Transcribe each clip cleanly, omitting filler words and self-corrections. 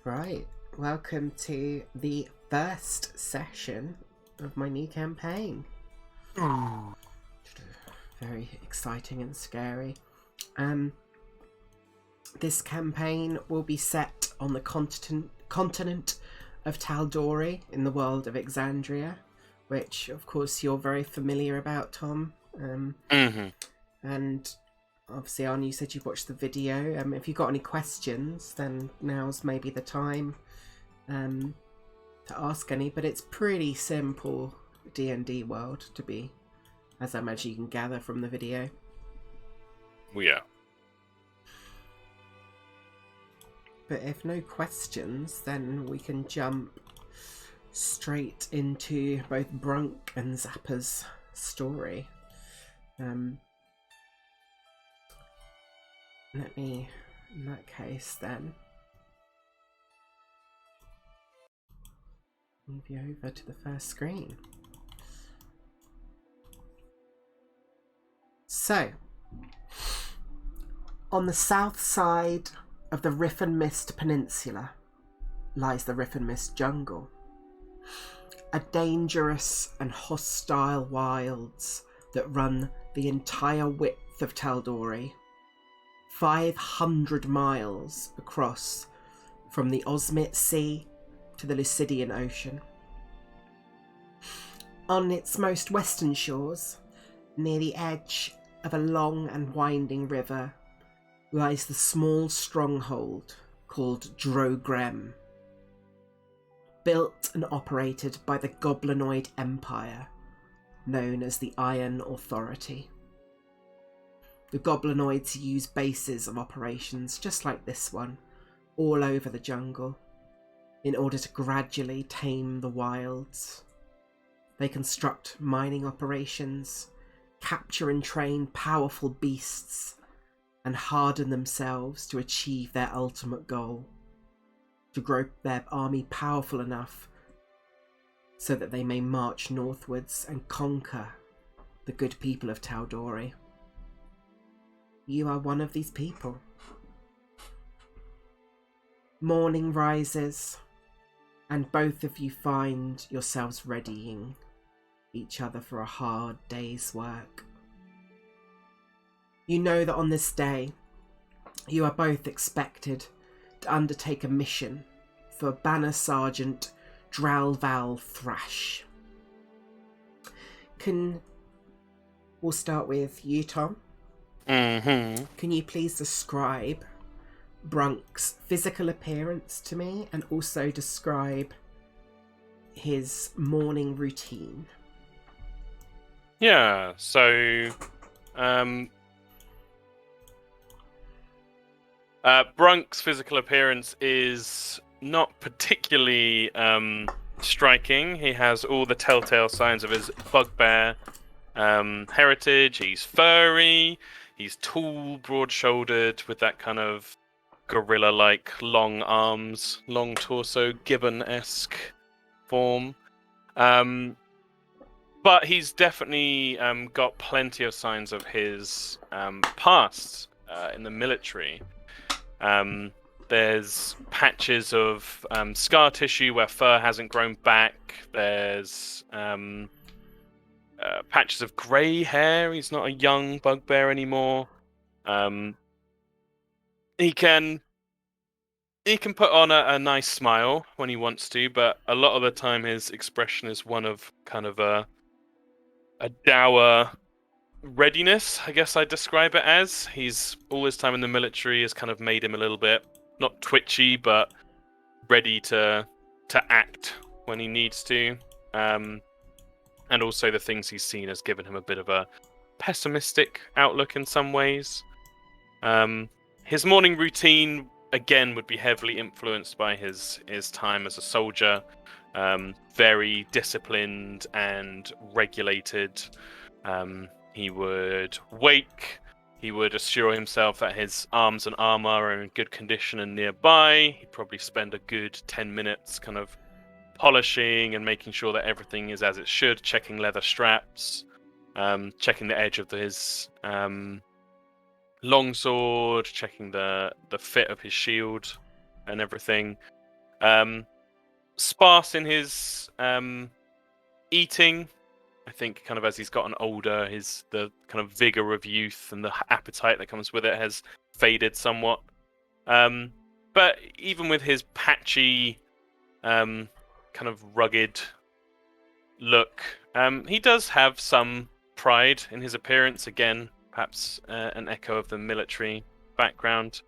Right, welcome to the first session of my new campaign. Very exciting and scary. This campaign will be set on the continent of Taldori in the world of Exandria, which of course you're very familiar about, Tom. And obviously, Arne, you said you watched the video. If you've got any questions, then now's maybe the time to ask any. But it's pretty simple D&D world to be, as I imagine you can gather from the video. Yeah. But if no questions, then we can jump straight into both Brunk and Zappa's story. Let me, in that case, then move you over to the first screen. So, on the south side of the Riffin Mist Peninsula lies the Riffin Mist Jungle, a dangerous and hostile wilds that run the entire width of Taldori, 500 miles across from the Osmit Sea to the Lucidian Ocean. On its most western shores, near the edge of a long and winding river, lies the small stronghold called Drogrem, built and operated by the Goblinoid Empire, known as the Iron Authority. The Goblinoids use bases of operations just like this one, all over the jungle, in order to gradually tame the wilds. They construct mining operations, capture and train powerful beasts, and harden themselves to achieve their ultimate goal, to grow their army powerful enough so that they may march northwards and conquer the good people of Taldori. You are one of these people. Morning rises, and both of you find yourselves readying each other for a hard day's work. You know that on this day, you are both expected to undertake a mission for Banner Sergeant Dralval Thrash. We'll start with you, Tom. Can you please describe Brunk's physical appearance to me and also describe his morning routine? Yeah, so Brunk's physical appearance is not particularly striking. He has all the telltale signs of his bugbear heritage. He's furry, he's tall, broad-shouldered, with that kind of gorilla-like long arms, long torso, gibbon-esque form. But he's definitely got plenty of signs of his past in the military. There's patches of scar tissue where fur hasn't grown back. There's patches of grey hair. He's not a young bugbear anymore. He can put on a nice smile when he wants to, but a lot of the time his expression is one of kind of a dour readiness, I guess I'd describe it as. He's all his time in the military has kind of made him a little bit, not twitchy, but ready to act when he needs to. And also the things he's seen has given him a bit of a pessimistic outlook in some ways. His morning routine, again, would be heavily influenced by his time as a soldier. Very disciplined and regulated. He would wake, he would assure himself that his arms and armor are in good condition and nearby. He'd probably spend a good 10 minutes kind of polishing and making sure that everything is as it should, checking leather straps, checking the edge of his longsword, checking the fit of his shield and everything. Sparse in his eating. I think kind of as he's gotten older, the kind of vigor of youth and the appetite that comes with it has faded somewhat. But even with his patchy, kind of rugged look, he does have some pride in his appearance. Again, perhaps an echo of the military background.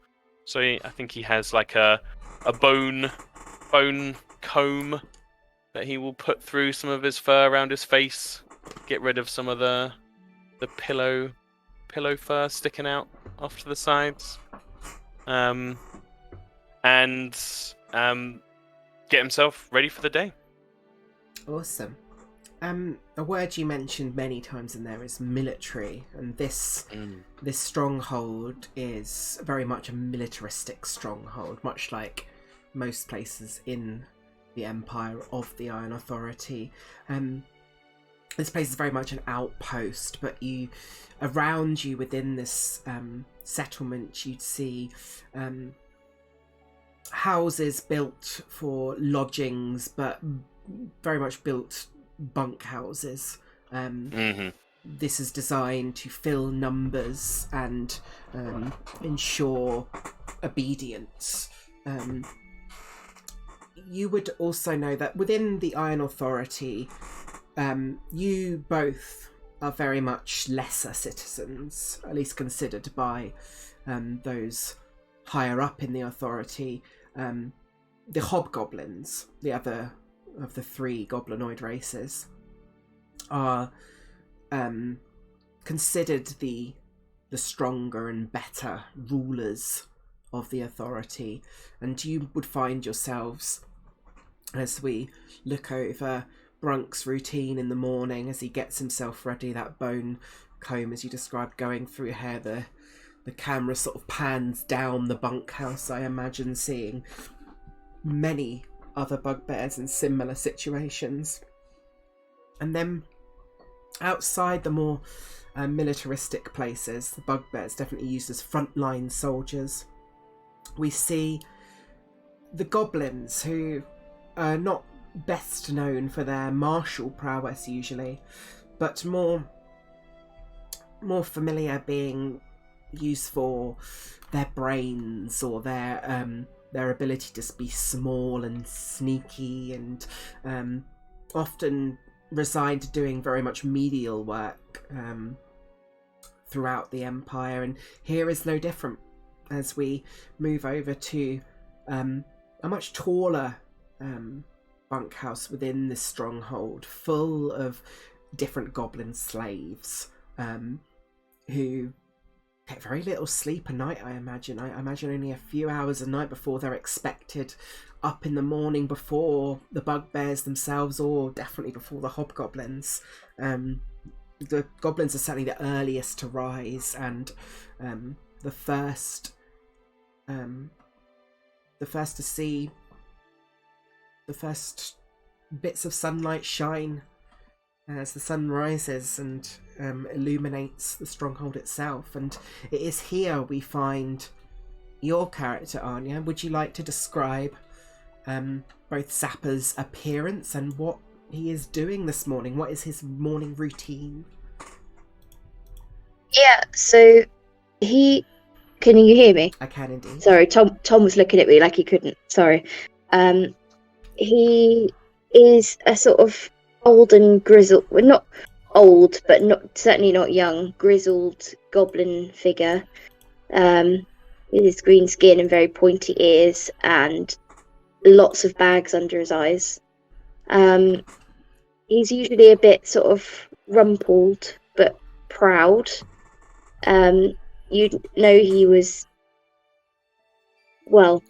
So I think he has like a bone comb that he will put through some of his fur around his face, get rid of some of the pillow fur sticking out off to the sides, and get himself ready for the day. Awesome. A word you mentioned many times in there is military, and this stronghold is very much a militaristic stronghold, much like most places in the Empire of the Iron Authority. This place is very much an outpost, but around you within this settlement, you'd see houses built for lodgings, but very much built bunk houses. This is designed to fill numbers and ensure obedience. You would also know that within the Iron Authority, you both are very much lesser citizens, at least considered by those higher up in the Authority. The Hobgoblins, the other of the three goblinoid races, are considered the stronger and better rulers of the Authority, and you would find yourselves, as we look over Brunk's routine in the morning as he gets himself ready, that bone comb as you described going through hair, the camera sort of pans down the bunkhouse. I imagine seeing many other bugbears in similar situations. And then outside the more militaristic places, the bugbears definitely used as frontline soldiers. We see the goblins, who are not best known for their martial prowess usually, but more familiar being used for their brains or their ability to be small and sneaky, and often resigned to doing very much menial work throughout the Empire. And here is no different as we move over to a much taller bunkhouse within this stronghold, full of different goblin slaves who get very little sleep a night, I imagine. I imagine only a few hours a night before they're expected up in the morning, before the bugbears themselves, or definitely before the hobgoblins. The goblins are certainly the earliest to rise, and the first to see the first bits of sunlight shine as the sun rises and illuminates the stronghold itself. And it is here we find your character, Anya. Would you like to describe both Zappa's appearance and what he is doing this morning? What is his morning routine? Yeah, so can you hear me? I can indeed. Sorry, Tom was looking at me like he couldn't. Sorry. He is a sort of old and grizzled, well, not old, but certainly not young, grizzled goblin figure. With his green skin and very pointy ears and lots of bags under his eyes. He's usually a bit sort of rumpled but proud. You'd know he was, well,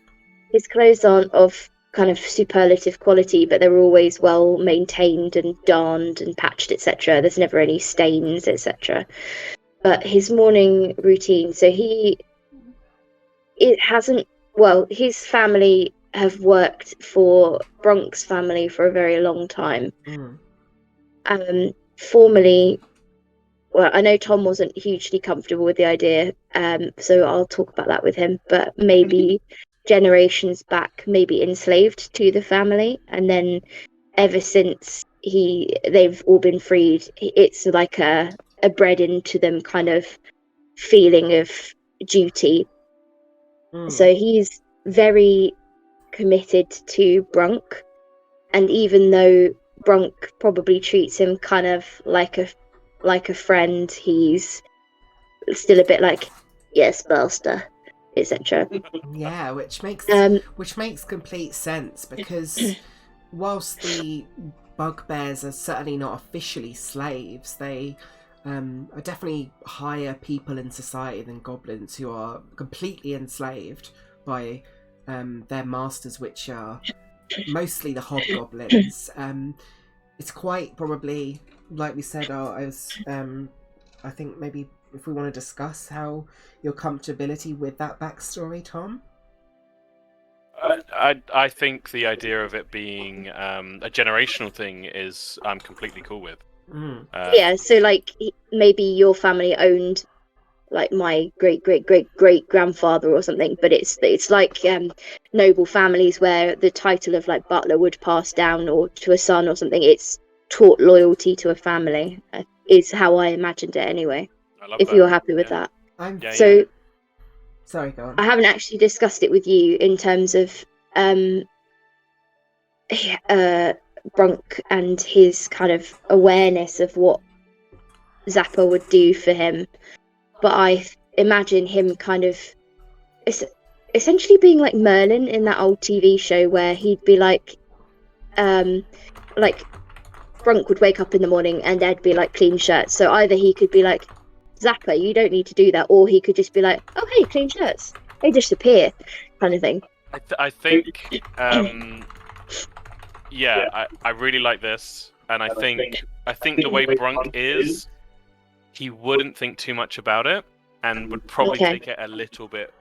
his clothes aren't of kind of superlative quality, but they're always well maintained and darned and patched, etc. There's never any stains, etc. But his morning routine, so his family have worked for Brunk's family for a very long time. Formerly, well, I know Tom wasn't hugely comfortable with the idea, so I'll talk about that with him, but maybe generations back maybe enslaved to the family, and then ever since they've all been freed, it's like a bred into them kind of feeling of duty. So he's very committed to Brunk, and even though Brunk probably treats him kind of like a friend, he's still a bit like, yes, master, etc. Yeah, which makes complete sense, because whilst the bugbears are certainly not officially slaves, they are definitely higher people in society than goblins, who are completely enslaved by their masters, which are mostly the hobgoblins. It's quite probably, like we said, I think maybe if we want to discuss how your comfortability with that backstory, Tom. I think the idea of it being a generational thing is I'm completely cool with. Yeah, so like maybe your family owned like my great great great great grandfather or something, but it's like noble families where the title of like butler would pass down or to a son or something. It's taught loyalty to a family, is how I imagined it anyway. I love if that. you're happy with that. So sorry, go on. I haven't actually discussed it with you in terms of Brunk and his kind of awareness of what Zappa would do for him, but I imagine him kind of essentially being like Merlin in that old TV show, where he'd be like Brunk would wake up in the morning and there'd be like clean shirts, so either he could be like, Zappa, you don't need to do that, or he could just be like, oh hey, clean shirts, they disappear, kind of thing. I think yeah, I really like this, and I think the way Brunk is, he wouldn't think too much about it, and would probably take it a little bit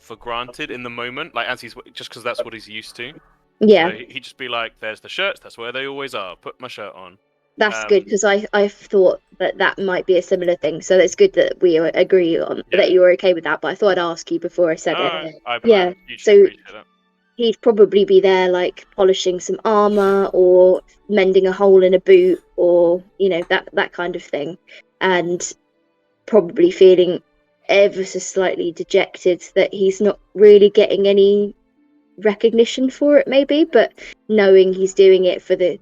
for granted in the moment, like as he's just because that's what he's used to. Yeah. So he'd just be like, "There's the shirts. That's where they always are. Put my shirt on." That's good, because I thought that might be a similar thing. So it's good that we agree on that you were okay with that. But I thought I'd ask you before I said it. Yeah. So he'd probably be there, like polishing some armor or mending a hole in a boot, or that kind of thing, and probably feeling ever so slightly dejected that he's not really getting any recognition for it, maybe, but knowing he's doing it for the.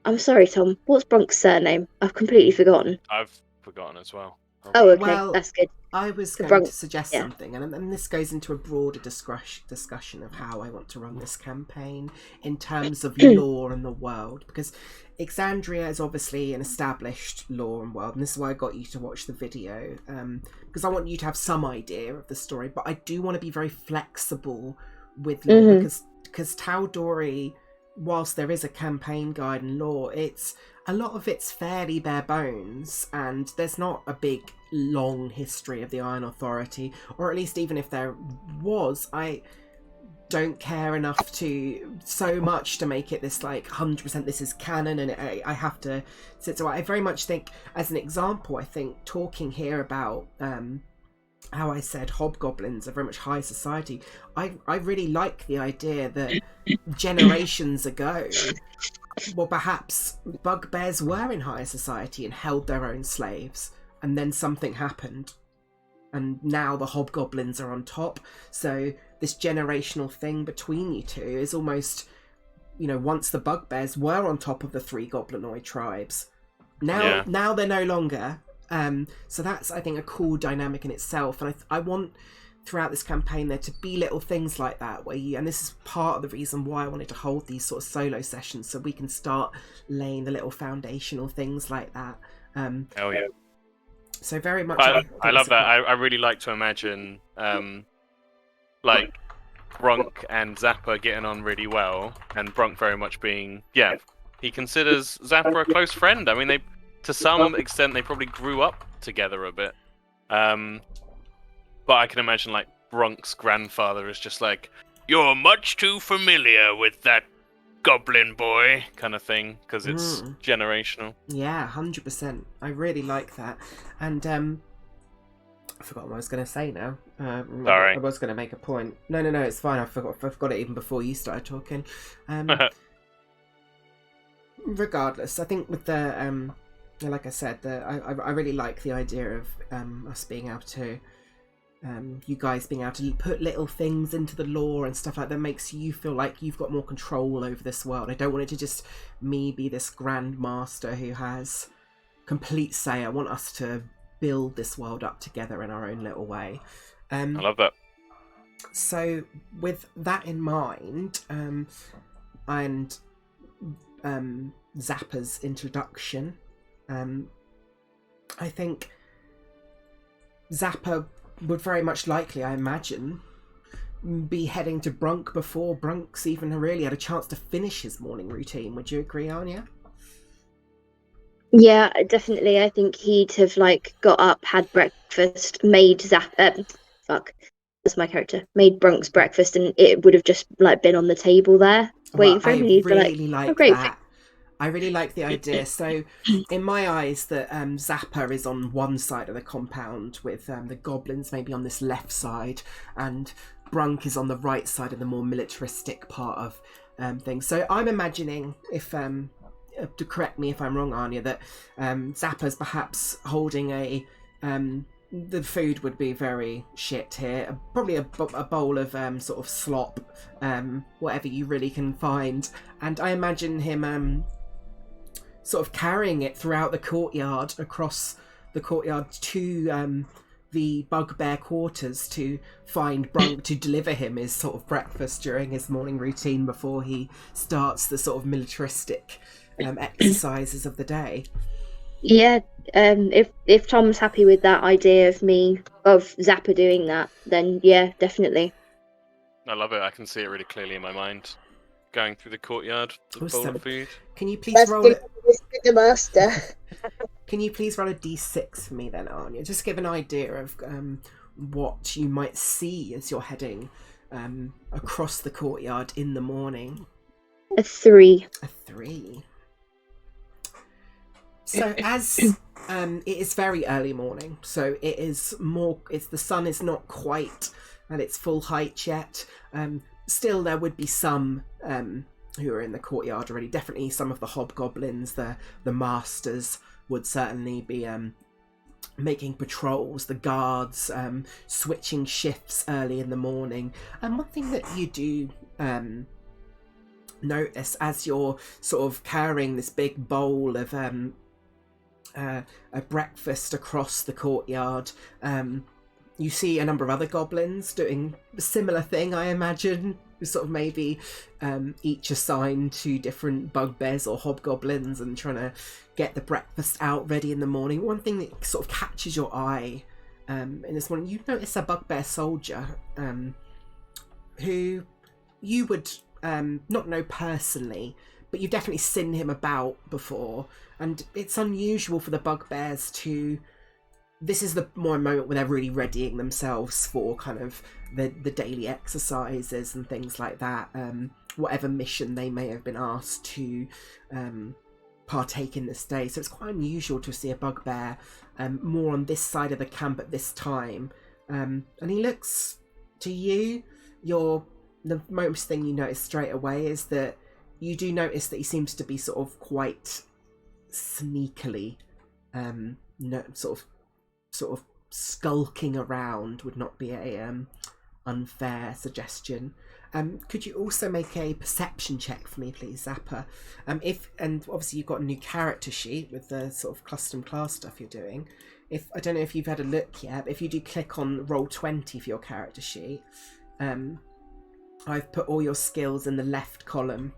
I'm sorry, Tom. What's Brunk's surname? I've completely forgotten. I've forgotten as well. Oh, okay, well, that's good. I was going to suggest something, and this goes into a broader discussion of how I want to run this campaign in terms of lore and the world, because Exandria is obviously an established lore and world, and this is why I got you to watch the video, because I want you to have some idea of the story, but I do want to be very flexible with lore, because Tal'Dorei, whilst there is a campaign guide and lore, a lot of it's fairly bare bones, and there's not a big long history of the Iron Authority, or at least even if there was, I don't care enough so much to make it this like 100% this is canon, and I have to sit. So I very much think, as an example, I think talking here about how I said hobgoblins are very much high society, I really like the idea that generations ago, well, perhaps bugbears were in higher society and held their own slaves, and then something happened, and now the hobgoblins are on top. So this generational thing between you two is almost, once the bugbears were on top of the 3 goblinoid tribes, now they're no longer. So that's, I think, a cool dynamic in itself, and I want throughout this campaign there to be little things like that where and this is part of the reason why I wanted to hold these sort of solo sessions, so we can start laying the little foundational things like that. Hell yeah. So very much I love that. I really like to imagine like Brunk and Zappa getting on really well, and Brunk very much being he considers Zappa a close friend. I mean, to some extent they probably grew up together a bit. But I can imagine like Brunk's grandfather is just like, "You're much too familiar with that goblin boy," kind of thing, because it's generational. Yeah, 100%. I really like that. And I forgot what I was going to say now. Sorry. I was going to make a point. No, it's fine. I forgot it even before you started talking. Regardless, I think with the like I said, I really like the idea of us being able to, you guys being able to put little things into the lore and stuff like that makes you feel like you've got more control over this world. I don't want it to just me be this grand master who has complete say. I want us to build this world up together in our own little way. I love that. So with that in mind, and Zappa's introduction, I think Zappa would very much likely, I imagine, be heading to Brunk before Brunk's even really had a chance to finish his morning routine. Would you agree, Anya? Yeah, definitely. I think he'd have got up, had breakfast, made that's my character. Made Brunk's breakfast, and it would have just been on the table there, waiting for him. And he'd be like, like "Oh, great." that. I really like the idea. So, in my eyes, that Zappa is on one side of the compound with the goblins maybe on this left side, and Brunk is on the right side of the more militaristic part of things. So I'm imagining, if to correct me if I'm wrong, Anya, that Zappa's perhaps holding a the food would be very shit here. Probably a bowl of sort of slop, whatever you really can find. And I imagine him sort of carrying it throughout the courtyard, across the courtyard to the bugbear quarters to find Brunk to deliver him his sort of breakfast during his morning routine before he starts the sort of militaristic exercises of the day. Yeah, if Tom's happy with that idea of Zappa doing that, then yeah, definitely. I love it. I can see it really clearly in my mind. Going through the courtyard, the bowl of food. Can you please roll it? The master. Can you please roll a d6 for me then, Anya? Just give an idea of what you might see as you're heading across the courtyard in the morning. A 3. A 3. So as it is very early morning, so it is more. The sun is not quite at its full height yet. Still, there would be some who are in the courtyard already. Definitely, some of the hobgoblins, the masters, would certainly be making patrols. The guards switching shifts early in the morning. And one thing that you do notice as you're sort of carrying this big bowl of a breakfast across the courtyard, you see a number of other goblins doing a similar thing, I imagine. Sort of maybe each assigned to different bugbears or hobgoblins and trying to get the breakfast out ready in the morning. One thing that sort of catches your eye in this morning, you notice a bugbear soldier who you would not know personally, but you've definitely seen him about before. And it's unusual for the bugbears to... This is the more moment where they're really readying themselves for kind of the daily exercises and things like that. Whatever mission they may have been asked to partake in this day. So it's quite unusual to see a bugbear more on this side of the camp at this time. And he looks to you. The most thing you notice straight away is that you do notice that he seems to be sort of quite sneakily sort of skulking around would not be a unfair suggestion. Could you also make a perception check for me, please, Zappa? And obviously you've got a new character sheet with the sort of custom class stuff you're doing. I don't know if you've had a look yet, but if you do click on roll 20 for your character sheet, I've put all your skills in the left column.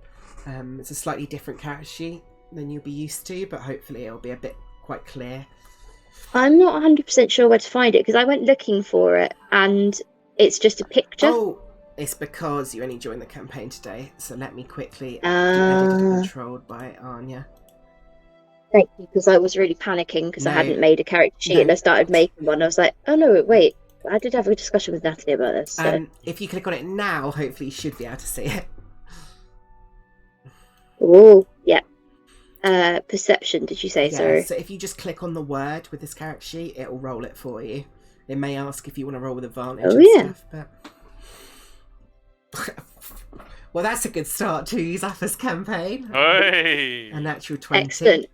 It's a slightly different character sheet than you'll be used to, but hopefully it'll be a bit quite clear. I'm not 100% sure where to find it because I went looking for it and it's just a picture. Oh, it's because you only joined the campaign today, so let me quickly do editor controlled by Anya. Thank you, because I was really panicking because I hadn't made a character sheet and I started making one. I was like, oh no, wait, I did have a discussion with Natalie about this. So. If you click on it now, hopefully you should be able to see it. Oh, yeah. Perception, did you say? Yeah, Sorry. so if you just click on the word with this character sheet, it'll roll it for you. It may ask if you want to roll with advantage Oh, and yeah. stuff, but... Well, that's a good start to Zappa's campaign. Hey! A natural 20. Excellent.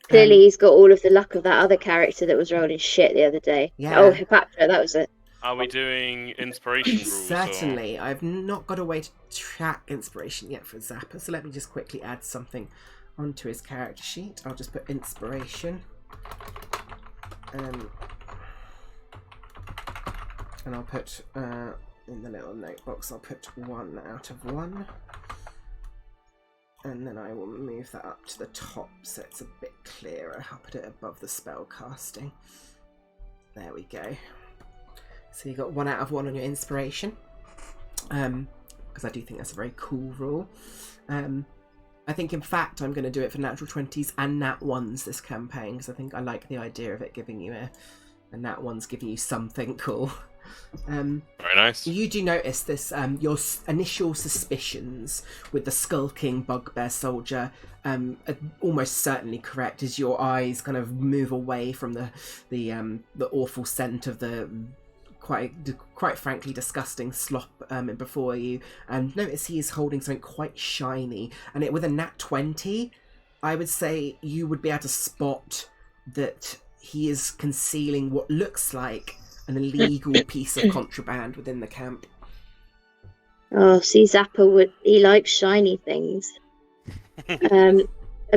Clearly, he's got all of the luck of that other character that was rolling shit the other day. Yeah. Oh, Hipatra, that was it. Are we doing inspiration rules? Certainly. I've not got a way to track inspiration yet for Zappa, so let me just quickly add something onto his character sheet. I'll just put inspiration. And I'll put, in the little note box, I'll put 1 out of 1. And then I will move that up to the top so it's a bit clearer. I'll put it above the spell casting. There we go. So you got 1 out of 1 on your inspiration. Because I do think that's a very cool rule. I think, in fact, I'm going to do it for natural 20s and nat 1s this campaign, because I think I like the idea of it giving you a nat 1's giving you something cool. Very nice. You do notice this, your initial suspicions with the skulking bugbear soldier are almost certainly correct as your eyes kind of move away from the awful scent of the quite frankly disgusting slop before you, and notice he is holding something quite shiny, and with a nat 20, I would say you would be able to spot that he is concealing what looks like an illegal piece of contraband within the camp. Oh, see, Zappa he likes shiny things. A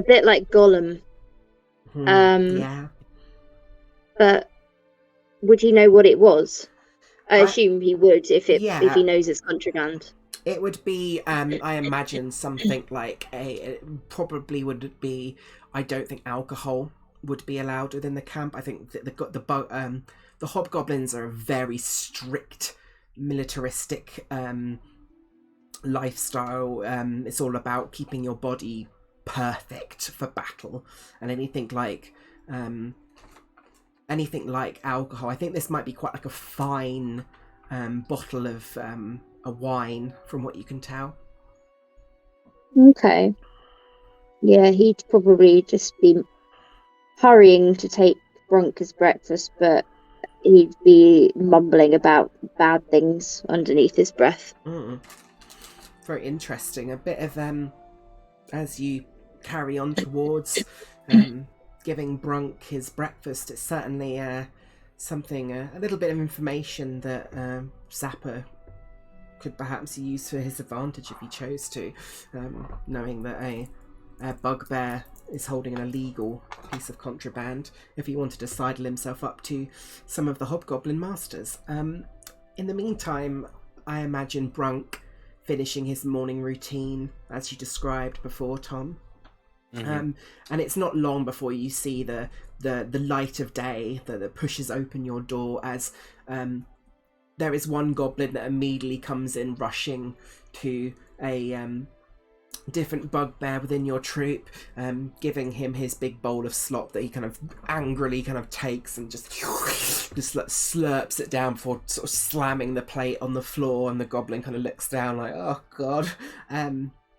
bit like Gollum. Yeah. But would he know what it was? I assume he would if he knows it's contraband. It would be, I imagine, something like it probably would be. I don't think alcohol would be allowed within the camp. I think that the hobgoblins are a very strict, militaristic lifestyle. It's all about keeping your body perfect for battle, and anything like alcohol. I think this might be quite like a fine bottle of a wine, from what you can tell. Okay. Yeah, he'd probably just be hurrying to take Bronca's breakfast, but he'd be mumbling about bad things underneath his breath. Very interesting. A bit of as you carry on towards giving Brunk his breakfast, it's certainly something, a little bit of information that Zappa could perhaps use for his advantage if he chose to, knowing that a bugbear is holding an illegal piece of contraband, if he wanted to sidle himself up to some of the hobgoblin masters. In the meantime, I imagine Brunk finishing his morning routine, as you described before, Tom. And it's not long before you see the light of day that pushes open your door, as there is one goblin that immediately comes in rushing to a different bugbear within your troop, giving him his big bowl of slop that he kind of angrily kind of takes and just slurps it down before sort of slamming the plate on the floor, and the goblin kind of looks down like, oh god,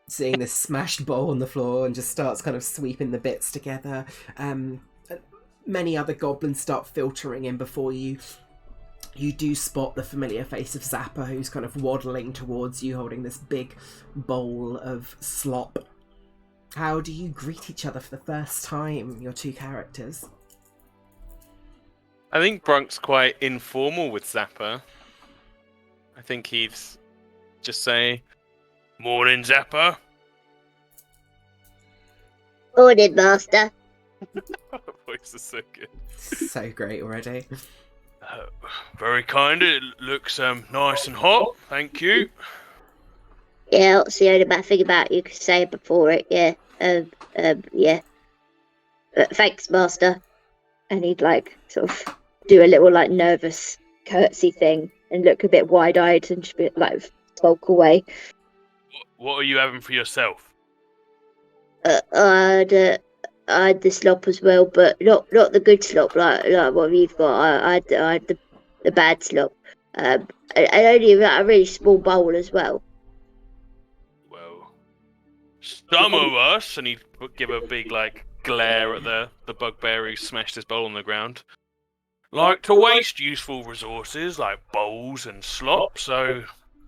seeing this smashed bowl on the floor, and just starts kind of sweeping the bits together. Many other goblins start filtering in before you. You do spot the familiar face of Zappa, who's kind of waddling towards you, holding this big bowl of slop. How do you greet each other for the first time, your two characters? I think Brunk's quite informal with Zappa. I think he'd just say, "Morning, Zappa." Morning, Master. Voice is so good. So great already. Very kind. It looks nice and hot. Thank you. Yeah, that's the only bad thing about you could say before it. Yeah. Yeah. Thanks, Master. And he'd sort of do a little nervous curtsy thing and look a bit wide-eyed and just be sulk away. What are you having for yourself? I had the slop as well, but not the good slop like what you've got. I had the bad slop. I only have a really small bowl as well. Well, some of us, and he'd give a big glare at the bugbear who smashed his bowl on the ground. like to waste useful resources like bowls and slop, so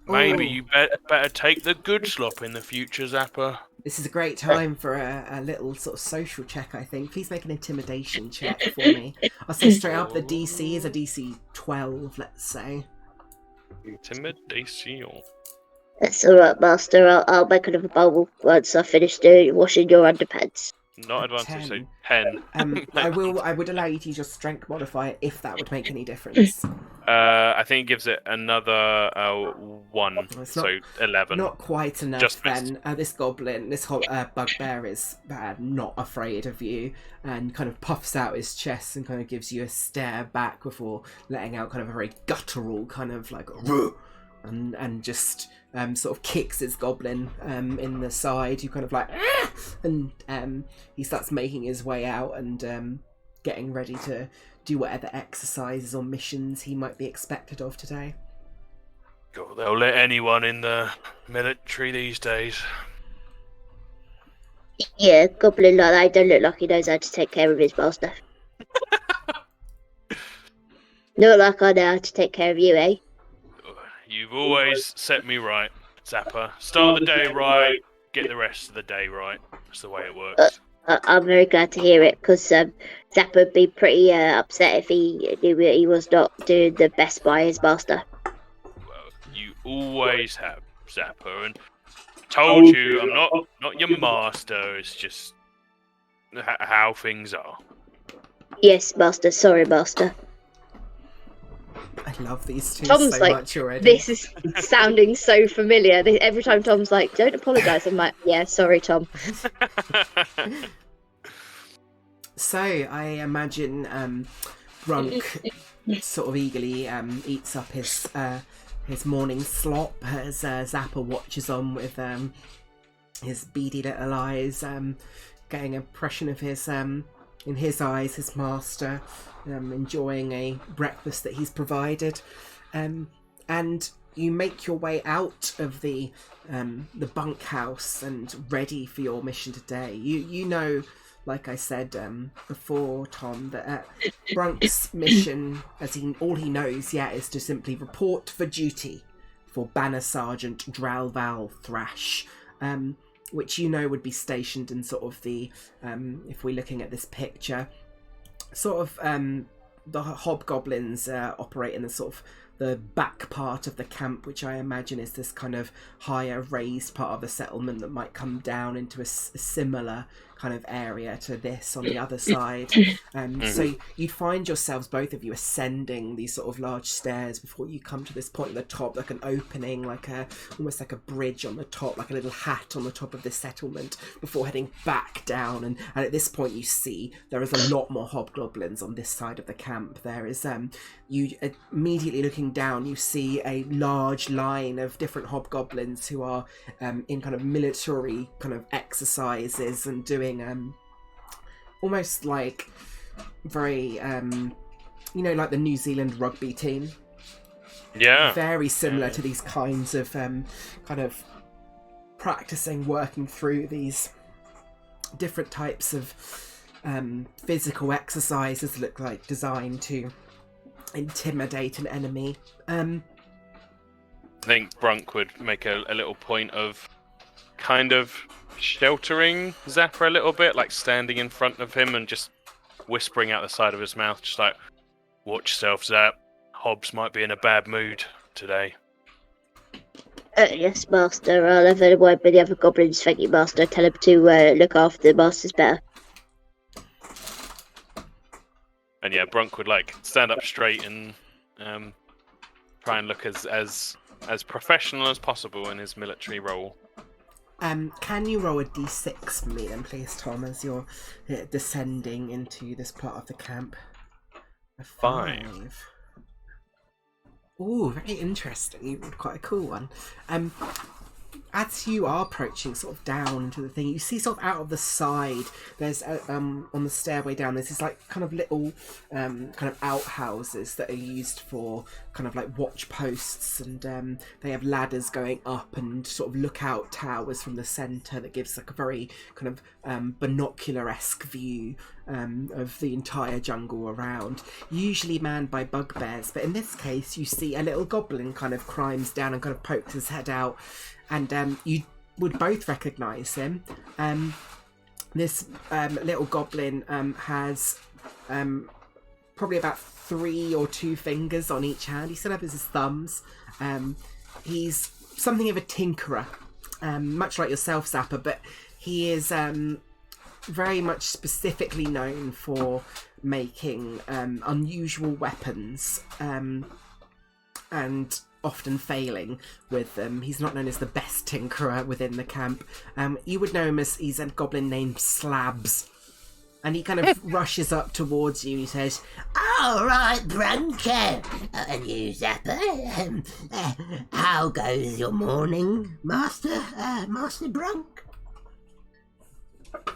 maybe Ooh. you better take the good slop in the future, Zapper. This is a great time for a little sort of social check, I think. Please make an intimidation check for me. I'll say straight up the DC is a DC 12, let's say. Intimidation. That's alright, Master. I'll make another bowl once I finish washing your underpants. Not advantage, so 10. 10. I would allow you to use your strength modifier if that would make any difference. I think it gives it another 1, It's so 11. Not quite enough. Just then this goblin, this bugbear is not afraid of you, and kind of puffs out his chest and kind of gives you a stare back before letting out kind of a very guttural kind of like and just sort of kicks his goblin in the side. You kind of like and he starts making his way out and getting ready to do whatever exercises or missions he might be expected of today. God, they'll let anyone in the military these days. Yeah, goblin like that don't look like he knows how to take care of his master. Not like I know how to take care of you, eh? You've always set me right, Zapper. Start the day right, get the rest of the day right. That's the way it works. I'm very glad to hear it, because Zappa would be pretty upset if he knew he was not doing the best by his master. Well, you always have, Zapper, and told you I'm not your master. It's just how things are. Yes, master. Sorry, master. I love these two Tom's so like, much already. This is sounding so familiar. Every time Tom's like, don't apologise, I'm like, yeah, sorry, Tom. So, I imagine Brunk sort of eagerly eats up his morning slop as Zappa watches on with his beady little eyes, getting an impression of his, in his eyes, his master, enjoying a breakfast that he's provided. And you make your way out of the bunkhouse and ready for your mission today. You know, like I said before, Tom, that Brunk's mission, all he knows yet, is to simply report for duty for Banner Sergeant Dralval Thrash, which you know would be stationed in sort of the, if we're looking at this picture, sort of the hobgoblins operate in the sort of the back part of the camp, which I imagine is this kind of higher raised part of the settlement that might come down into a similar kind of area to this on the other side. So you'd find yourselves, both of you, ascending these sort of large stairs before you come to this point at the top, like an opening, like almost like a bridge on the top, like a little hat on the top of this settlement, before heading back down. And at this point you see there is a lot more hobgoblins on this side of the camp. There is you immediately looking down, you see a large line of different hobgoblins who are in kind of military kind of exercises and doing almost like very like the New Zealand rugby team. Yeah, very similar to these kinds of kind of practicing, working through these different types of physical exercises, look like designed to intimidate an enemy. I think Brunk would make a little point of kind of sheltering Zapper a little bit, like standing in front of him and just whispering out the side of his mouth, just like, watch yourself, Zap. Hobbs might be in a bad mood today. Yes, master. I'll have a word with the other goblins. Thank you, master. Tell him to look after the masters better. And yeah, Brunk would like stand up straight and try and look as professional as possible in his military role. Can you roll a d6 for me then, please, Tom, as you're descending into this part of the camp? A 5. Ooh, very interesting. You rolled quite a cool one. As you are approaching sort of down into the thing, you see sort of out of the side, there's on the stairway down, there's this like kind of little kind of outhouses that are used for kind of like watch posts, and they have ladders going up and sort of lookout towers from the centre that gives like a very kind of binocular-esque view of the entire jungle around, usually manned by bugbears, but in this case you see a little goblin kind of climbs down and kind of pokes his head out, and you would both recognise him. This little goblin has probably about 3 or 2 fingers on each hand. He still has his thumbs. He's something of a tinkerer, much like yourself, Zappa, but he is very much specifically known for making unusual weapons, and often failing with them. He's not known as the best tinkerer within the camp. You would know him as he's a goblin named Slabs. And he kind of rushes up towards you and he says, "All right, Brunker, and you, Zapper. How goes your morning, Master Brunk?"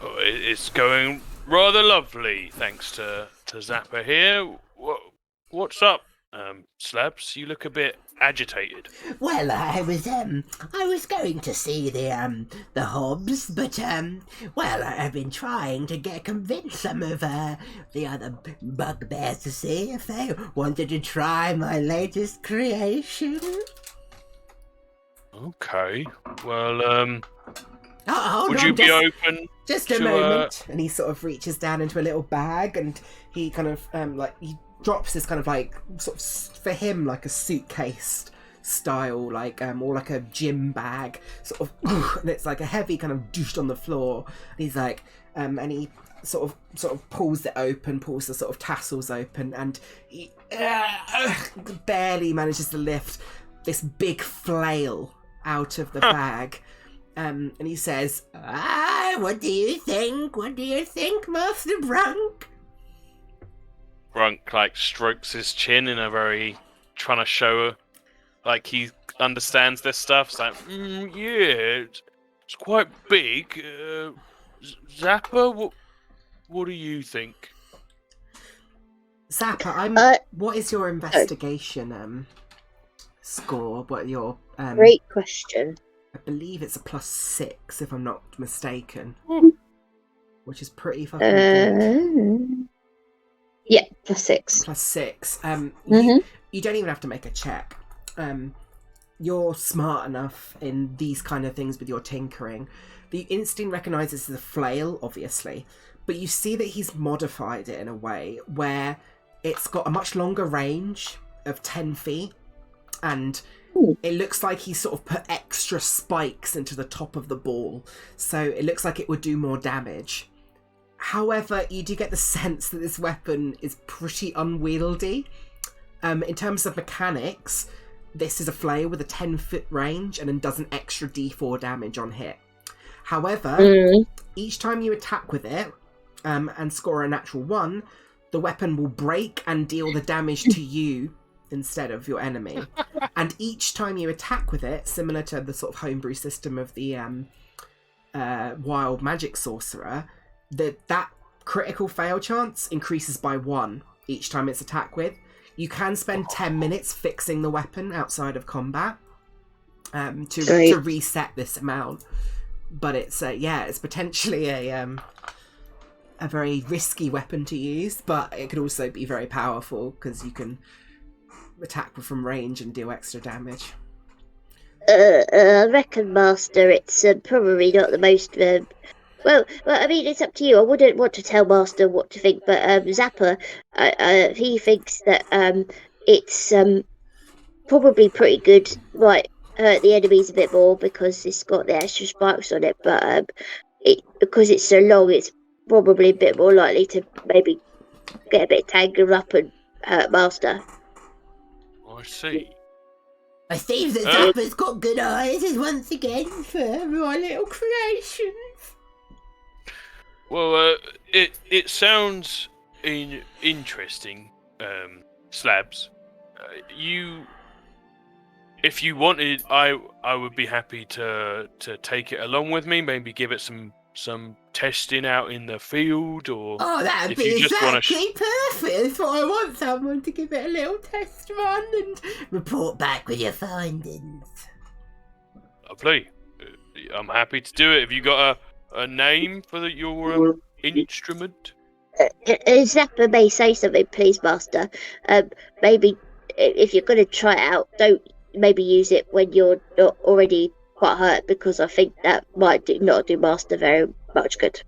Oh, it's going rather lovely, thanks to Zappa here. What's up, Slabs? You look a bit agitated. Well, I was going to see the Hobbs, but well, I've been trying to convince some of the other bugbears to see if they wanted to try my latest creation. oh, Okay. Well, hold would on, you be open? Just a to, moment. And he sort of reaches down into a little bag and he kind of he drops this kind of like sort of for him like a suitcase style, like or like a gym bag sort of, and it's like a heavy kind of douche on the floor. And he's like and he sort of pulls it open, pulls the sort of tassels open, and he barely manages to lift this big flail out of the bag. And he says, what do you think? What do you think, Master Brunk? Brunk like strokes his chin in a very trying to show like he understands this stuff. It's like, yeah, it's quite big. Zappa, what do you think? Zappa, what is your investigation score? What your Great question. I believe it's a +6 if I'm not mistaken, which is pretty fucking good. Yeah, +6. +6. You don't even have to make a check. You're smart enough in these kind of things with your tinkering. The instinct recognises the flail, obviously, but you see that he's modified it in a way where it's got a much longer range of 10 feet, and it looks like he's sort of put extra spikes into the top of the ball, so it looks like it would do more damage. However, you do get the sense that this weapon is pretty unwieldy. In terms of mechanics, this is a flail with a 10-foot range and then does an extra d4 damage on hit. However, each time you attack with it and score a natural 1, the weapon will break and deal the damage to you instead of your enemy. And each time you attack with it, similar to the sort of homebrew system of the wild magic sorcerer, that critical fail chance increases by 1 each time it's attacked with. You can spend 10 minutes fixing the weapon outside of combat to reset this amount. But it's it's potentially a very risky weapon to use, but it could also be very powerful because you can attack from range and deal extra damage. I reckon, Master, it's probably not the most. Well, I mean, it's up to you. I wouldn't want to tell Master what to think, but Zappa, he thinks that it's probably pretty good. Right, hurt the enemies a bit more because it's got the extra spikes on it, but because it's so long, it's probably a bit more likely to maybe get a bit tangled up and hurt Master. I see. I see that Zappa's got good eyes once again for my little creations. Well, it sounds interesting, Slabs. If you wanted, I would be happy to take it along with me. Maybe give it some some testing out in the field, or Oh, that'd if be you just want exactly perfect. That's what I want, someone to give it a little test run and report back with your findings. lovely. I'm happy to do it. Have you got a name for your instrument? Zappa may say something, please, Master. Maybe if you're going to try it out, don't maybe use it when you're not already quite hurt, because I think that might not do Master very much good.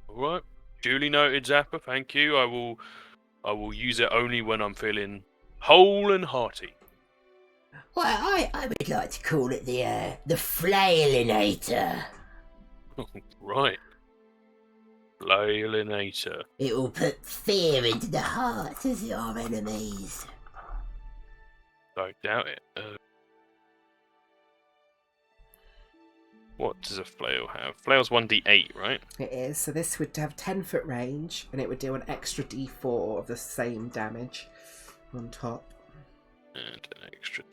All right, duly noted, Zappa. Thank you. I will use it only when I'm feeling whole and hearty. Well, I would like to call it the flailinator. Right. Flailinator. It will put fear into the hearts of your enemies. Don't doubt it. What does a flail have? Flail's 1d8, right? It is. So this would have 10-foot range, and it would do an extra d4 of the same damage on top. And an extra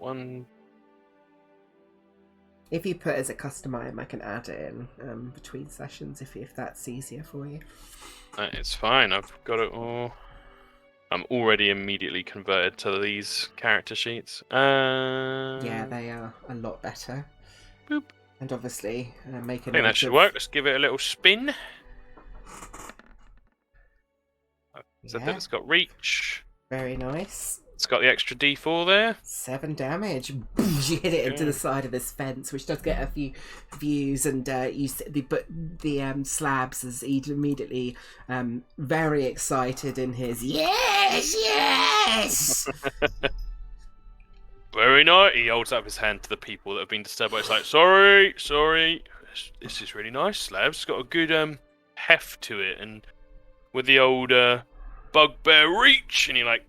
d1. If you put as a custom item, I can add it in between sessions if that's easier for you. It's fine. I've got it all. I'm already immediately converted to these character sheets. Yeah, they are a lot better. Boop. And obviously, make a I think that note should of- work. Let's give it a little spin. So Yeah. that it's got reach. Very nice. It's got the extra d4 there. 7 damage. You hit it into the side of this fence, which does get a few views, and the Slabs is immediately very excited in his Yes, yes! Very nice. He holds up his hand to the people that have been disturbed by it. It's like, sorry. This is really nice, Slabs. It's got a good heft to it, and with the old bugbear reach, and he like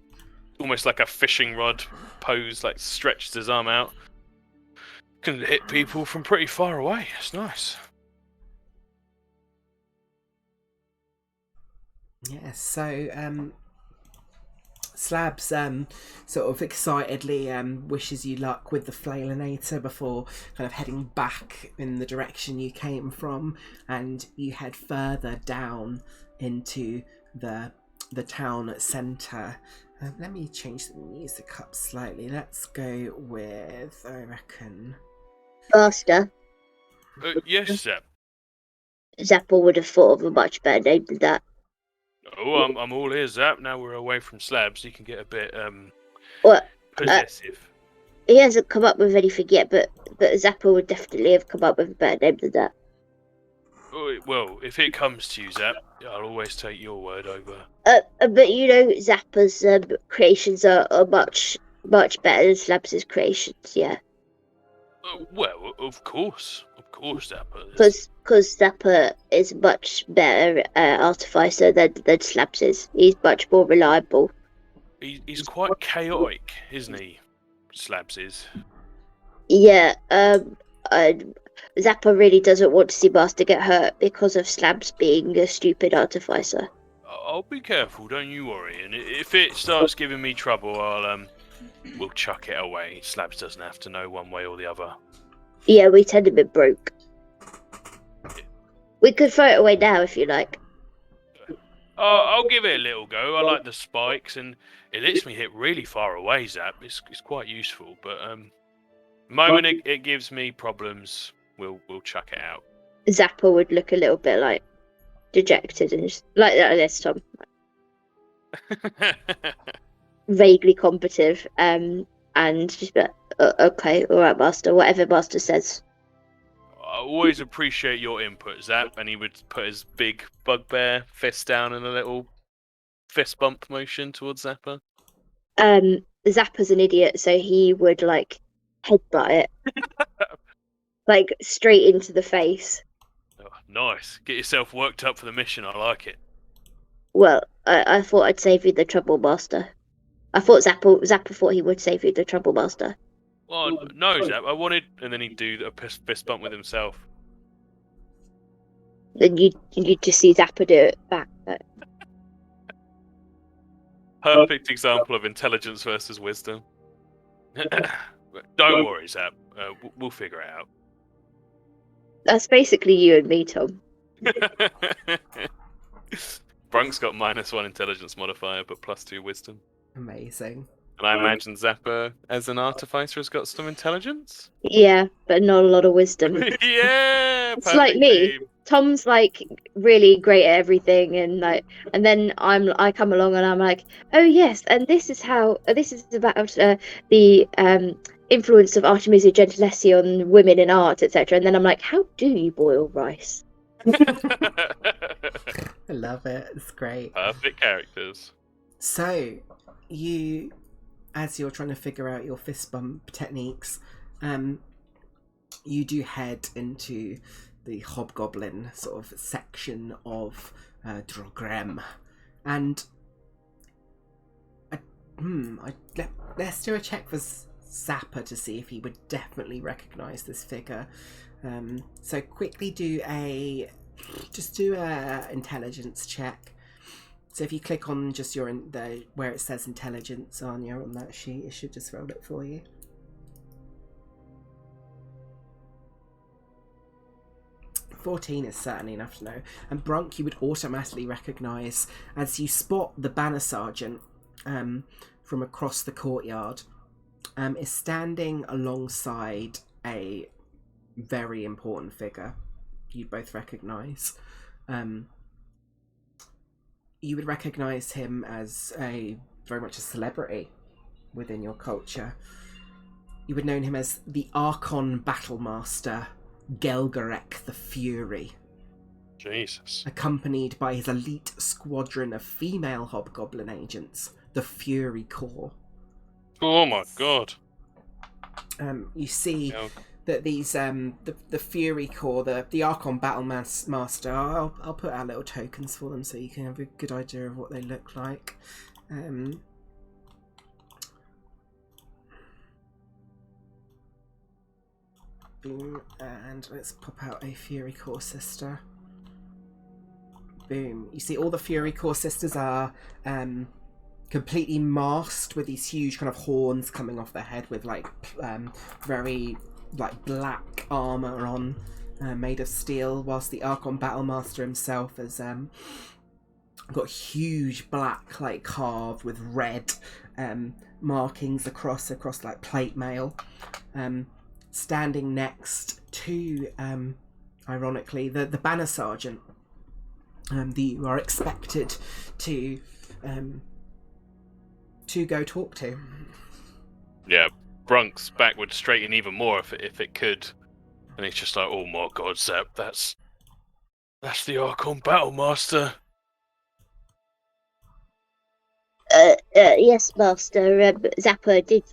almost like a fishing rod pose, like stretches his arm out. Can hit people from pretty far away. It's nice. Yeah, so Slabs sort of excitedly wishes you luck with the flailinator before kind of heading back in the direction you came from, and you head further down into the town centre. Let me change the music up slightly. Let's go with, I reckon... Master, Yes, Zap. Zappa would have thought of a much better name than that. Oh, I'm all ears, Zap. Now we're away from Slabs. He can get a bit Well, possessive. he hasn't come up with anything yet, but Zappa would definitely have come up with a better name than that. Oh, well, if it comes to you, Zap, I'll always take your word over. But you know, Zappa's creations are much better than Slabs' creations, yeah. Well, of course, Zappa. Because Zappa is much better artificer than Slabs is. He's much more reliable. He's quite chaotic, isn't he? Slabs is. Yeah, Zappa really doesn't want to see Master get hurt because of Slabs being a stupid artificer. I'll be careful, don't you worry. And if it starts giving me trouble, we'll chuck it away. Slabs doesn't have to know one way or the other. Yeah, we tend a bit broke. We could throw it away now if you like. I'll give it a little go. I like the spikes, and it lets me hit really far away, Zap. It's quite useful, but the moment it gives me problems, we'll chuck it out. Zappa would look a little bit like dejected and just like that this time. Vaguely combative, and just be like, okay, alright, Master, whatever Master says. I always appreciate your input, Zap. And he would put his big bugbear fist down in a little fist bump motion towards Zappa. Zappa's an idiot, so he would like headbutt it, like straight into the face. Oh, nice. Get yourself worked up for the mission. I like it. Well, I thought I'd save you the trouble, Master. I thought Zappa thought he would save you the trouble, Master. Well, no, Zap. I wanted, and then he'd do a fist bump with himself. Then you just see Zappa do it back. Perfect example of intelligence versus wisdom. Don't worry, Zap. We'll figure it out. That's basically you and me, Tom. Brunk's got -1 intelligence modifier, but +2 wisdom. Amazing. And I imagine Zappa, as an artificer, has got some intelligence? Yeah, but not a lot of wisdom. Yeah! It's like Perfect me. team. Tom's like really great at everything, and then I come along and I'm like, oh yes, and this is about the influence of Artemisia Gentileschi on women in art, etc. And then I'm like, how do you boil rice? I love it. It's great. Perfect characters. So, you, as you're trying to figure out your fist bump techniques, you do head into the hobgoblin sort of section of Drogrem, and let's do a check for Zappa to see if he would definitely recognise this figure. So quickly do a intelligence check. So if you click on just where it says intelligence on that sheet, it should just roll it for you. $14 is certainly enough to know. And Brunk, you would automatically recognise as you spot the banner sergeant from across the courtyard is standing alongside a very important figure you both recognise. You would recognise him as very much a celebrity within your culture. You would know him as the Archon Battlemaster, Gelgarek the Fury. Jesus. Accompanied by his elite squadron of female hobgoblin agents, the Fury Corps. Oh my god. You see that these the Fury Corps, the Archon Battlemaster, I'll put out little tokens for them so you can have a good idea of what they look like. Boom, and let's pop out a Fury Corps sister. Boom. You see all the Fury Corps sisters are completely masked with these huge kind of horns coming off their head with like very like black armour on, made of steel, whilst the Archon Battlemaster himself has got huge black, like carved with red markings across like plate mail. Standing next to, ironically, the banner sergeant that you are expected to go talk to. Yeah, Brunk's back would straighten even more if it could. And he's just like, oh my god, Zap, that's the Archon Battlemaster. Yes, Master. Zappa did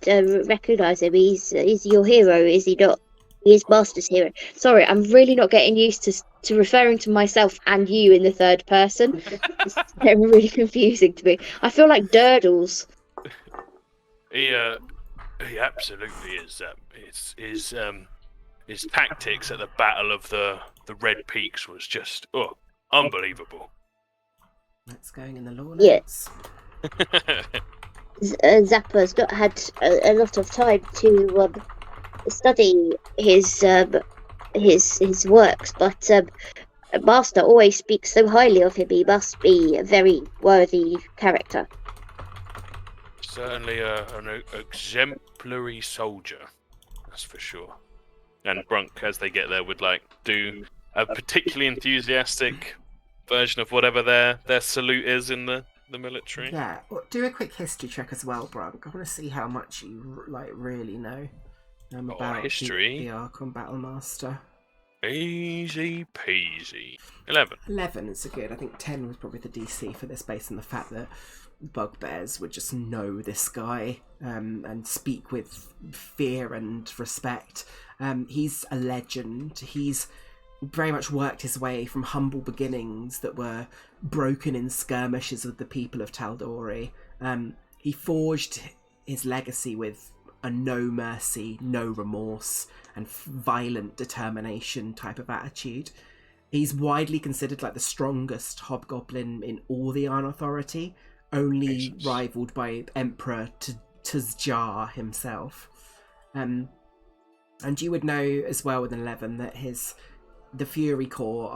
recognise him. He's your hero, is he not? He is Master's hero. Sorry, I'm really not getting used to referring to myself and you in the third person. It's really confusing to me. I feel like Durdles. He absolutely is. His tactics at the Battle of the Red Peaks was just unbelievable. That's going in the law Yeah. notes. Zappa's not had a lot of time to study his works, but Master always speaks so highly of him. He must be a very worthy character. Certainly an exemplary soldier, that's for sure. And Brunk, as they get there, would do a particularly enthusiastic version of whatever their salute is in the military. Yeah, well, do a quick history check as well, Brunk. I want to see how much you really know about history. The Archon Battlemaster. Easy peasy. 11. 11 is a good. I think 10 was probably the DC for this, based on the fact that bugbears would just know this guy and speak with fear and respect. He's a legend. He's very much worked his way from humble beginnings that were broken in skirmishes with the people of Taldori. He forged his legacy with a no mercy, no remorse, and violent determination type of attitude. He's widely considered like the strongest hobgoblin in all the Iron Authority, only rivaled by Emperor Tazjar himself. And you would know as well with 11 that his the Fury Corps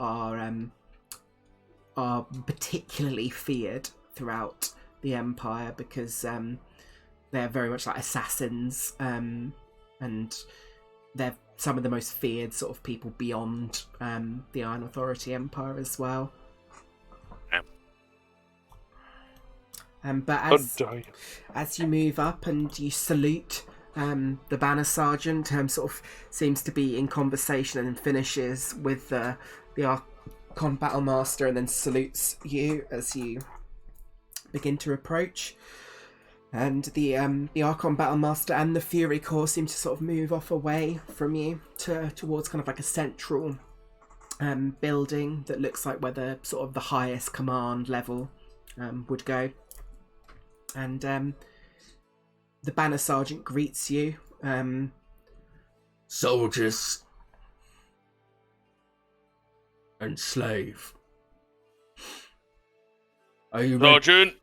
are particularly feared throughout the Empire because they're very much like assassins, and they're some of the most feared sort of people beyond the Iron Authority Empire as well. But as you move up and you salute the Banner Sergeant, sort of seems to be in conversation and finishes with the Archon Battle Master and then salutes you as you begin to approach. And the Archon Battle Master and the Fury Corps seem to sort of move off away from you towards kind of like a central building that looks like where the sort of the highest command level would go. And the Banner Sergeant greets you. Soldiers and slave. Are you Sergeant?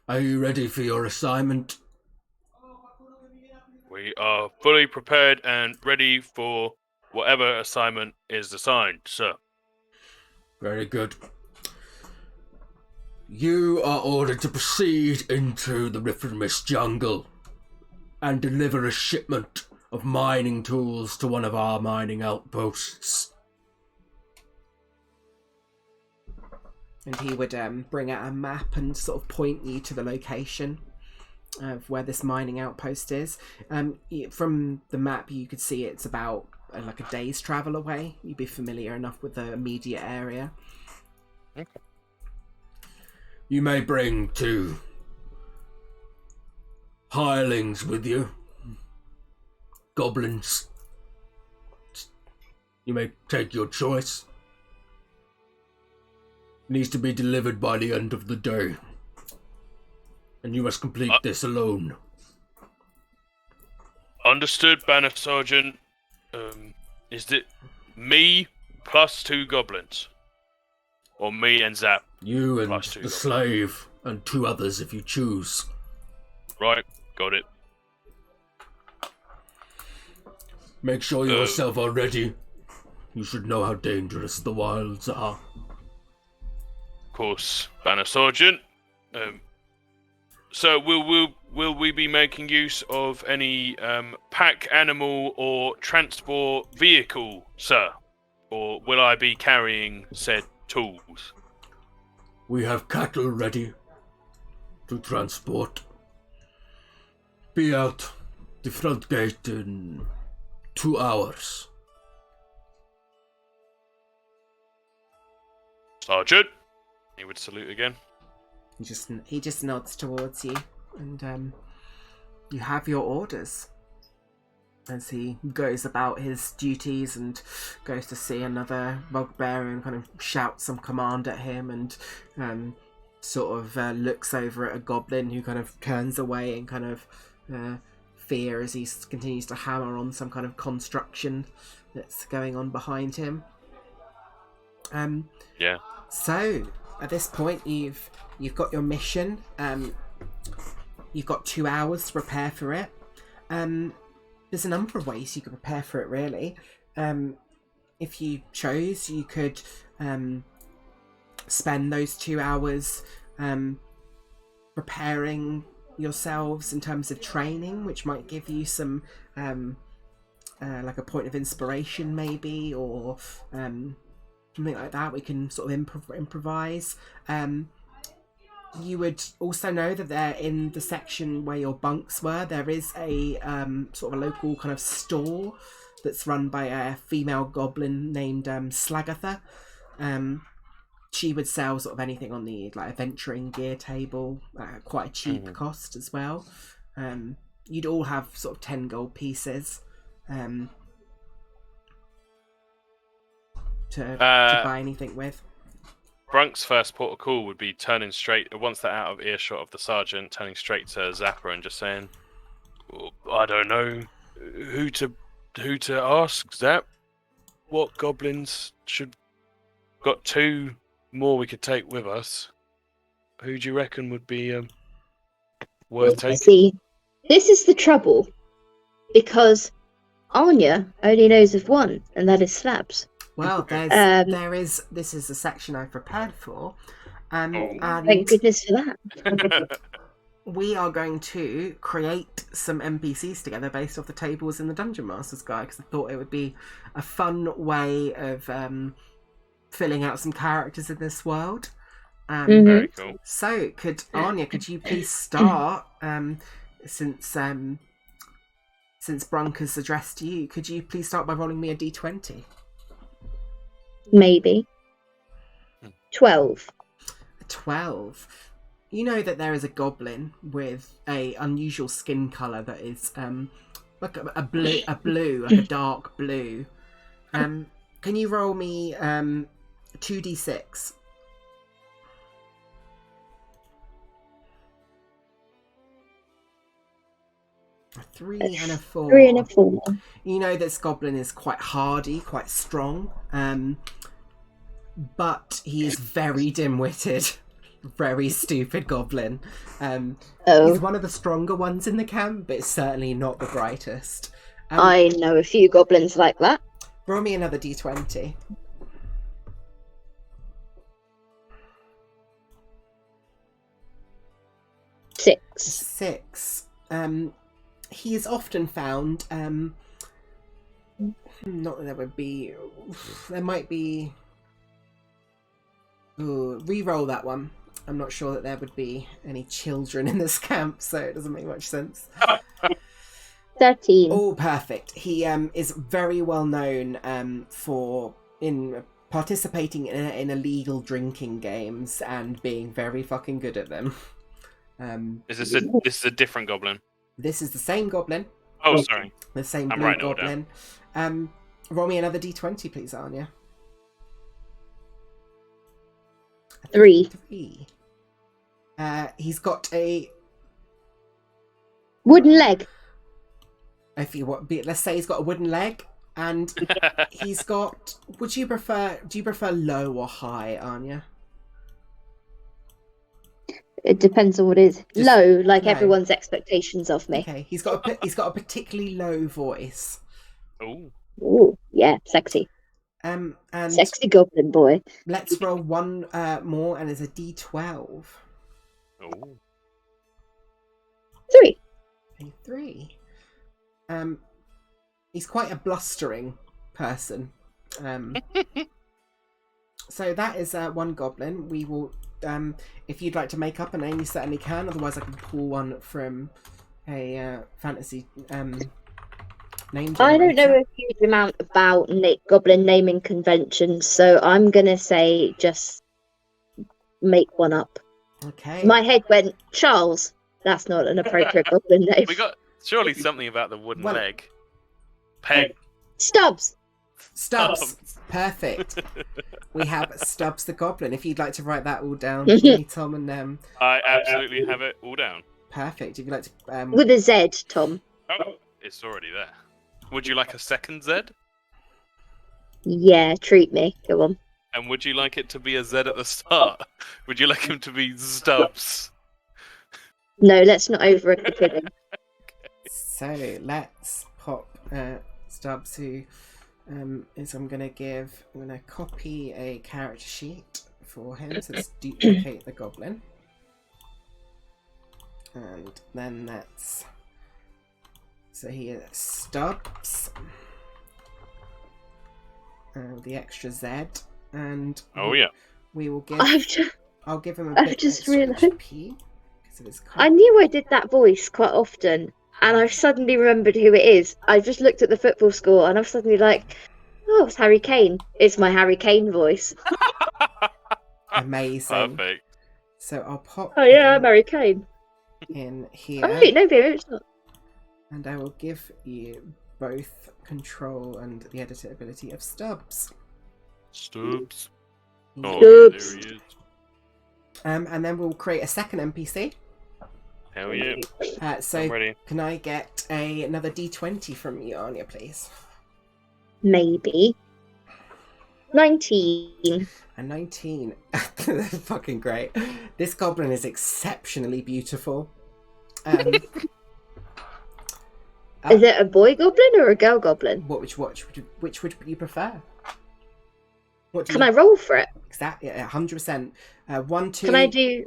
Are you ready for your assignment? We are fully prepared and ready for whatever assignment is assigned, sir. Very good. You are ordered to proceed into the Riffinmist jungle and deliver a shipment of mining tools to one of our mining outposts. And he would bring out a map and sort of point you to the location of where this mining outpost is. From the map, you could see it's about like a day's travel away. You'd be familiar enough with the immediate area. Okay. You may bring 2 hirelings with you. Goblins. You may take your choice. Needs to be delivered by the end of the day. And you must complete this alone. Understood, Banner Sergeant. Is it me plus 2 goblins? Or me and Zap? You and plus 2 the goblins? slave and 2 others if you choose. Right, got it. Make sure you yourself are ready. You should know how dangerous the wilds are. Of course, Banner Sergeant. So will we be making use of any pack animal or transport vehicle, sir? Or will I be carrying said tools? We have cattle ready to transport. Be out the front gate in 2 hours. Sergeant? He would salute again. He just nods towards you, and you have your orders. As he goes about his duties and goes to see another bugbear and kind of shouts some command at him, and sort of looks over at a goblin who kind of turns away in kind of fear as he continues to hammer on some kind of construction that's going on behind him. Yeah. So at this point, you've got your mission. You've got 2 hours to prepare for it. There's a number of ways you could prepare for it, really. If you chose, you could spend those 2 hours preparing yourselves in terms of training, which might give you some like a point of inspiration, maybe, or something like that. We can sort of improvise. You would also know that there, in the section where your bunks were, there is a sort of a local kind of store that's run by a female goblin named Slagatha. She would sell sort of anything on the like adventuring gear table at quite a cheap cost as well. You'd all have sort of 10 gold pieces to buy anything with. Brunk's first port of call would be turning straight, once they're out of earshot of the sergeant, turning straight to Zappa and just saying, well, I don't know who to ask, Zap. What goblins should... Got 2 more we could take with us. Who do you reckon would be worth taking? See, this is the trouble. Because Anya only knows of one, and that is slabs. Well, Um, this is a section I've prepared for, Oh. and Thank goodness for that. we are going to create some NPCs together based off the tables in the Dungeon Master's Guide, because I thought it would be a fun way of filling out some characters in this world. Very cool. So, Anya, could you please start? Since Bronca's addressed you, could you please start by rolling me a d20? Maybe. 12. 12. You know that there is a goblin with a unusual skin color that is like a blue, like a dark blue. Can you roll me 2d6? A 3 and a 4. 3 and a 4. You know this goblin is quite hardy, quite strong, but he is very dim-witted. Very stupid goblin. He's one of the stronger ones in the camp, but certainly not the brightest. I know a few goblins like that. Roll me another d20. Six. 6. He is often found. Not that there would be. There might be. Ooh, re-roll that one. I'm not sure that there would be any children in this camp, so it doesn't make much sense. 13. Oh, perfect. He is very well known for participating in illegal drinking games and being very fucking good at them. This is a different goblin. This is the same goblin. Oh, sorry. The same I'm blue writing it all goblin. Roll me another d20, please, Anya. 3. 3. He's got a. Wooden leg. If you want, let's say he's got a wooden leg, and he's got. Do you prefer low or high, Anya? It depends on what it is. Just low, like low. everyone's expectations of me. Okay, he's got a particularly low voice. Oh. Ooh, yeah, sexy. And Sexy goblin boy. let's roll one more, and it's a d12. Oh. 3. A 3. He's quite a blustering person. So that is one goblin. We will, if you'd like to make up a name, you certainly can. Otherwise, I can pull one from a fantasy name generator. I don't know a huge amount about goblin naming conventions, so I'm gonna say just make one up. Okay. My head went, Charles. That's not an appropriate goblin name. We got surely something about the wooden Well- leg. Peg. Stubbs. Stubbs. Perfect. We have Stubbs the goblin. If you'd like to write that all down for me, Tom, and I absolutely have it all down. perfect. If you'd like to, With a Z, Tom. Oh, it's already there. Would you like a second Z? Yeah, treat me. Go on. And would you like it to be a Z at the start? Would you like him to be Stubbs? No, let's not over the pudding. so let's pop Stubbs, who is I'm gonna copy a character sheet for him. So let's duplicate the goblin, and then that's. So here, Stubbs, the extra Z, and Oh yeah. we will give. I'll give him a I've bit just extra realised- HP because of his. I knew I did that voice quite often, and I've suddenly remembered who it is. I just looked at the football score, and I'm suddenly like, oh, it's Harry Kane. It's my Harry Kane voice. Amazing. Perfect. So I'll pop. Oh yeah, him I'm Harry Kane. in here. Oh wait, no, baby, it's not. And I will give you both control and the editability of Stubbs. Stubbs. Yeah. Oh, yeah, there Stubbs. he is. And then we'll create a second NPC. Hell yeah. So I'm ready. can I get another D20 from you, Anya, please? Maybe. 19. A 19. Fucking great. This goblin is exceptionally beautiful. Is it a boy goblin or a girl goblin? Which would you prefer? What do Can you... I roll for it? Exactly, 100%. 1, 2. Can I do?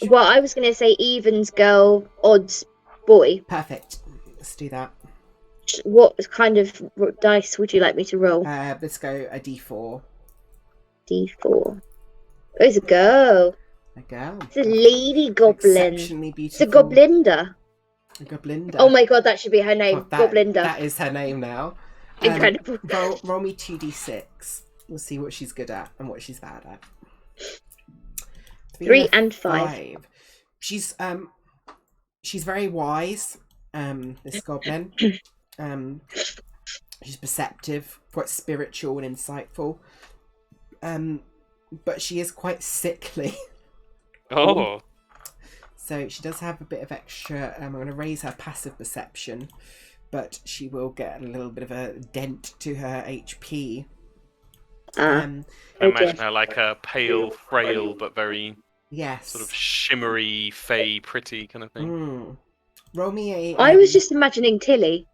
Well, I was going to say evens girl, odds boy. Perfect. Let's do that. What kind of dice would you like me to roll? Let's go a D4. D4. Oh, it's a girl. A girl. It's a lady goblin. Exceptionally It's a beautiful. goblinda. A goblinda. Oh my god, that should be her name. Goblinda. That is her name now. Incredible. Roll me 2d6. We'll see what she's good at and what she's bad at. 3 and 5. She's very wise. This goblin. She's perceptive, quite spiritual and insightful. But she is quite sickly. Oh. So she does have a bit of extra. I'm going to raise her passive perception, but she will get a little bit of a dent to her HP. I imagine her like a pale, frail, but very yes, sort of shimmery, fey, pretty kind of thing. Roll me a. I was just imagining Tilly.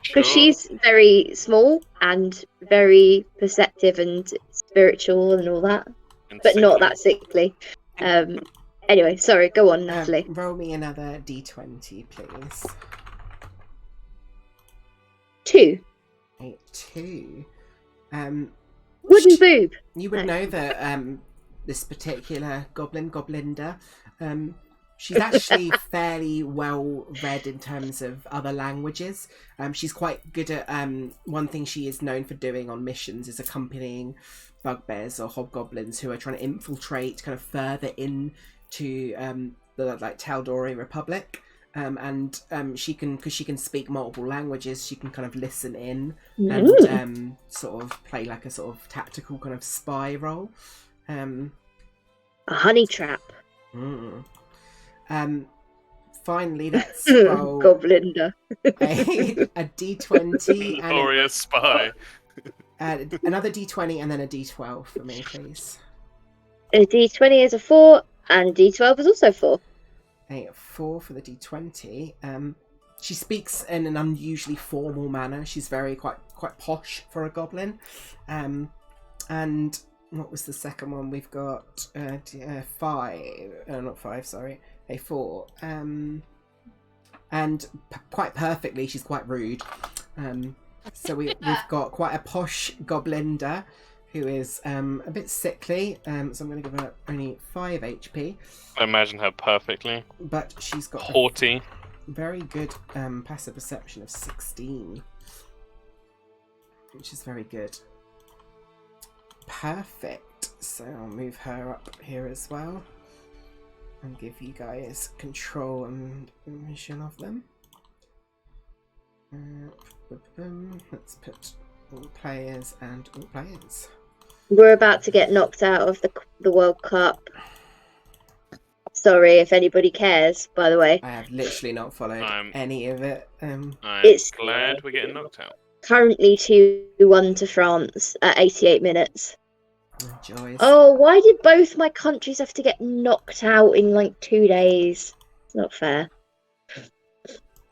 Because she's very small and very perceptive and spiritual and all that, but not that sickly. Anyway, sorry, go on, Natalie. Roll me another d20, please. 2. 2. Wooden boob. You would know that this particular goblinda, she's actually fairly well read in terms of other languages. She's quite good at one thing she is known for doing on missions is accompanying bugbears or hobgoblins who are trying to infiltrate kind of further into the Taldori Republic. And she can, because she can speak multiple languages, she can kind of listen in and sort of play like a sort of tactical kind of spy role. A honey trap. Finally, let's roll Goblinda. a d20 and Glorious spy. another d20 and then a d12 for me, please. A d20 is a 4, and d12 is also 4. A 4 for the d20. She speaks in an unusually formal manner. She's very quite posh for a goblin. And what was the second one? We've got 5. Not 5. Sorry, a 4. And quite perfectly, she's quite rude. So we've got quite a posh goblinda who is a bit sickly. So I'm going to give her only 5 HP. I imagine her perfectly. But she's got haughty. Very good passive perception of 16, which is very good. Perfect. So I'll move her up here as well and give you guys control and permission of them. Let's put all players and all players. We're about to get knocked out of the World Cup. Sorry if anybody cares, by the way. I have literally not followed any of it. I'm It's glad we're getting knocked out. Currently 2-1 to France at 88 minutes. Oh, joys. Oh, why did both my countries have to get knocked out in like 2 days? It's not fair.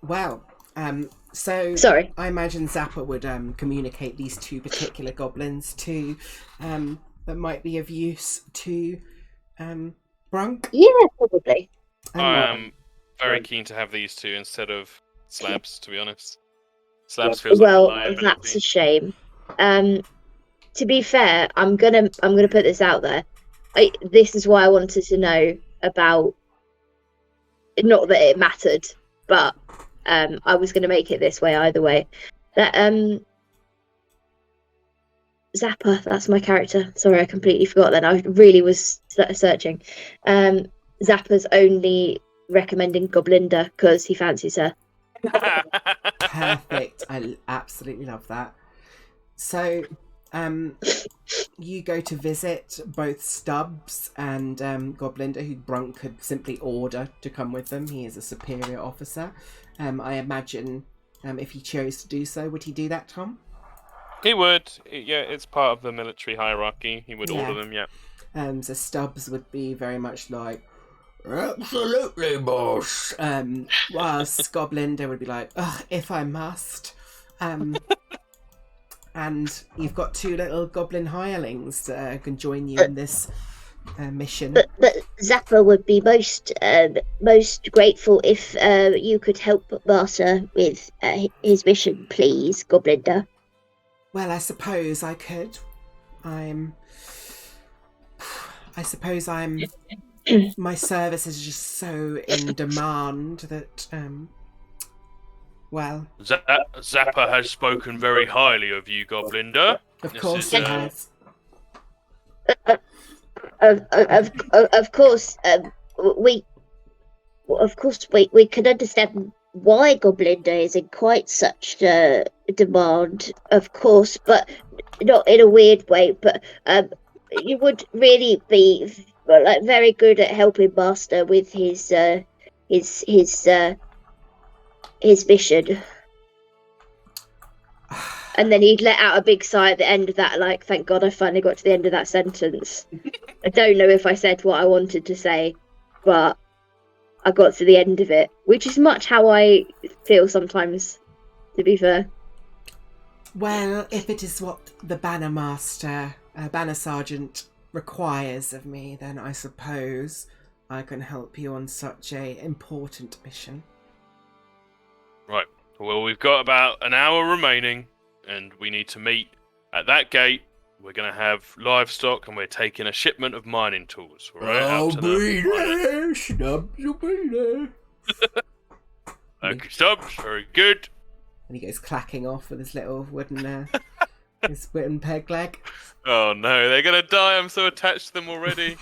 Well, so Sorry. I imagine Zappa would communicate these two particular goblins to that might be of use to Brunk. Yeah, probably. I'm very keen to have these two instead of Slabs, to be honest. Slabs feels like a Well, liability. that's a shame. To be fair, I'm gonna put this out there. This is why I wanted to know about. Not that it mattered, but I was gonna make it this way either way. That Zappa, that's my character. Sorry, I completely forgot that. I really was searching. Zappa's only recommending Goblinda because he fancies her. Perfect. I absolutely love that. So, you go to visit both Stubbs and Goblinda, who Brunk could simply order to come with them. He is a superior officer. I imagine if he chose to do so, would he do that, Tom? He would. Yeah, it's part of the military hierarchy. He would order them, yeah. So Stubbs would be very much like, Absolutely, boss. Whilst Goblinda would be like, ugh, if I must. And you've got 2 little goblin hirelings that can join you in this mission. But Zappa would be most grateful if you could help Master with his mission, please, Goblinda. Well, I suppose I could. I suppose I'm. My service is just so in demand that, well, Zappa has spoken very highly of you, Goblinda. of This course is, he has. Of course, we can understand why Goblinda is in quite such demand, of course, but not in a weird way. But you would really be very good at helping Master with his mission. And then he'd let out a big sigh at the end of that, like, thank God I finally got to the end of that sentence. I don't know if I said what I wanted to say, but I got to the end of it, which is much how I feel sometimes, to be fair. Well, if it is what the Banner Master, Banner Sergeant requires of me, then I suppose I can help you on such a important mission. Right. Well, we've got about an hour remaining, and we need to meet at that gate. We're going to have livestock, and we're taking a shipment of mining tools. Right I'll out to be there. Stubbs will be there. Okay, Stubbs, very good. And he goes clacking off with his little wooden, his wooden peg leg. Oh no, they're going to die. I'm so attached to them already.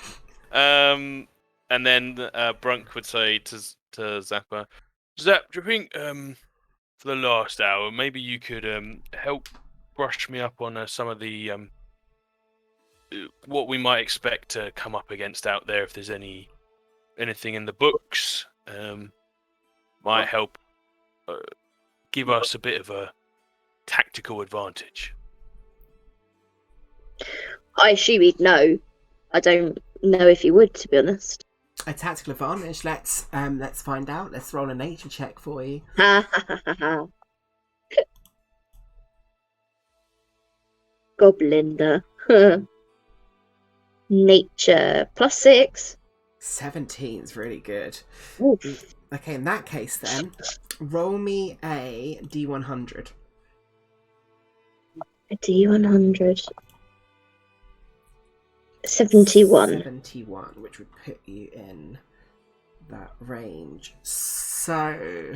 And then Brunk would say to Zappa, Zap, do you think for the last hour, maybe you could help brush me up on some of the what we might expect to come up against out there, if there's anything in the books, might help give us a bit of a tactical advantage. I assume he'd know. I don't know if he would, to be honest. A tactical advantage. Let's find out. Let's roll a nature check for you. Ha ha ha ha. Goblinda. Nature +6. 17's really good. Oof. Okay, in that case then, roll me a D100. A D100. 71. 71, which would put you in that range. So,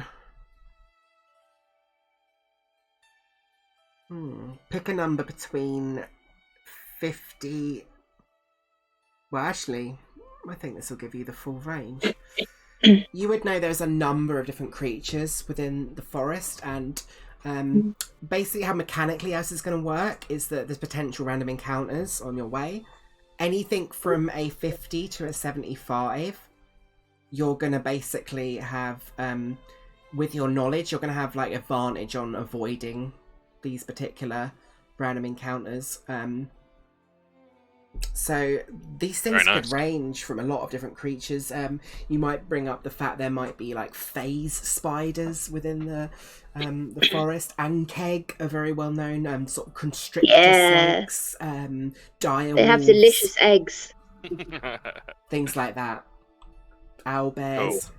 pick a number between 50. Well, actually, I think this will give you the full range. You would know there's a number of different creatures within the forest, and basically how mechanically this is going to work is that there's potential random encounters on your way. Anything from a 50 to a 75, you're going to basically have, with your knowledge, you're going to have like advantage on avoiding these particular random encounters. So these things could range from a lot of different creatures. You might bring up the fact there might be like phase spiders within the forest. Ankeg are very well known. Sort of constrictor snakes, dire They have wolves, delicious eggs. things like that. Owl bears. Cool.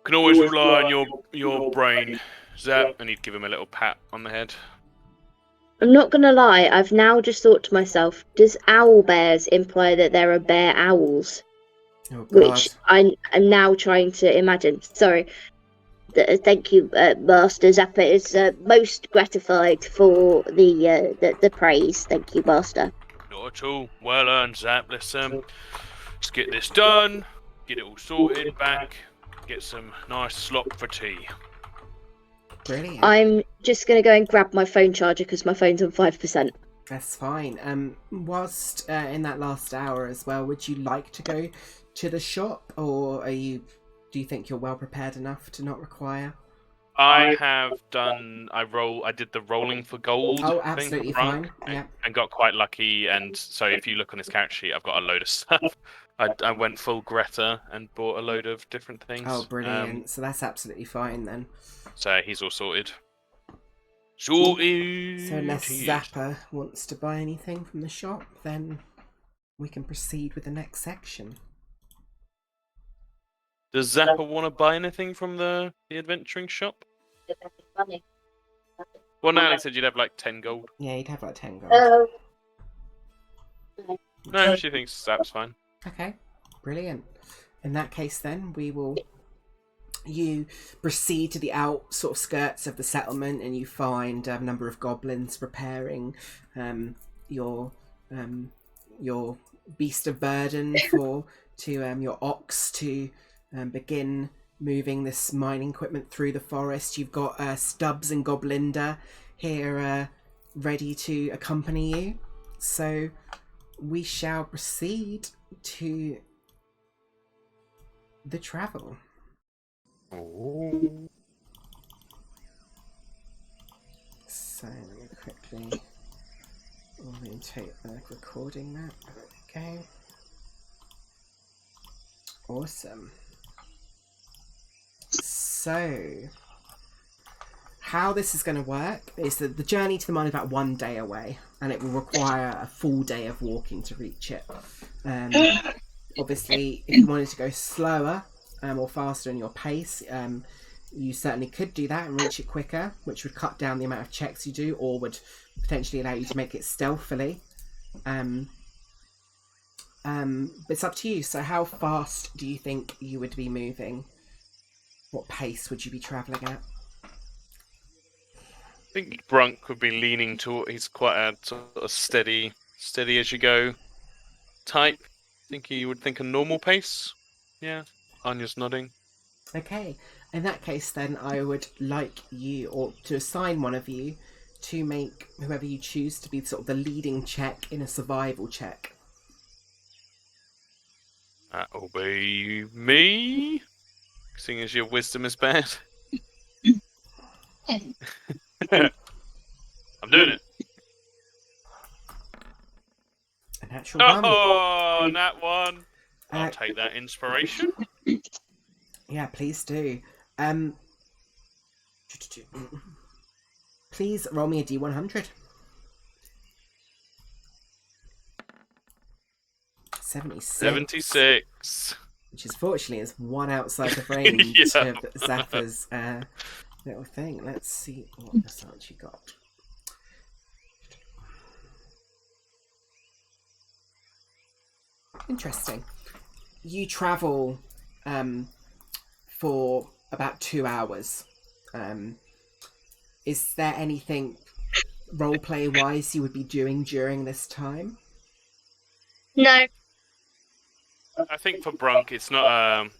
Can always rely on your brain, Zap, and he'd give him a little pat on the head. I'm not gonna lie, I've now just thought to myself, does owl bears imply that there are bear owls? Oh, God. Which I'm now trying to imagine. Sorry. Thank you, Master. Zappa is most gratified for the praise. Thank you, Master. Not at all. Well earned, Zap. Let's get this done, get it all sorted, back, get some nice slop for tea. Brilliant. I'm just going to go and grab my phone charger because my phone's on 5%. That's fine. Whilst in that last hour as well, would you like to go to the shop, or do you think you're well prepared enough to not require? I have done. I did the rolling for gold. Oh, thing absolutely for Brunk, fine. Yeah. and got quite lucky. And so, if you look on his character sheet, I've got a load of stuff. I went full Greta and bought a load of different things. Oh, brilliant. So that's absolutely fine then. So he's all sorted. Sorted. So unless he is. Zappa wants to buy anything from the shop, then we can proceed with the next section. Does Zappa want to buy anything from the adventuring shop? Money. Well, Natalie said you'd have like 10 gold. Yeah, you'd have like 10 gold. Oh. No, she thinks Zap's fine. Okay, brilliant. In that case, then you proceed to the skirts of the settlement, and you find a number of goblins repairing your beast of burden to your ox to begin moving this mining equipment through the forest. You've got Stubbs and Goblinda here ready to accompany you. So we shall proceed to the travel. Oh. So let me quickly orientate the recording map. Okay. Awesome. So, how this is going to work is that the journey to the mine is about 1 day away, and it will require a full day of walking to reach it. Obviously, if you wanted to go slower or faster in your pace, you certainly could do that and reach it quicker, which would cut down the amount of checks you do, or would potentially allow you to make it stealthily. But it's up to you. So how fast do you think you would be moving? What pace would you be travelling at? I think Brunk would be leaning toward. He's quite a sort of steady as you go type. I think he would think a normal pace. Yeah, Anya's nodding. Okay, in that case then I would like you, or to assign one of you, to make whoever you choose to be sort of the leading check in a survival check. That'll be me. Seeing as your wisdom is bad. I'm doing it. A natural one. Oh, nat one. I'll take that inspiration. Yeah, please do. Please roll me a D100. 76. Which is fortunately is one outside the range Yeah. of Zappa's little thing. Let's see what result you got. Interesting. You travel for about 2 hours. Is there anything roleplay wise you would be doing during this time? No. I think for Brunk, it's not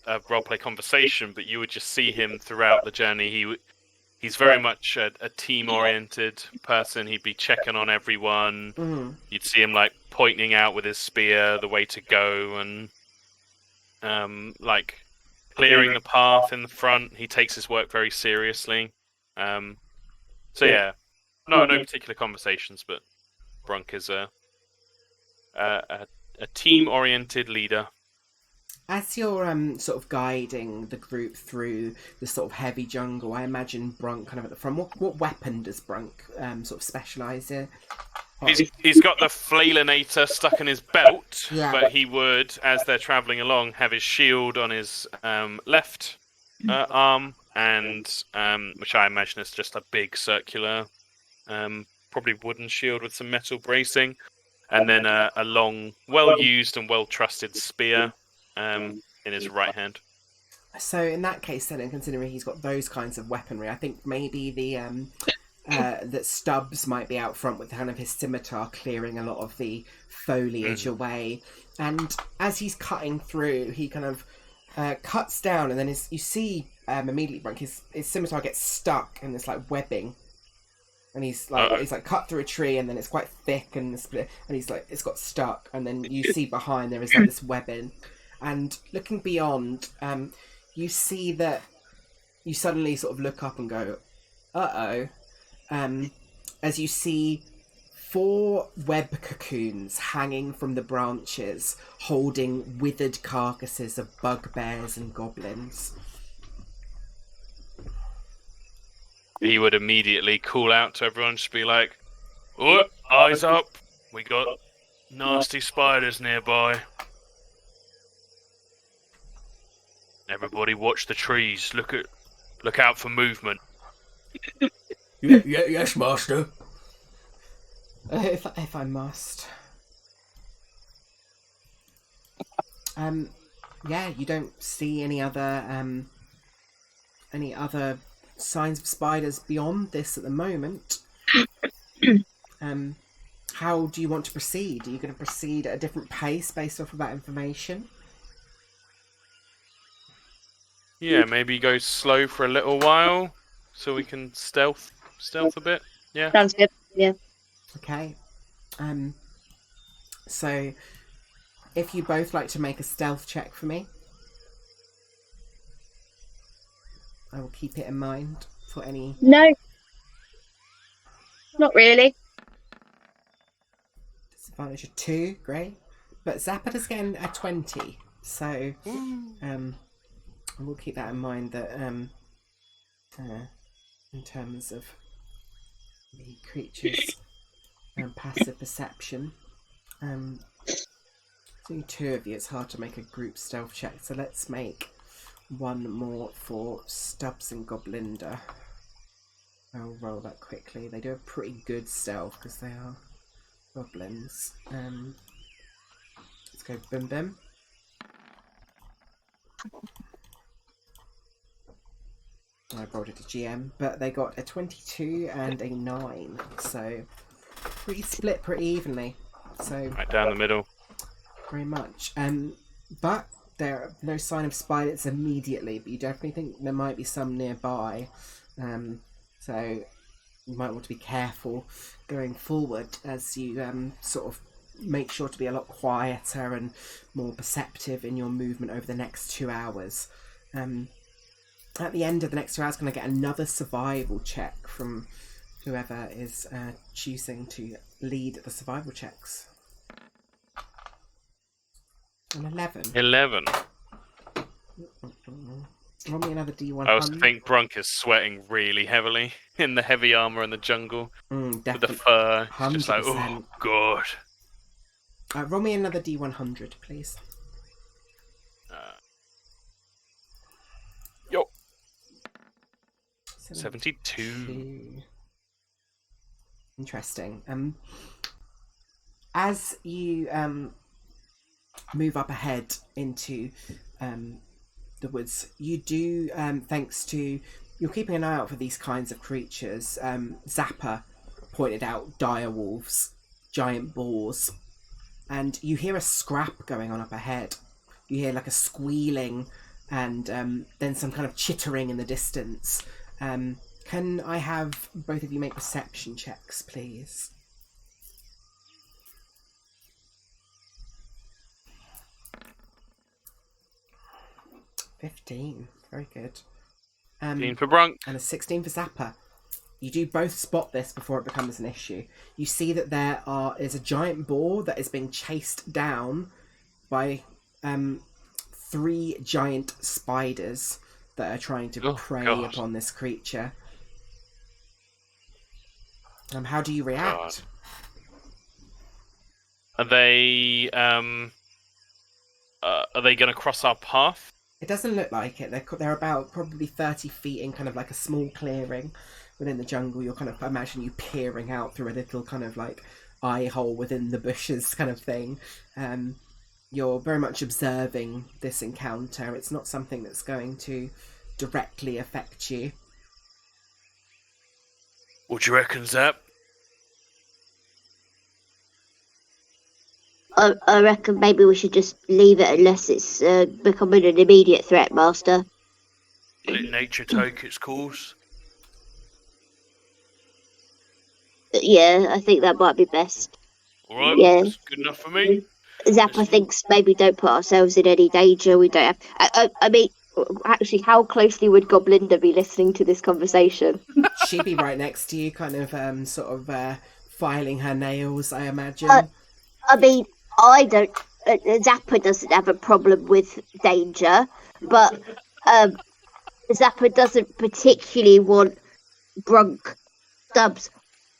a roleplay conversation, but you would just see him throughout the journey. He's very much a team-oriented person. He'd be checking on everyone. Mm. You'd see him like pointing out with his spear the way to go, and like clearing the path in the front. He takes his work very seriously. So yeah, no particular conversations, but Brunk is a team-oriented leader. As you're sort of guiding the group through the sort of heavy jungle, I imagine Brunk kind of at the front. What weapon does Brunk sort of specialise in? He's got the flailinator stuck in his belt, Yeah. but he would, as they're travelling along, have his shield on his left arm, and which I imagine is just a big circular, probably wooden shield with some metal bracing, and then a long, well-used and well-trusted spear in his right hand. So in that case, then, and considering he's got those kinds of weaponry, I think maybe that Stubbs might be out front with kind of his scimitar clearing a lot of the foliage away. And as he's cutting through, he kind of cuts down, and then you see immediately, Brunk, his scimitar gets stuck in this like webbing. And he's like cut through a tree, and then it's quite thick and he's like, it's got stuck, and then you see behind there is like this webbing. And looking beyond, you see that you suddenly sort of look up and go, uh-oh, as you see 4 web cocoons hanging from the branches, holding withered carcasses of bugbears and goblins. He would immediately call out to everyone, just be like, "Oh, eyes up! We got nasty spiders nearby. Everybody watch the trees. Look out for movement." Yes, master. If I must. Yeah, you don't see any other signs of spiders beyond this at the moment. How do you want to proceed? Are you going to proceed at a different pace based off of that information? Yeah, maybe go slow for a little while, so we can stealth a bit. Yeah. Sounds good. Yeah. Okay. So, if you both like to make a stealth check for me, I will keep it in mind for any... No. Not really. Disadvantage of 2, great. But Zappa's getting a 20, so we'll keep that in mind that in terms of the creature's passive perception. Only 2 of you, it's hard to make a group stealth check, so let's make one more for Stubbs and Goblinda. I'll roll that quickly. They do a pretty good stealth because they are goblins. Let's go Bim Bim. I rolled it to GM, but they got a 22 and a 9, so pretty split pretty evenly. So Right down the middle. very much. But there are no sign of spiders immediately, but you definitely think there might be some nearby. So you might want to be careful going forward as you sort of make sure to be a lot quieter and more perceptive in your movement over the next 2 hours. At the end of the next 2 hours, going to get another survival check from whoever is choosing to lead the survival checks. An 11. 11. Roll me another D100. I also think Brunk is sweating really heavily in the heavy armor and the jungle with the Definitely. fur. It's just like, 100%. oh god. Roll me another D100, please. Yo. 72. Interesting. As you move up ahead into the woods, you do, thanks to you're keeping an eye out for these kinds of creatures. Zappa pointed out dire wolves, giant boars, and you hear a scrap going on up ahead. You hear like a squealing and then some kind of chittering in the distance. Can I have both of you make perception checks, please? 15. Very good. 15 for Brunk. And a 16 for Zappa. You do both spot this before it becomes an issue. You see that there is a giant boar that is being chased down by 3 giant spiders that are trying to prey upon this creature. How do you react? Are they going to cross our path? It doesn't look like it. They're about probably 30 feet in kind of like a small clearing within the jungle. You're kind of imagine you peering out through a little kind of like eye hole within the bushes kind of thing. You're very much observing this encounter. It's not something that's going to directly affect you. What do you reckon, Zap? I reckon maybe we should just leave it unless it's becoming an immediate threat, Master. Let nature take its course. Yeah, I think that might be best. Alright, Yeah. that's good enough for me. Zappa thinks maybe don't put ourselves in any danger. We don't have. I mean, Actually, how closely would Goblinda be listening to this conversation? She'd be right next to you, kind of filing her nails, I imagine. I mean, I don't. Zappa doesn't have a problem with danger, but Zappa doesn't particularly want Brunk, Stubbs,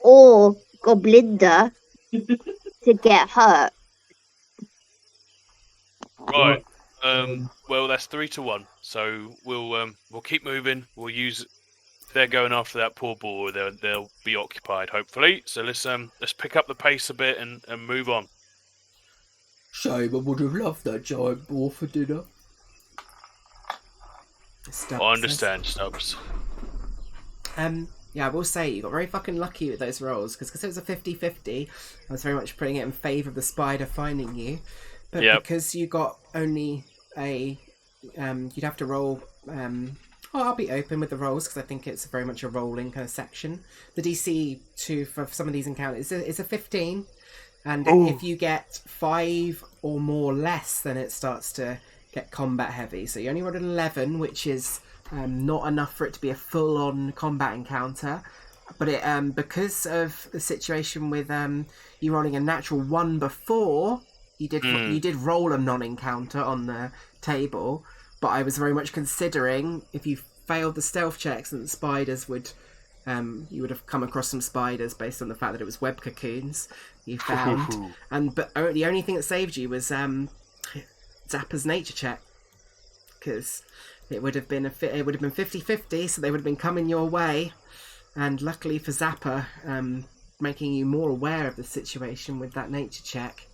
or Goblinda to get hurt. Right. Well, that's 3-1. So we'll keep moving. We'll use. If they're going after that poor boar, they'll be occupied, hopefully. So let's pick up the pace a bit and move on. Shame, I would have loved that giant boar for dinner. Stubbs I understand, Stubbs. Yeah, I will say you got very fucking lucky with those rolls because it was a 50-50. I was very much putting it in favour of the spider finding you, but because you got only a, you'd have to roll. I'll be open with the rolls because I think it's very much a rolling kind of section. The DC for some of these encounters is a 15, and if you get 5 or more less, then it starts to get combat heavy. So you only rolled an 11, which is not enough for it to be a full-on combat encounter. But it because of the situation with you rolling a natural 1 before, you did roll a non-encounter on the table. But I was very much considering if you failed the stealth checks and the spiders would, you would have come across some spiders based on the fact that it was web cocoons you found. But the only thing that saved you was Zappa's nature check, because it would have been 50-50, so they would have been coming your way. And luckily for Zappa, making you more aware of the situation with that nature check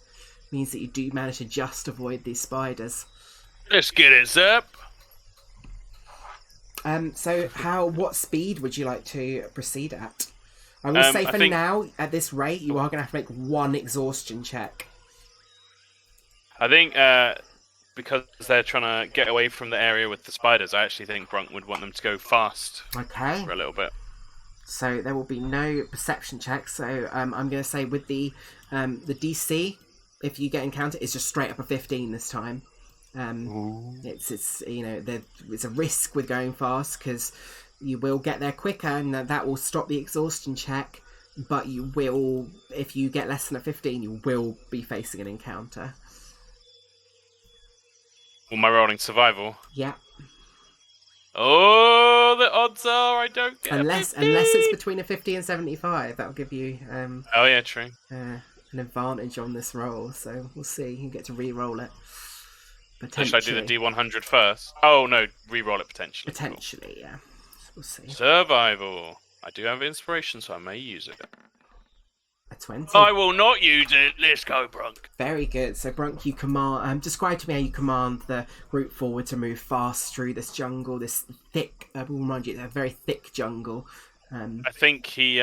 means that you do manage to just avoid these spiders. Let's get it, Zap. So what speed would you like to proceed at? I will say for now, at this rate, you are going to have to make 1 exhaustion check. I think because they're trying to get away from the area with the spiders, I actually think Brunk would want them to go fast Okay. for a little bit. So there will be no perception checks. So I'm going to say with the DC, if you get encountered, it's just straight up a 15 this time. It's a risk with going fast because you will get there quicker, and that will stop the exhaustion check. But you will, if you get less than a 15, you will be facing an encounter. Am I rolling survival? Yeah. Oh, the odds are I don't get unless a 50. it's between a 50 and 75, that'll give you oh yeah, true. An advantage on this roll. So we'll see. You get to re-roll it. Should I do the D100 first? Oh no, re-roll it potentially. Potentially, yeah. We'll see. Survival. I do have inspiration, so I may use it. A 20. I will not use it. Let's go, Brunk. Very good. So, Brunk, you command. Describe to me how you command the group forward to move fast through this jungle, this thick. I will remind you, a very thick jungle. I think he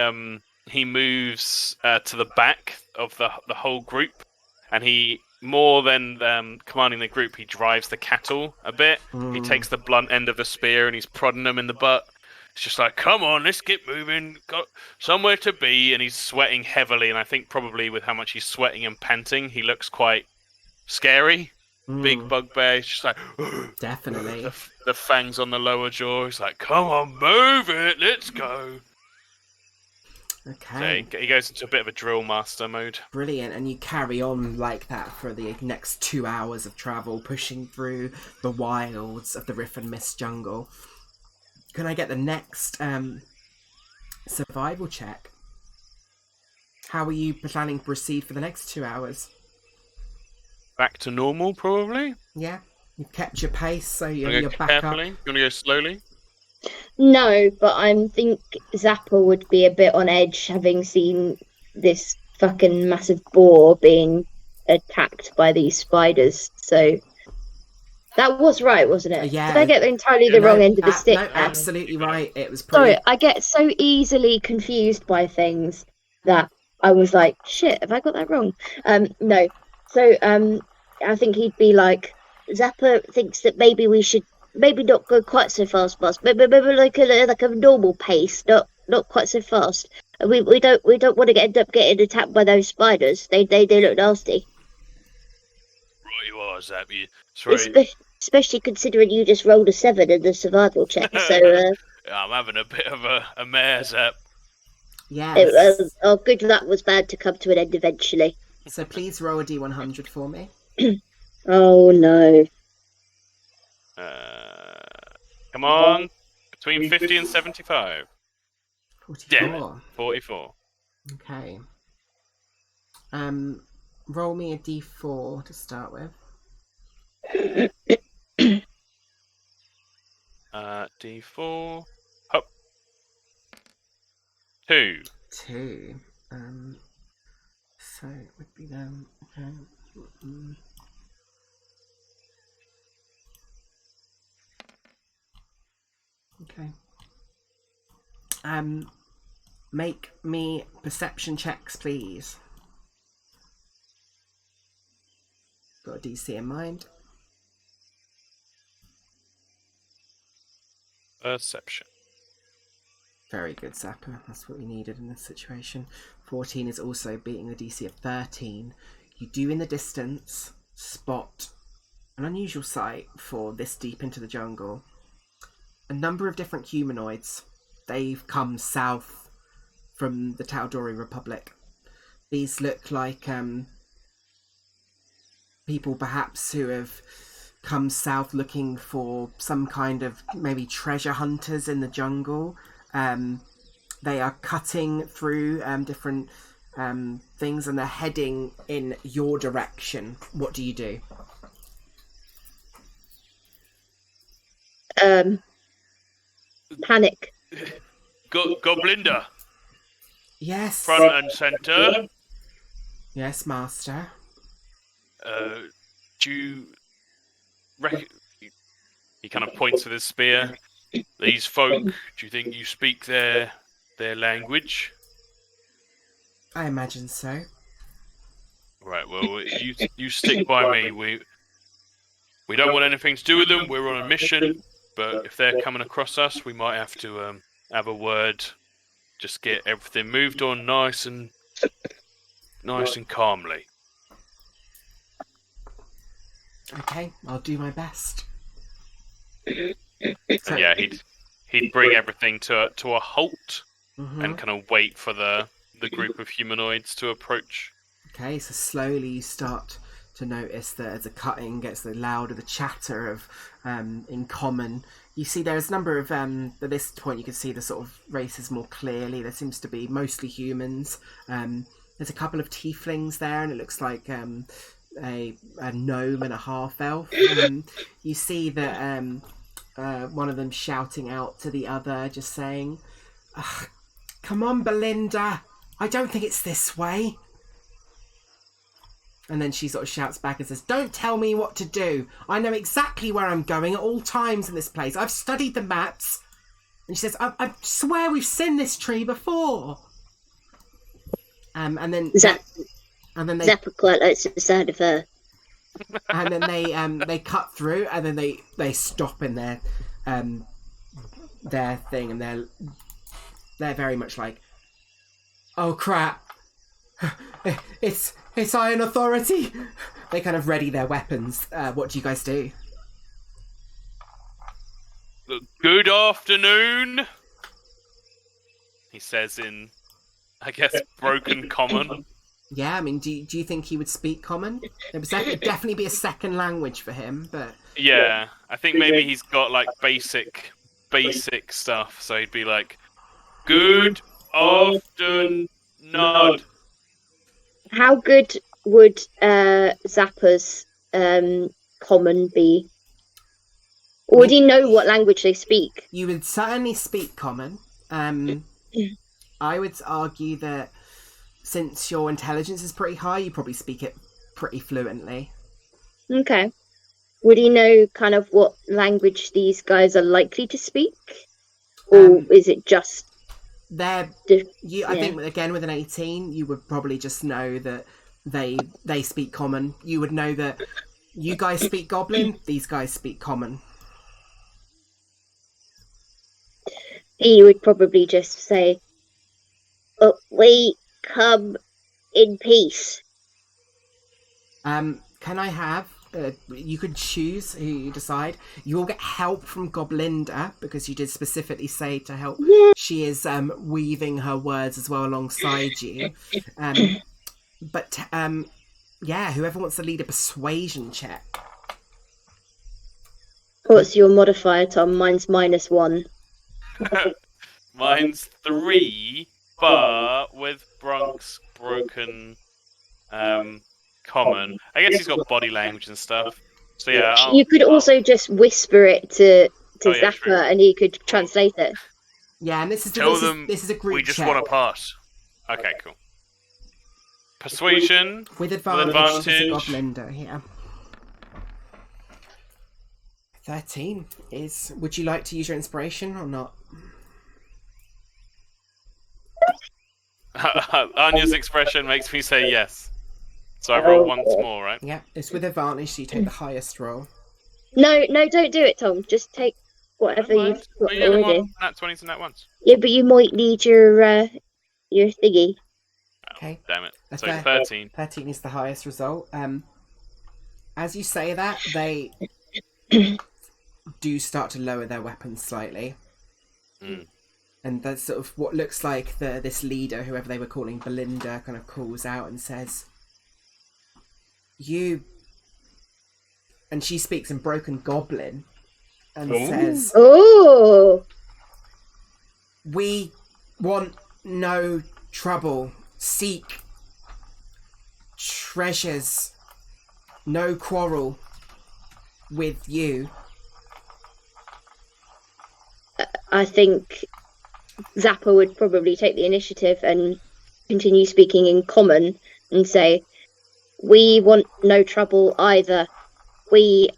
moves to the back of the whole group, and he more than commanding the group, he drives the cattle a bit. He takes the blunt end of the spear and he's prodding them in the butt. It's just like, come on, let's get moving. Got somewhere to be. And he's sweating heavily. And I think probably with how much he's sweating and panting, he looks quite scary. Big bugbear. He's just like, definitely. The fangs on the lower jaw. He's like, come on, move it. Let's go. Okay. So he goes into a bit of a drill master mode. Brilliant. And you carry on like that for the next 2 hours of travel, pushing through the wilds of the Riff and Mist jungle. Can I get the next survival check? How are you planning to proceed for the next 2 hours? Back to normal, probably? Yeah. You've kept your pace, so you're back carefully. up. You want to go slowly? No, but I think Zappa would be a bit on edge having seen this fucking massive boar being attacked by these spiders. So that was right, wasn't it? Yeah. Did I get entirely the wrong end of the stick? No, absolutely right. It was Sorry, I get so easily confused by things that I was like, shit, have I got that wrong? No. So I think he'd be like, Zappa thinks that maybe we should maybe not go quite so fast, boss. Maybe like a normal pace, not quite so fast. We don't want to end up getting attacked by those spiders. They look nasty. Right, you are, Zappy. Sorry. especially considering you just rolled a 7 in the survival check. So, I'm having a bit of a mare's up. Yes. good luck was bad to come to an end eventually. So please roll a d100 for me. Oh no. Come on. Between 50 and 75. 44. Damn it. 44. Okay. Roll me a d4 to start with. D4. Hop. 2. 2. So it would be them. Okay. Okay. Make me perception checks, please. Got a DC in mind. Perception. Very good, Zapper. That's what we needed in this situation. 14 is also beating the DC of 13. You do in the distance spot an unusual sight for this deep into the jungle. A number of different humanoids. They've come south from the Taudori Republic. These look like people perhaps who have come south looking for some kind of maybe treasure hunters in the jungle. They are cutting through different things and they're heading in your direction. What do you do? Panic. Goblinda. Yes. Front and centre. Yes, Master. Do you reckon... He kind of points with his spear. These folk, do you think you speak their language? I imagine so. Right, well, you stick by me. We don't want anything to do with them. We're on a mission. But if they're coming across us, we might have to have a word. Just get everything moved on nice and calmly. Okay, I'll do my best. And yeah, he'd bring everything to a halt Mm-hmm. and kind of wait for the group of humanoids to approach. Okay, so slowly you start to notice that as the cutting gets the louder, the chatter of in common. You see there's a number of, at this point you can see the sort of races more clearly. There seems to be mostly humans. There's a couple of tieflings there and it looks like a gnome and a half-elf. You see that one of them shouting out to the other, just saying, "Come on, Belinda, I don't think it's this way." And then she sort of shouts back and says, "Don't tell me what to do. I know exactly where I'm going at all times in this place. I've studied the maps." And she says, I swear we've seen this tree before." And then Zappa quite likes the sound of her. And then they cut through, and then they stop in their thing, and they're very much like, "Oh crap, it's Iron Authority." They kind of ready their weapons. What do you guys do? Good afternoon, he says in, I guess, broken common. Yeah, I mean, do you think he would speak common? There would definitely be a second language for him, but... Yeah, I think maybe he's got, like, basic stuff, so he'd be like, "Good afternoon." How good would Zappa's common be? Or would he know what language they speak? You would certainly speak common. I would argue that since your intelligence is pretty high, you probably speak it pretty fluently. Okay. Would he know kind of what language these guys are likely to speak? Or is it just... I think, again, with an 18, you would probably just know that they speak common. You would know that you guys speak Goblin, these guys speak common. He would probably just say, "We come in peace." Can I have you can choose who you decide. You will get help from Goblinda, because you did specifically say to help. Yeah. She is weaving her words as well alongside you. But yeah, whoever wants to lead a persuasion check. What's your modifier, Tom? Mine's -1. Mine's 3, but with Brunk's broken common. I guess he's got body language and stuff. So yeah, You could also just whisper it to Oh, yeah, Zappa, true. and he could translate it. Yeah, and this is Tell this them is, this is a group we just check. want to pass. Okay, cool. Persuasion. With advantage. advantage. Goblinda here. 13 is. Would you like to use your inspiration or not? Anya's expression makes me say yes. So I roll once more, right? Yeah, it's with advantage, so you take the highest roll. No, don't do it, Tom. Just take whatever Never you've mind. got You get them already. on nat 20s and nat ones. Yeah, but you might need your thingy. Okay. Damn it. That's So fair. 13. 13 is the highest result. As you say that, they do start to lower their weapons slightly. Mm. And that's sort of what looks like this leader, whoever they were calling Belinda, kind of calls out and says, "You..." And she speaks in broken goblin and says, Oh! "We want no trouble. Seek treasures. No quarrel with you." I think Zappa would probably take the initiative and continue speaking in common and say, "We want no trouble either. We..."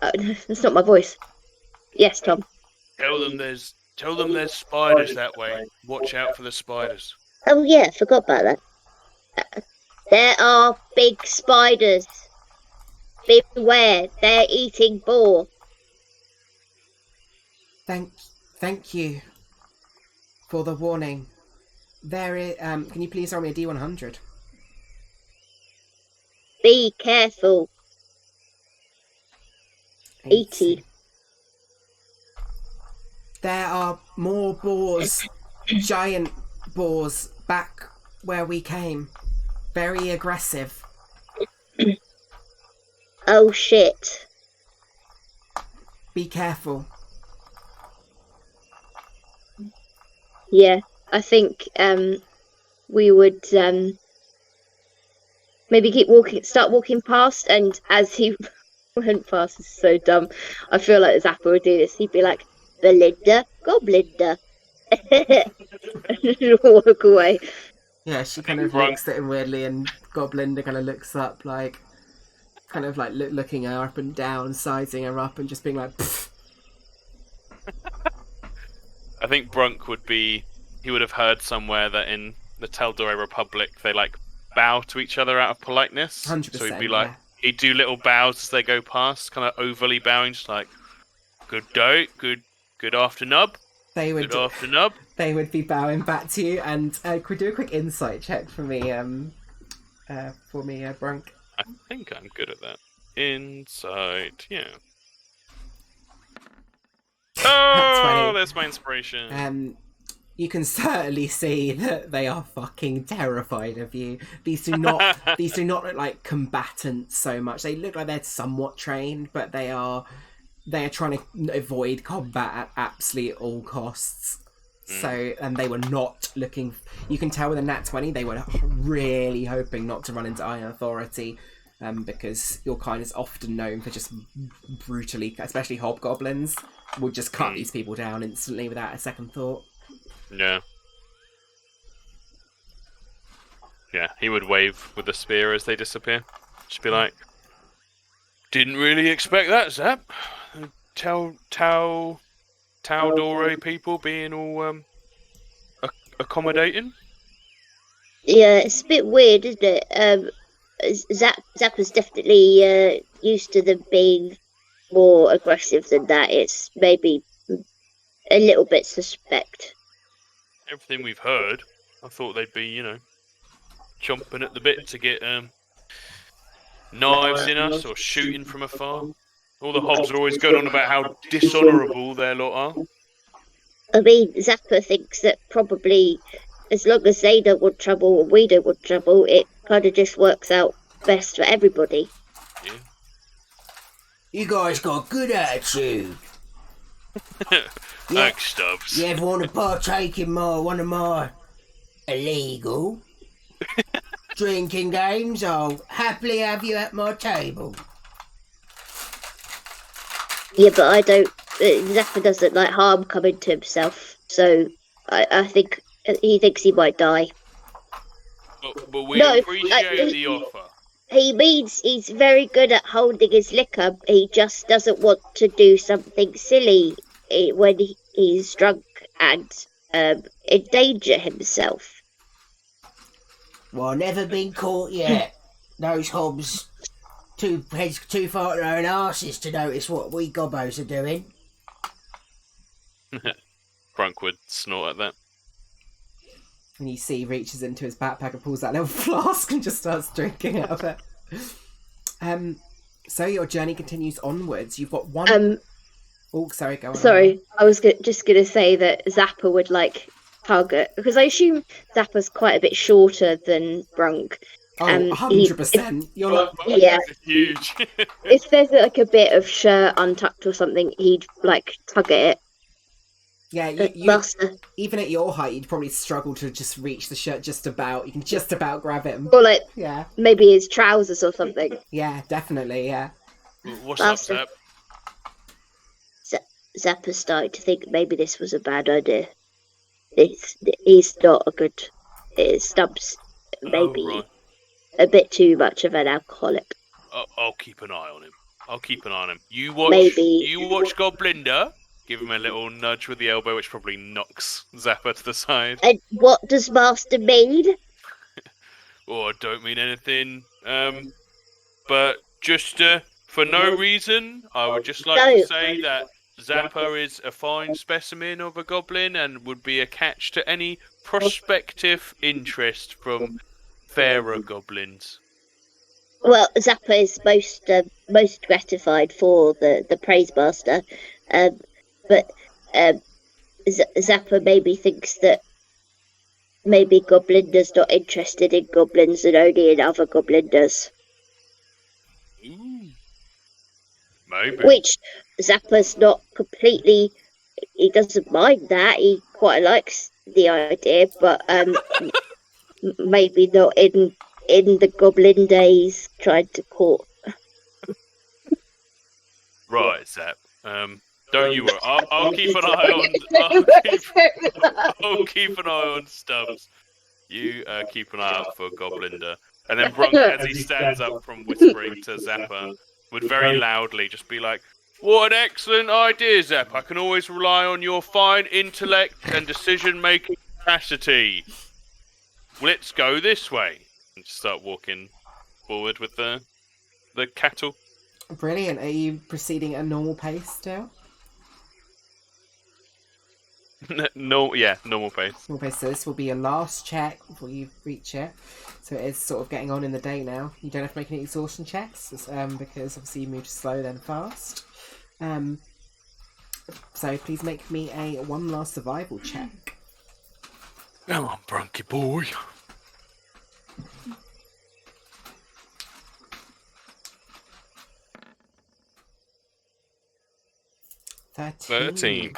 that's not my voice. Yes, Tom. Tell them there's spiders that way. Watch out for the spiders. Oh yeah, I forgot about that. There are big spiders. Beware, they're eating boar. Thank you for the warning. There is, can you please roll me a D100? Be careful. 80. There are more boars, giant boars, back where we came. Very aggressive. Oh shit. Be careful. Yeah, I think we would maybe start walking past, and as he went past, this is so dumb. I feel like Zappa would do this. He'd be like, "Belinda, Goblinda," and walk away. Yeah, she kind of looks at him weirdly, and Goblinda kind of looks up, like, kind of like looking her up and down, sizing her up, and just being like, "Pfft." I think Brunk he would have heard somewhere that in the Teldore Republic they like bow to each other out of politeness. 100%, So he'd be like, yeah. he'd do little bows as they go past, kind of overly bowing, just like, "Good day, good afternoon, They would, good afternoon." they would be bowing back to you, and could we do a quick insight check for me, Brunk? I think I'm good at that. Insight, yeah. Oh, 20. there's my inspiration. You can certainly see that they are fucking terrified of you. These do not look like combatants so much. They look like they're somewhat trained, but they are trying to avoid combat at absolutely all costs. So, and they were not looking. You can tell with a nat 20, they were really hoping not to run into Iron Authority, because your kind is often known for just brutally, especially hobgoblins, will just cut these people down instantly without a second thought. Yeah. Yeah, he would wave with the spear as they disappear. Just be like, "Didn't really expect that, Zap. Taldore people being all accommodating." Yeah, it's a bit weird, isn't it? Zappa's definitely used to them being more aggressive than that. It's maybe a little bit suspect. Everything we've heard, I thought they'd be, chomping at the bit to get knives in us or shooting from afar. All the hobs are always going on about how dishonourable their lot are. I mean, Zappa thinks that probably as long as they don't want trouble and we don't want trouble, it kind of just works out best for everybody. Yeah. You guys got a good attitude. Thanks, Stubbs. You ever want to partake in one of my illegal drinking games? I'll happily have you at my table. Yeah, but I don't. Zappa doesn't like harm coming to himself, so I think he thinks he might die. But we No, appreciate the offer. He means he's very good at holding his liquor. He just doesn't want to do something silly when he's drunk and endanger himself. Well, never been caught yet. Those hobs too far to their own arses to notice what we gobbos are doing. And would snort at that. you see he reaches into his backpack and pulls that little flask and just starts drinking out of it. So your journey continues onwards. You've got one... Oh, sorry, go on. Sorry, I was just going to say that Zappa would hug it, because I assume Zappa's quite a bit shorter than Brunk. Oh, 100%. You're like... Yeah. Huge. If there's a bit of shirt untucked or something, he'd tug at it. Yeah, even at your height, you'd probably struggle to just reach the shirt just about. You can just about grab it. Or yeah, maybe his trousers or something. Yeah, definitely, yeah. What's up, Zap? Zappa's starting to think maybe this was a bad idea. He's not a good... Stubbs maybe a bit too much of an alcoholic. I'll keep an eye on him. You watch Goblinder. Give him a little nudge with the elbow, which probably knocks Zappa to the side. And what does Master mean? I don't mean anything. But just for no reason, I would just like to say that Zappa is a fine specimen of a goblin and would be a catch to any prospective interest from fairer goblins. Well, Zappa is most gratified for the praise master, but Zappa maybe thinks that maybe Goblinder's not interested in goblins and only in other Goblinders. Maybe. Which Zappa's not completely... He doesn't mind that. He quite likes the idea, but maybe not in the Goblin days trying to court. Right, Zap. Don't you worry. I'll keep an eye on. I'll keep an eye on Stubbs. You keep an eye out for Goblinder, and then Brunk, as he stands up from whispering to Zappa, would very loudly just be like, "What an excellent idea, Zap! I can always rely on your fine intellect and decision-making capacity. Let's go this way." And just start walking forward with the cattle. Brilliant. Are you proceeding at a normal pace still? No, yeah, normal pace. Normal pace. So this will be your last check before you reach it. So it is sort of getting on in the day now. You don't have to make any exhaustion checks because obviously you moved slow then fast. So please make me a one last survival check. Come on, Brunky boy. $13.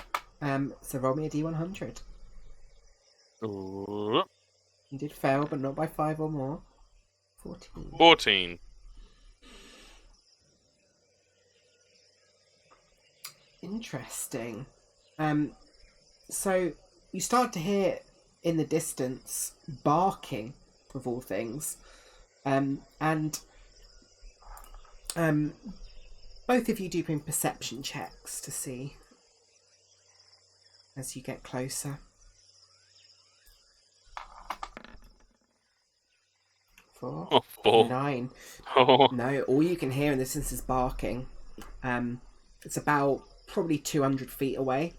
So roll me a D100. Ooh. You did fail, but not by 5 or more. 14. 14. Interesting. So you start to hear in the distance barking, of all things, and both of you do bring perception checks to see as you get closer. 4. Oh, 4. 9. Oh. No, all you can hear in this instance is barking. It's about probably 200 feet away.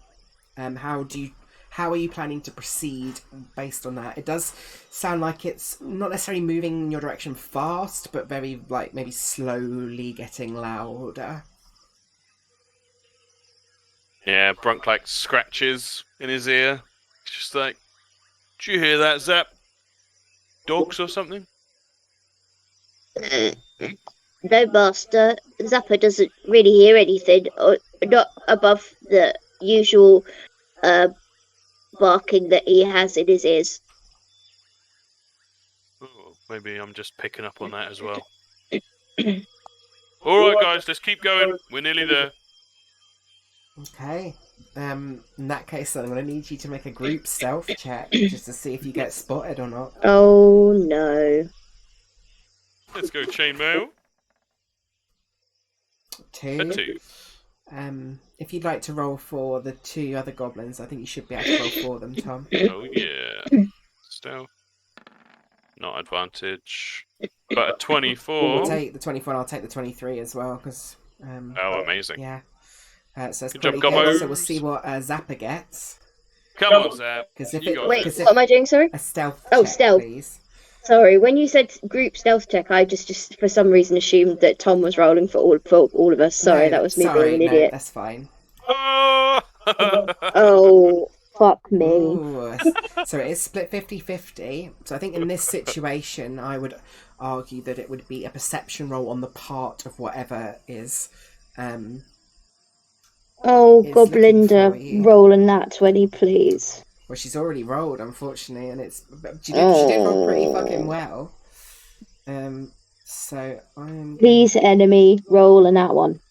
How how are you planning to proceed based on that? It does sound like it's not necessarily moving in your direction fast, but very, like, maybe slowly getting louder. Yeah, Brunk like scratches in his ear. He's just like, "Did you hear that, Zap? Dogs or something?" No, Master. Zappa doesn't really hear anything, or not above the usual barking that he has in his ears. Oh, maybe I'm just picking up on that as well. All right, guys, let's keep going. We're nearly there. Okay. In that case, then I'm going to need you to make a group stealth check just to see if you get spotted or not. Oh no. Let's go chainmail. A 2. 2. If you'd like to roll for the 2 other goblins, I think you should be able to roll for them, Tom. Oh yeah. Stealth. Not advantage. But a 24. We'll take the 24 and I'll take the 23 as well, because... Oh, amazing. yeah. So it's Good pretty job, good. Gobbos. So we'll see what Zappa gets. Come on, Zap. Because if You it... got Wait, this. if what am I doing, sorry? a stealth Oh, check, stealth. please. Sorry, when you said group stealth check, I just for some reason assumed that Tom was rolling for all of us. Sorry, No, that was me sorry, being an no, idiot. that's fine. Oh! Oh, fuck me. Ooh, so it is split 50-50. So I think in this situation, I would argue that it would be a perception roll on the part of whatever is... Oh, It's looking for Goblinda, you. rolling that 20, please. Well, she's already rolled, unfortunately, and she did roll pretty fucking well. So I'm Please, enemy, rolling that one.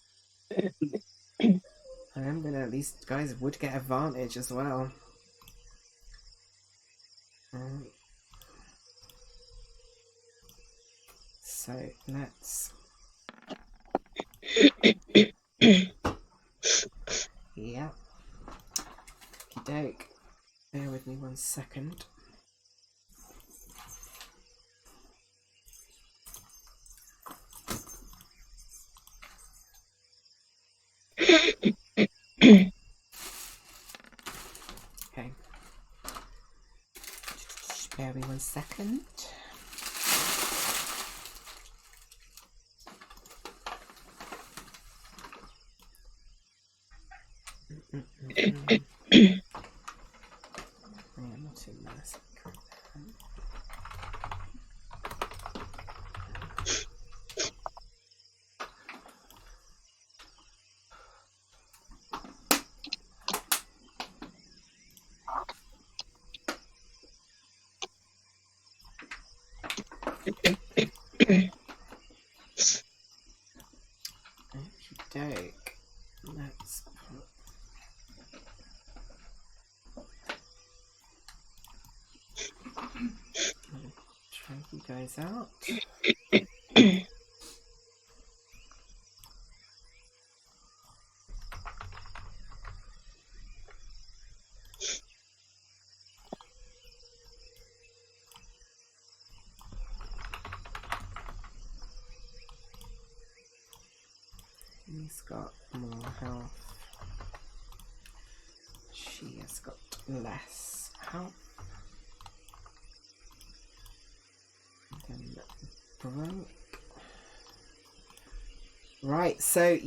these guys would get advantage as well. So let's... yeah. Okey-doke. Bear with me 1 second. Okay. Just bear with me 1 second. I am not in there. Okey-doke. Let's put... try you guys out. He's got more health. She has got less health. Then Brunk. Right, so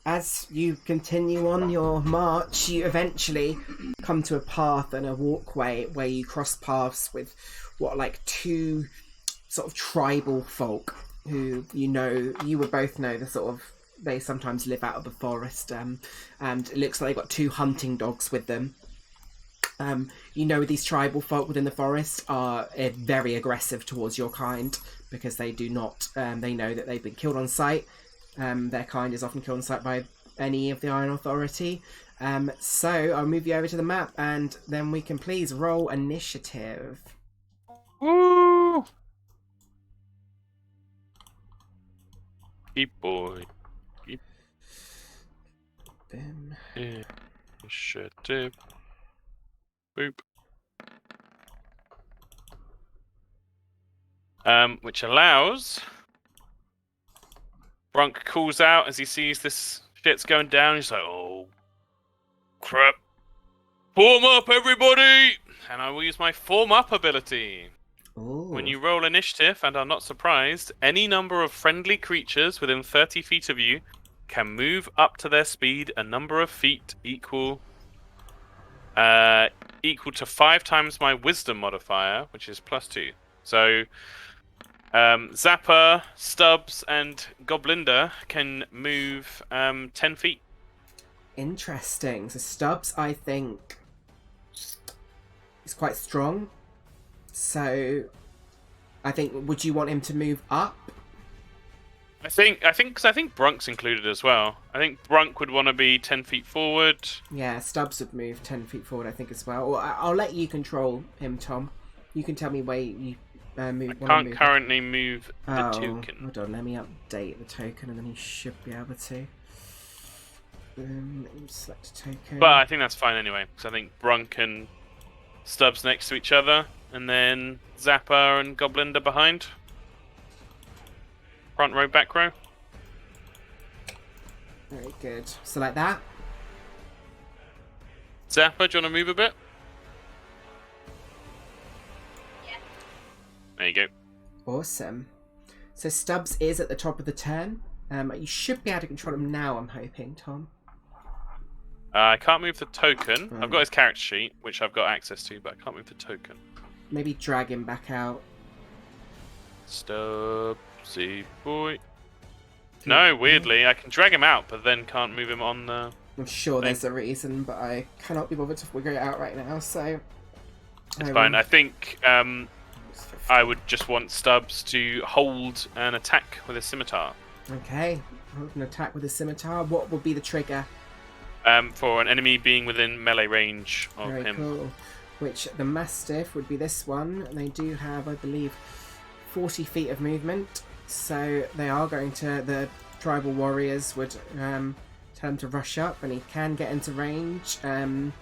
as you continue on your march, you eventually come to a path and a walkway where you cross paths with what, like, 2 sort of tribal folk who you would both know the sort of, they sometimes live out of the forest, and it looks like they've got 2 hunting dogs with them. These tribal folk within the forest are very aggressive towards your kind because they do not, they know that they've been killed on sight. Their kind is often killed on sight by any of the Iron Authority. So I'll move you over to the map and then we can please roll initiative. Woo! Keep boy. Boom. Initiative. Boop. Which allows Brunk calls out as he sees this shit's going down. He's like, "Oh, crap! Form up, everybody! And I will use my Form Up ability. Ooh. When you roll initiative and are not surprised, any number of friendly creatures within 30 feet of you can move up to their speed a number of feet equal to 5 times my Wisdom modifier, which is +2. So, Zapper, Stubbs, and Goblinda can move 10 feet. Interesting. So Stubbs, I think, is quite strong. So, I think, would you want him to move up? I think, because I think Brunk's included as well. I think Brunk would want to be 10 feet forward. Yeah, Stubbs would move 10 feet forward, I think, as well. Or I'll let you control him, Tom. You can tell me where you move. I can't currently move the Oh, token. hold on, let me update the token and then he should be able to. Let me select a token. But I think that's fine anyway, because I think Brunk and Stubbs next to each other, and then Zapper and Goblinda behind. Front row, back row. Very good. So like that. Zapper, do you want to move a bit? Yeah. There you go. Awesome. So Stubbs is at the top of the turn. You should be able to control him now, I'm hoping, Tom. I can't move the token. Right. I've got his character sheet, which I've got access to, but I can't move the token. Maybe drag him back out. Stubbsy boy. No, weirdly, I can drag him out, but then can't move him on the... I'm sure there's a reason, but I cannot be bothered to figure it out right now, so... It's fine. I think I would just want Stubbs to hold an attack with a scimitar. Okay, hold an attack with a scimitar. What would be the trigger? For an enemy being within melee range of Very him. cool. Which the Mastiff would be this one. And they do have, I believe, 40 feet of movement. So they are going to... The tribal warriors would tell him to rush up, and he can get into range. Gonna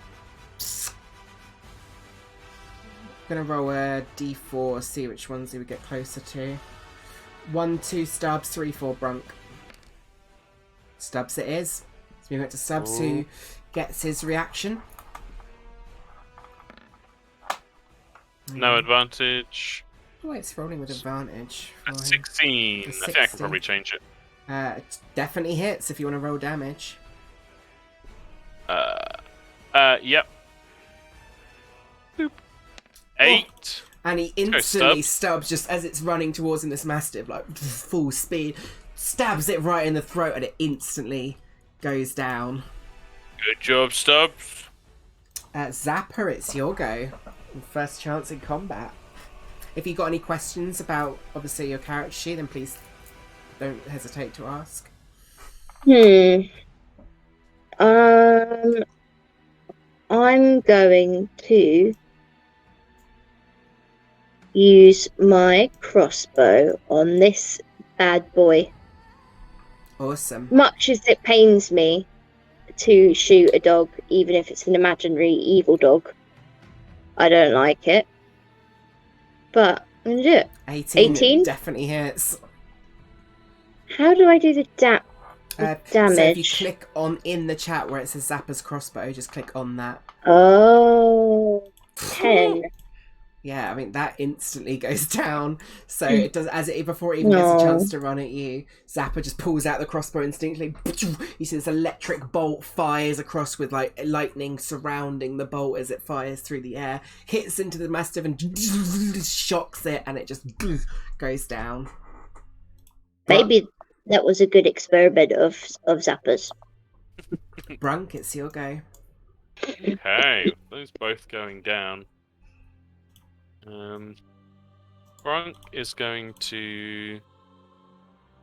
roll a d4, see which ones he would get closer to. 1, 2 Stubbs, 3, 4 Brunk. Stubbs it is. So we went to Stubbs, who gets his reaction. No advantage. Oh, it's rolling with advantage. A for him. 16. I think I can 16. probably change it. It definitely hits if you want to roll damage. Yep. Boop. 8. And he instantly Stubbs, just as it's running towards him, this Mastiff, like full speed, stabs it right in the throat, and it instantly goes down. Good job, Stubbs. Zapper, it's your go. First chance in combat. If you got any questions about, obviously, your character sheet, then please don't hesitate to ask. I'm going to use my crossbow on this bad boy. Awesome. Much as it pains me to shoot a dog, even if it's an imaginary evil dog, I don't like it. But I'm going to do it. 18? Definitely hits. How do I do the damage? So if you click on in the chat where it says Zapper's crossbow, just click on that. Oh, 10. Yeah, I mean that instantly goes down. So it does before it even gets a chance to run at you. Zapper just pulls out the crossbow instinctively. You see this electric bolt fires across with like lightning surrounding the bolt as it fires through the air, hits into the Mastiff and shocks it, and it just goes down. Maybe that was a good experiment of Zapper's. Brunk, it's your go. Okay, those both going down. Brunk is going to... He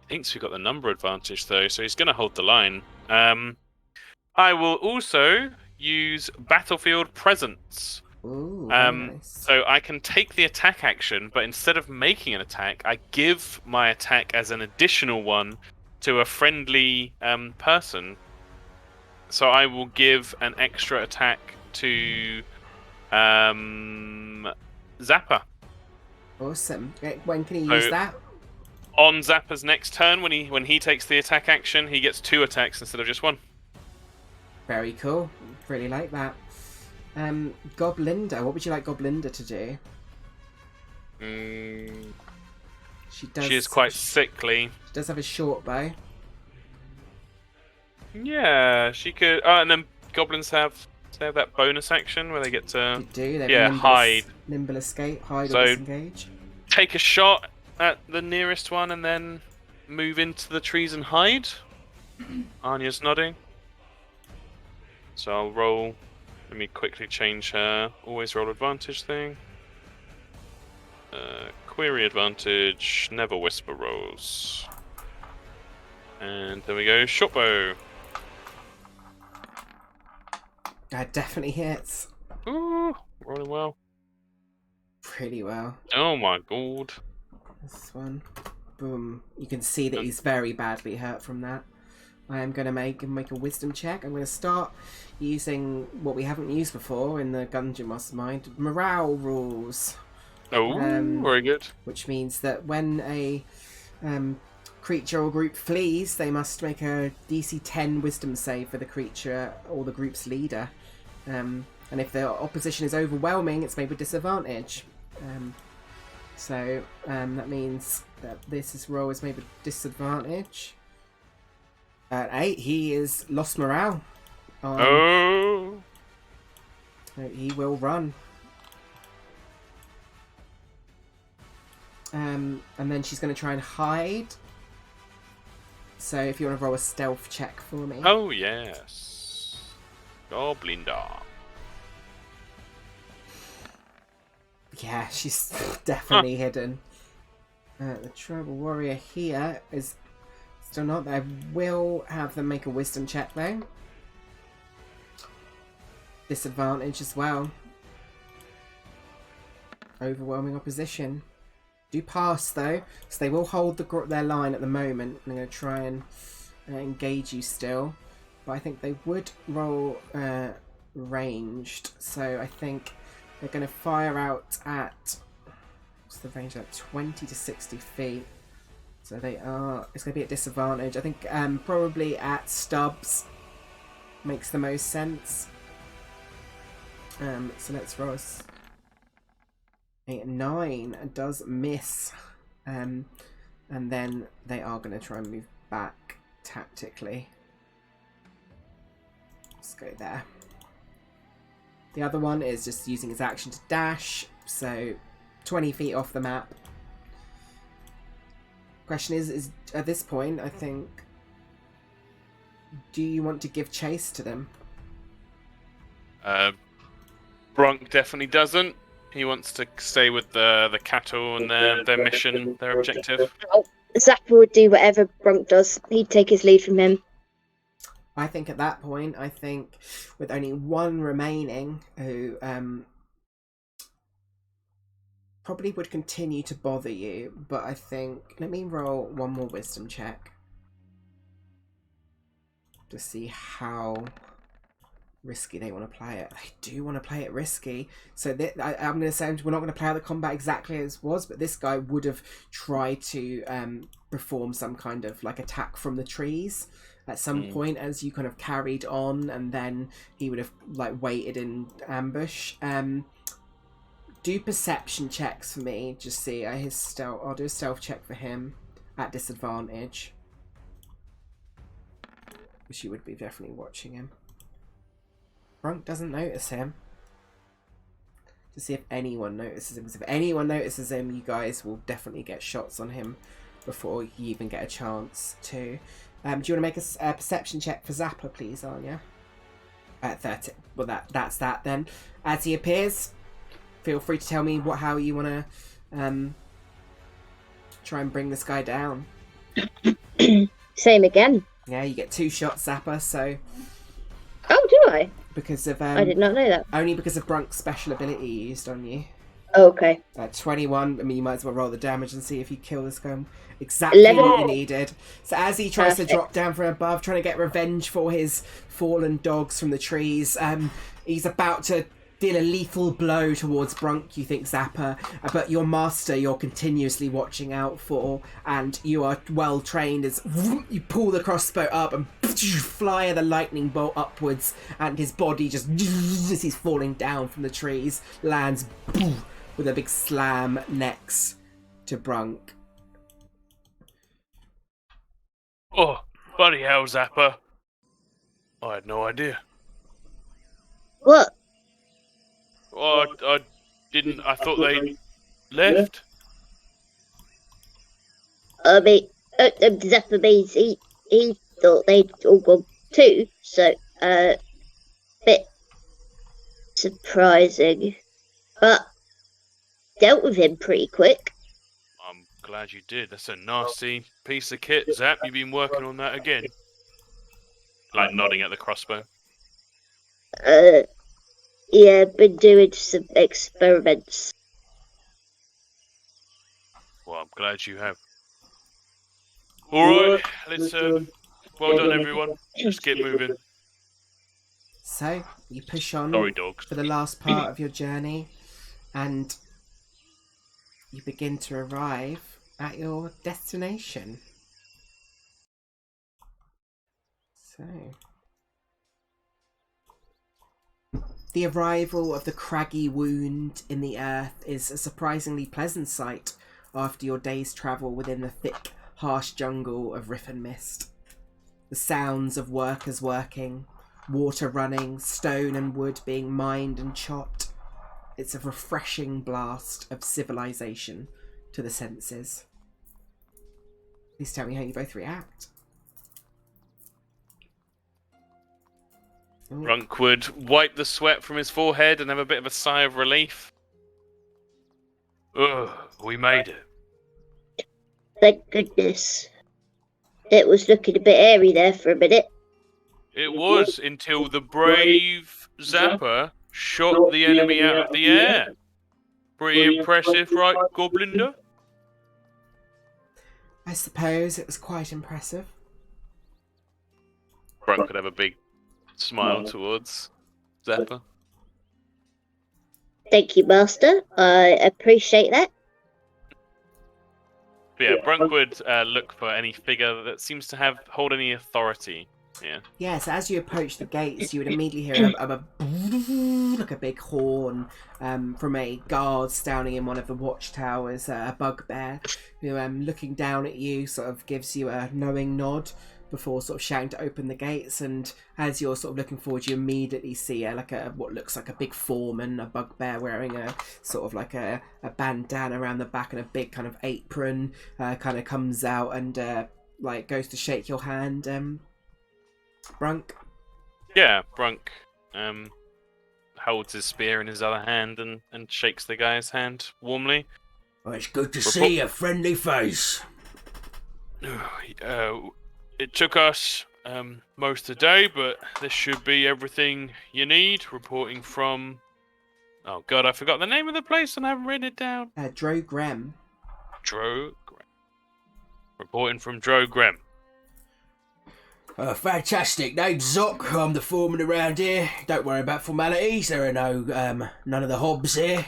thinks we've got the number advantage though, so he's going to hold the line. I will also use Battlefield Presence. Ooh, nice. So I can take the attack action, but instead of making an attack, I give my attack as an additional one to a friendly person. So I will give an extra attack to Zapper. Awesome. When can he use that? On Zapper's next turn, when he takes the attack action, he gets 2 attacks instead of just 1. Very cool. Really like that. Goblinda, what would you like Goblinda to do? She is quite sickly. She does have a short bow. Yeah, she could. Oh, and then goblins have that bonus action where they get to They have hide. Nimble escape, hide So- or disengage. Take a shot at the nearest one and then move into the trees and hide. Anya's nodding. So I'll roll. Let me quickly change her always roll advantage thing. Query advantage, never whisper rolls. And there we go, short bow. That definitely hits. Ooh, rolling well. Pretty well. Oh my god. This one. Boom. You can see that he's very badly hurt from that. I am going to make a wisdom check. I'm going to start using what we haven't used before in the Gungeon Mastermind. Morale rules. Oh, very good. Which means that when a creature or group flees, they must make a DC 10 wisdom save for the creature or the group's leader. And if the opposition is overwhelming, it's made with disadvantage. So that means that this roll is made with disadvantage. At 8, he is lost morale. Oh! So he will run. And then she's going to try and hide. So if you want to roll a stealth check for me. Oh, yes. Goblinda. Yeah, she's definitely hidden. The Tribal Warrior here is still not there. I will have them make a wisdom check though. Disadvantage as well. Overwhelming opposition. Do pass though, so they will hold their line at the moment. I'm going to try and engage you still, but I think they would roll ranged. So I think they're going to fire out at, what's the range? At 20 to 60 feet. So they are. It's going to be at disadvantage. I think probably at stubs makes the most sense. So let's roll. 8 and 9 and does miss, and then they are going to try and move back tactically. Let's go there. The other one is just using his action to dash, so 20 feet off the map. Question is at this point, I think, do you want to give chase to them? Bronk definitely doesn't. He wants to stay with the cattle and their mission, their objective. Oh, Zappa would do whatever Brunk does. He'd take his lead from him. I think at that point, with only one remaining, who probably would continue to bother you, but I think, let me roll one more wisdom check to see how risky they want to play it. They do want to play it risky. So I'm going to say we're not going to play out the combat exactly as it was, but this guy would have tried to perform some kind of like attack from the trees at some point as you kind of carried on, and then he would have like waited in ambush. Do perception checks for me. Just see his stealth. I'll do a stealth check for him at disadvantage. Wish you would be definitely watching him. Brunk doesn't notice him. To see if anyone notices him. Because if anyone notices him, you guys will definitely get shots on him before you even get a chance to. Do you want to make a perception check for Zappa, please, Anya? At 30. Well, that's that then. As he appears, feel free to tell me how you want to try and bring this guy down. Same again. Yeah, you get 2 shots, Zappa. So. Oh, do I? Because of I did not know that. Only because of Brunk's special ability used on you. Oh, okay. 21. I mean, you might as well roll the damage and see if you kill this guy. Exactly 11. what you needed. So as he tries Perfect. to drop down from above, trying to get revenge for his fallen dogs from the trees, he's about to deal a lethal blow towards Brunk, you think, Zappa, but your master you're continuously watching out for, and you are well trained as you pull the crossbow up and fly the lightning bolt upwards, and his body just, as he's falling down from the trees, lands with a big slam next to Brunk. Oh, bloody hell, Zappa. I had no idea. What? Oh, I didn't. I thought they left. I mean, Zappa means he thought they'd all gone too, so, bit surprising. But dealt with him pretty quick. I'm glad you did. That's a nasty piece of kit, Zap. You've been working on that again. Like nodding at the crossbow. Yeah, been doing some experiments. Well, I'm glad you have. Alright, let's, well done everyone. Let's get moving. So, you push on Sorry, dogs. for the last part of your journey, and you begin to arrive at your destination. So, the arrival of the craggy wound in the earth is a surprisingly pleasant sight after your day's travel within the thick, harsh jungle of Riff and Mist. The sounds of workers working, water running, stone and wood being mined and chopped. It's a refreshing blast of civilization to the senses. Please tell me how you both react. Ooh. Brunk would wipe the sweat from his forehead and have a bit of a sigh of relief. Ugh, we made it. Thank goodness. It was looking a bit airy there for a minute. It was until the brave Zappa shot the enemy out of the air. Pretty impressive, right, Goblinder? I suppose it was quite impressive. Brunk could have a big smile towards Zappa. Thank you, Master. I appreciate that. But yeah, Brunk would look for any figure that seems to hold any authority. Yeah. Yes, as you approach the gates, you would immediately hear like a big horn from a guard standing in one of the watchtowers, a bugbear, who, looking down at you, sort of gives you a knowing nod before sort of shouting to open the gates. And as you're sort of looking forward, you immediately see what looks like a big foreman, a bugbear wearing a sort of like a bandana around the back and a big kind of apron, kind of comes out and like goes to shake your hand. Brunk? Yeah, Brunk holds his spear in his other hand and shakes the guy's hand warmly. Well, it's good to see a friendly face. It took us most of the day, but this should be everything you need. Reporting from... Oh god, I forgot the name of the place and I haven't written it down. Dro Grem. Dro Grem. Reporting from Dro Grem. Fantastic. Name's Zoc. I'm the foreman around here. Don't worry about formalities. There are none of the hobs here.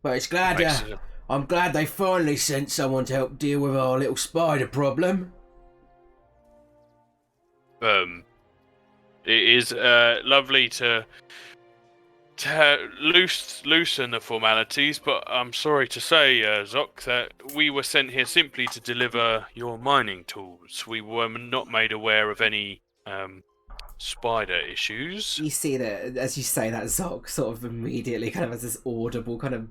But it's glad, I'm glad they finally sent someone to help deal with our little spider problem. It is lovely to loosen the formalities, but I'm sorry to say, Zoc, that we were sent here simply to deliver your mining tools. We were not made aware of any spider issues. You see that, as you say that, Zoc sort of immediately kind of has this audible kind of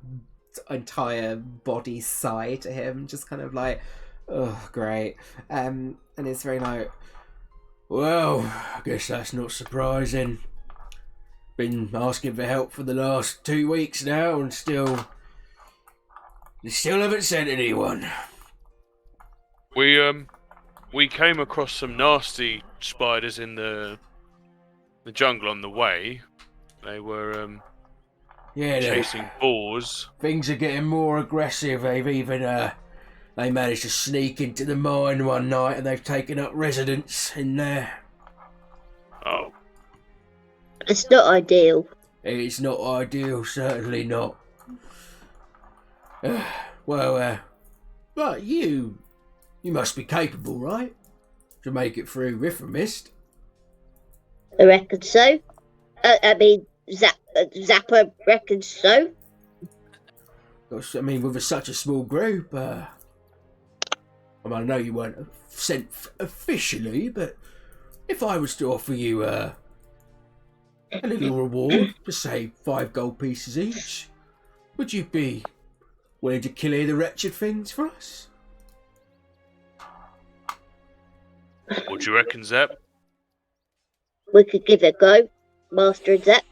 entire body sigh to him, just kind of like, oh, great. And it's very like, well, I guess that's not surprising. Been asking for help for the last 2 weeks now, and still haven't sent anyone. We came across some nasty spiders in the jungle on the way. They were chasing boars. Things are getting more aggressive. They've even they managed to sneak into the mine one night, and they've taken up residence in there. Oh. It's not ideal. It's not ideal, certainly not. But you must be capable, right? To make it through River Mist. I reckon so. Zappa reckons so. I mean, with such a small group, I know you weren't sent officially, but if I was to offer you a little reward, to say 5 gold pieces each, would you be willing to kill the wretched things for us? What do you reckon, Zep? We could give it a go, Master Zep.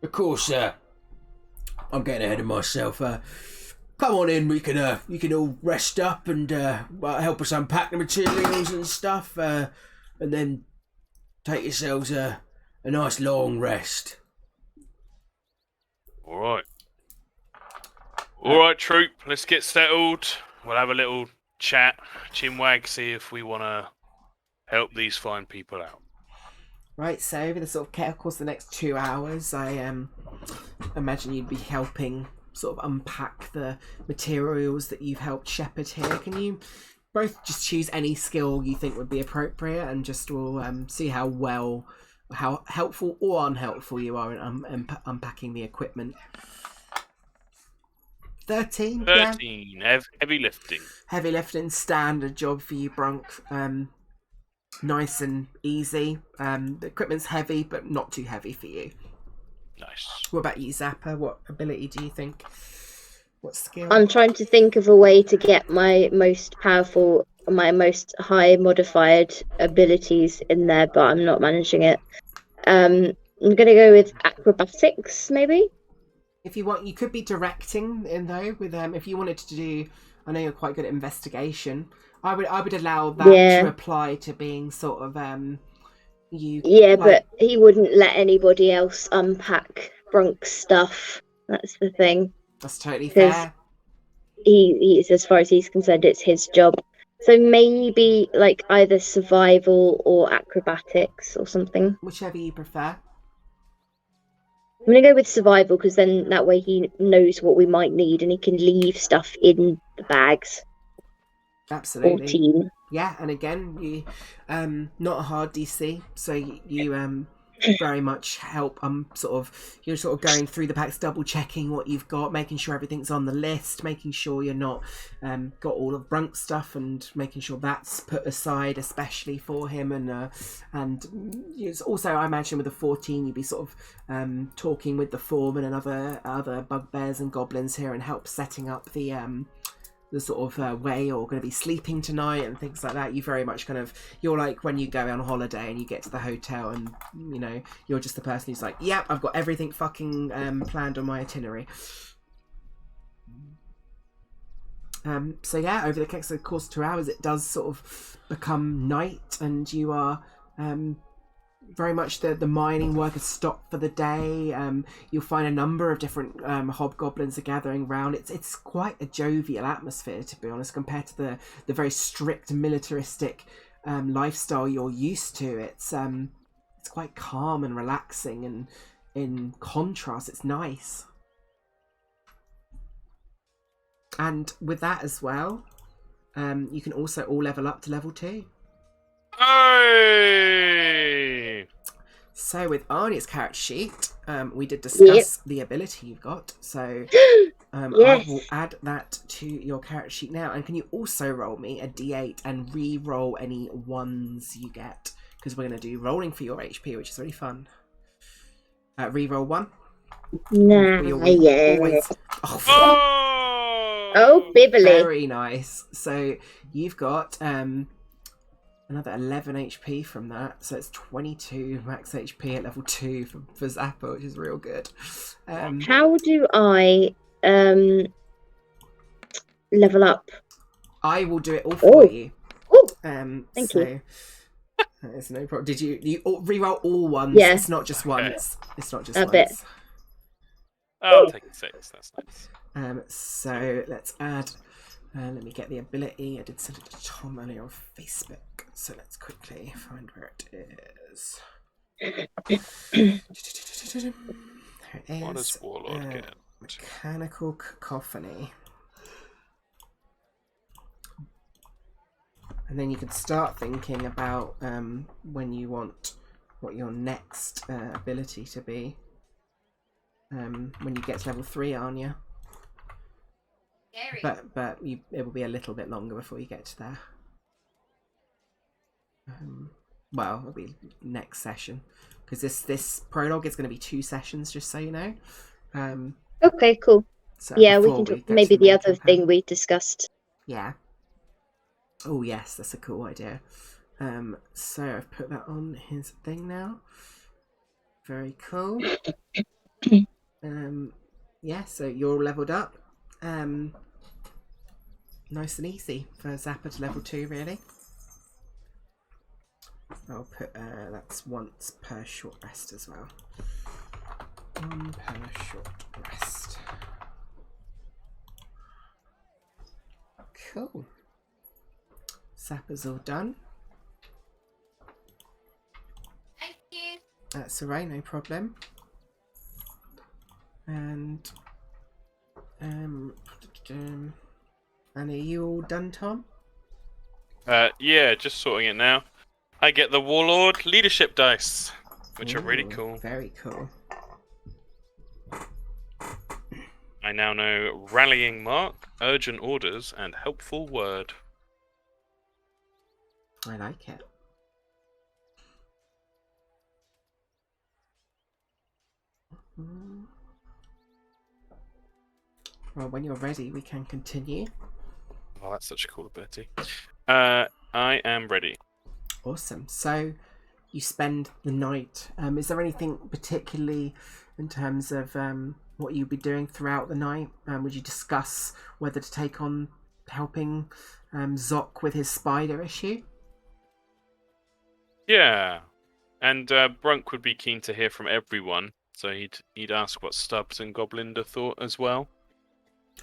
Of course, I'm getting ahead of myself. Come on in, you can all rest up and help us unpack the materials and stuff, and then take yourselves a nice long rest. All right, troop. Let's get settled. We'll have a little chat, chinwag, see if we want to help these fine people out. Right, so over the sort of course of the next 2 hours, I imagine you'd be helping sort of unpack the materials that you've helped shepherd here. Can you both just choose any skill you think would be appropriate, and just we'll see how helpful or unhelpful you are in unpacking the equipment. 13? 13. Yeah. Heavy lifting. Heavy lifting, standard job for you, Brunk. Nice and easy. The equipment's heavy, but not too heavy for you. Nice. What about you, Zappa? What ability do you think? What skill? I'm trying to think of a way to get my most powerful, my most high modified abilities in there, but I'm not managing it. I'm going to go with acrobatics, maybe? If you want, you could be directing in though. With if you wanted to do, I know you're quite good at investigation. I would allow that to apply to being sort of you. Yeah, but he wouldn't let anybody else unpack Brunk's stuff. That's the thing. That's totally fair. He's, as far as he's concerned, it's his job. So maybe like either survival or acrobatics or something. Whichever you prefer. I'm going to go with survival because then that way he knows what we might need and he can leave stuff in the bags. Absolutely. 14. Yeah, and again, you not a hard DC, so you very much help. You're sort of going through the packs, double checking what you've got, making sure everything's on the list, making sure you're not got all of Brunk's stuff, and making sure that's put aside, especially for him. And it's also, I imagine, with the 14, you'd be sort of talking with the foreman and other bugbears and goblins here, and help setting up the sort of way you're going to be sleeping tonight and things like that. You very much you're like when you go on holiday and you get to the hotel and, you know, you're just the person who's like, yep, I've got everything fucking planned on my itinerary. So yeah, over the course of 2 hours, it does sort of become night, and you are very much the mining work has stopped for the day. You'll find a number of different hobgoblins are gathering around. It's quite a jovial atmosphere, to be honest, compared to the very strict militaristic lifestyle you're used to. It's quite calm and relaxing, and in contrast, it's nice. And with that as well, you can also all level up to level 2. Hey! So with Arnia's character sheet, we did discuss the ability you've got. So I will add that to your character sheet now. And can you also roll me a d8 and re-roll any ones you get? Because we're going to do rolling for your HP, which is really fun. Re-roll 1. Oh, Bibbly. Very nice. So you've got another 11 HP from that, so it's 22 max HP at level 2 for Zappa, which is real good. How do I level up? I will do it all for you. Oh, thank you. It's no problem. Did you re-roll all ones? Yeah. It's not just once. It's not just A once. bit. Oh, I'll take 6. That's nice. So let's add. Let me get the ability. I did send it to Tom earlier on Facebook, so let's quickly find where it is. There it What is. does Warlord get? Mechanical cacophony. And then you can start thinking about when you want what your next ability to be. When you get to level 3, aren't you? But it will be a little bit longer before you get to there. Well, it'll be next session, because this prologue is going to be 2 sessions, just so you know. Okay, cool. So Yeah, we before can get talk maybe to the main other campaign. thing we discussed. Yeah. Oh yes, that's a cool idea. So I've put that on his thing now. Very cool. Yeah, so you're all leveled up. Nice and easy for Zappa to level 2, really. I'll put that's once per short rest as well. 1 per short rest. Cool. Zappa's all done. Thank you. That's alright, no problem. And and are you all done, Tom? Yeah, just sorting it now. I get the Warlord leadership dice, which are really Ooh, cool. Very cool. I now know Rallying Mark, Urgent Orders, and Helpful Word. I like it. Well, when you're ready, we can continue. Oh, that's such a cool ability. I am ready. Awesome. So, you spend the night. Is there anything particularly in terms of what you'd be doing throughout the night? Would you discuss whether to take on helping Zoc with his spider issue? Yeah, and Brunk would be keen to hear from everyone, so he'd ask what Stubbs and Goblinda thought as well.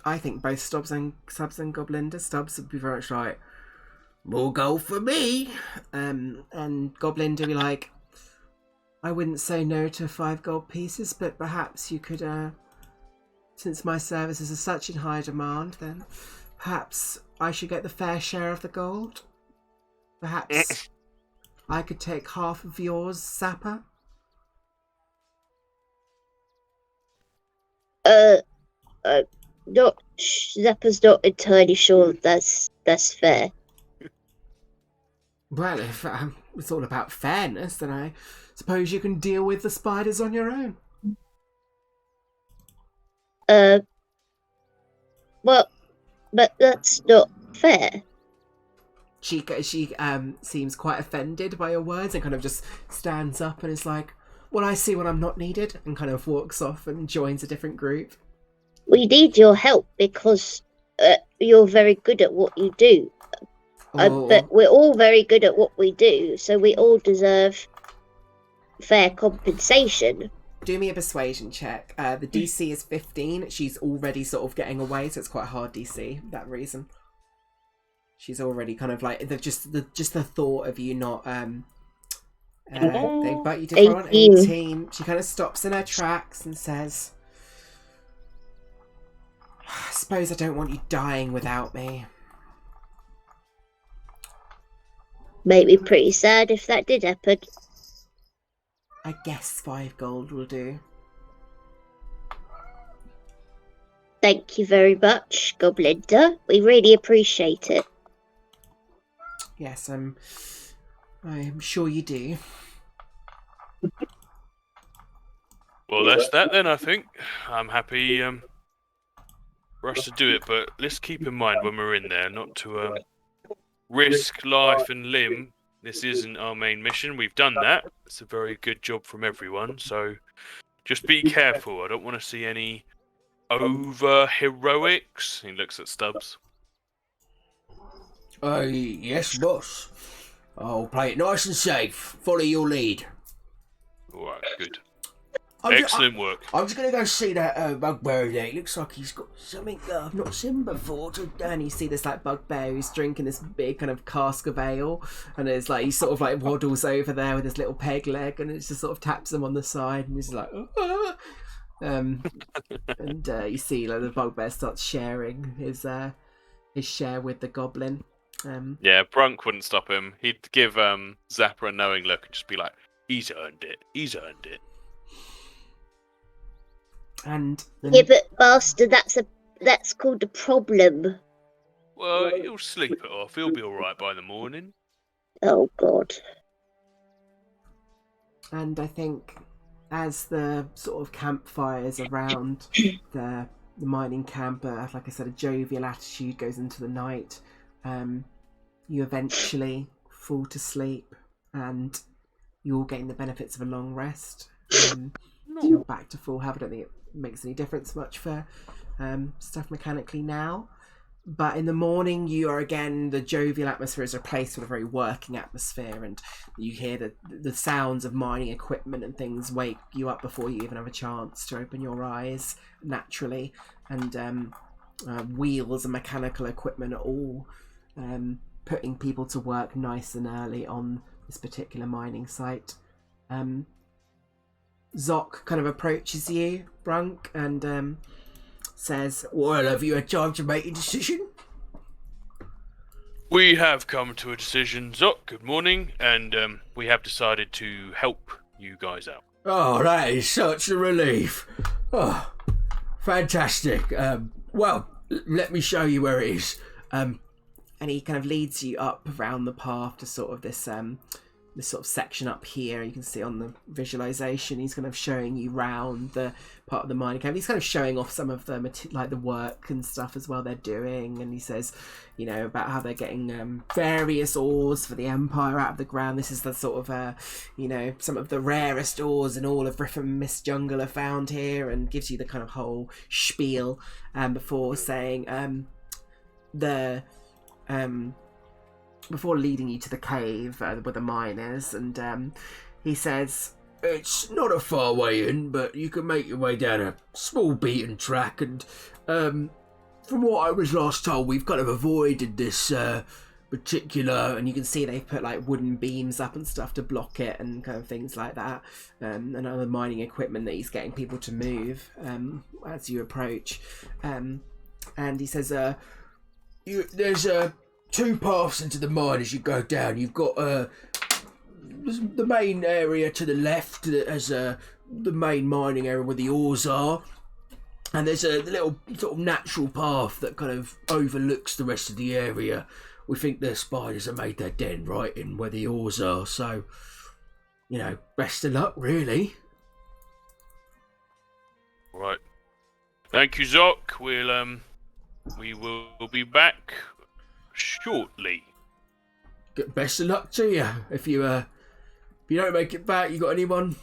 I think both Stubbs and Goblinda. Stubbs would be very much like, More gold for me. and Goblinda would be like, I wouldn't say no to 5 gold pieces, but perhaps you could, since my services are such in high demand, then perhaps I should get the fair share of the gold. Perhaps I could take half of yours, Zappa. Zappa's not entirely sure that's fair. Well, if it's all about fairness, then I suppose you can deal with the spiders on your own. Well, but that's not fair. She seems quite offended by your words and kind of just stands up and is like, well, I see when I'm not needed, and kind of walks off and joins a different group. We need your help because you're very good at what you do. But we're all very good at what we do, so we all deserve fair compensation. Do me a persuasion check. The DC is 15. She's already sort of getting away, so it's quite a hard DC for that reason. She's already kind of like just the thought of you not but you did roll an 18. She kind of stops in her tracks and says, I suppose I don't want you dying without me. Make me pretty sad if that did happen. I guess 5 gold will do. Thank you very much, Goblinda. We really appreciate it. Yes, I'm sure you do. Well, that's that then, I think. I'm happy for us to do it, but let's keep in mind when we're in there not to risk life and limb. This isn't our main mission. We've done that. It's a very good job from everyone, so just be careful. I don't want to see any over-heroics. He looks at Stubbs. Yes, boss. I'll play it nice and safe. Follow your lead. Alright, good. Excellent work. I'm just gonna go see that bugbear there. It looks like he's got something that I've not seen before. And you see this like bugbear who's drinking this big kind of cask of ale, and it's like he sort of like waddles over there with his little peg leg, and it just sort of taps him on the side, and he's like, ah. And you see like the bugbear starts sharing his share with the goblin. Yeah, Brunk wouldn't stop him. He'd give Zapper a knowing look and just be like, "He's earned it. He's earned it." And Yeah, but master, that's called a problem. Well, he'll sleep it off. He'll be all right by the morning. Oh God. And I think as the sort of campfires around the mining camp, like I said, a jovial attitude goes into the night. You eventually fall to sleep, and you all gain the benefits of a long rest. So you're back to full health. I don't think it makes any difference much for stuff mechanically now. But in the morning, you are again, the jovial atmosphere is replaced with a very working atmosphere, and you hear the sounds of mining equipment and things wake you up before you even have a chance to open your eyes naturally. And wheels and mechanical equipment are all putting people to work nice and early on this particular mining site. Zoc kind of approaches you, Brunk, and says, "Well, have you had time to make a decision?" We have come to a decision, Zoc. Good morning, and we have decided to help you guys out. Oh, that is such a relief. Oh, fantastic. Well, let me show you where it is. And he kind of leads you up around the path to sort of this sort of section up here. You can see on the visualization, he's kind of showing you round the part of the mining camp. He's kind of showing off some of the like the work and stuff as well they're doing, and he says, you know, about how they're getting various ores for the Empire out of the ground. This is the sort of you know, some of the rarest ores in all of Riffin Mist Jungle are found here, and gives you the kind of whole spiel before saying before leading you to the cave where the mine is, and he says, "It's not a far way in, but you can make your way down a small beaten track, and from what I was last told, we've kind of avoided this particular..." And you can see they've put like wooden beams up and stuff to block it and kind of things like that, and other mining equipment that he's getting people to move as you approach. And he says, there's two paths into the mine as you go down. You've got the main area to the left that has the main mining area where the ores are, and there's a little sort of natural path that kind of overlooks the rest of the area. We think the spiders have made their den right in where the ores are, so, you know, best of luck, really. Right. Thank you, Zoc. We will be back shortly. Best of luck to you. If you don't make it back, you got anyone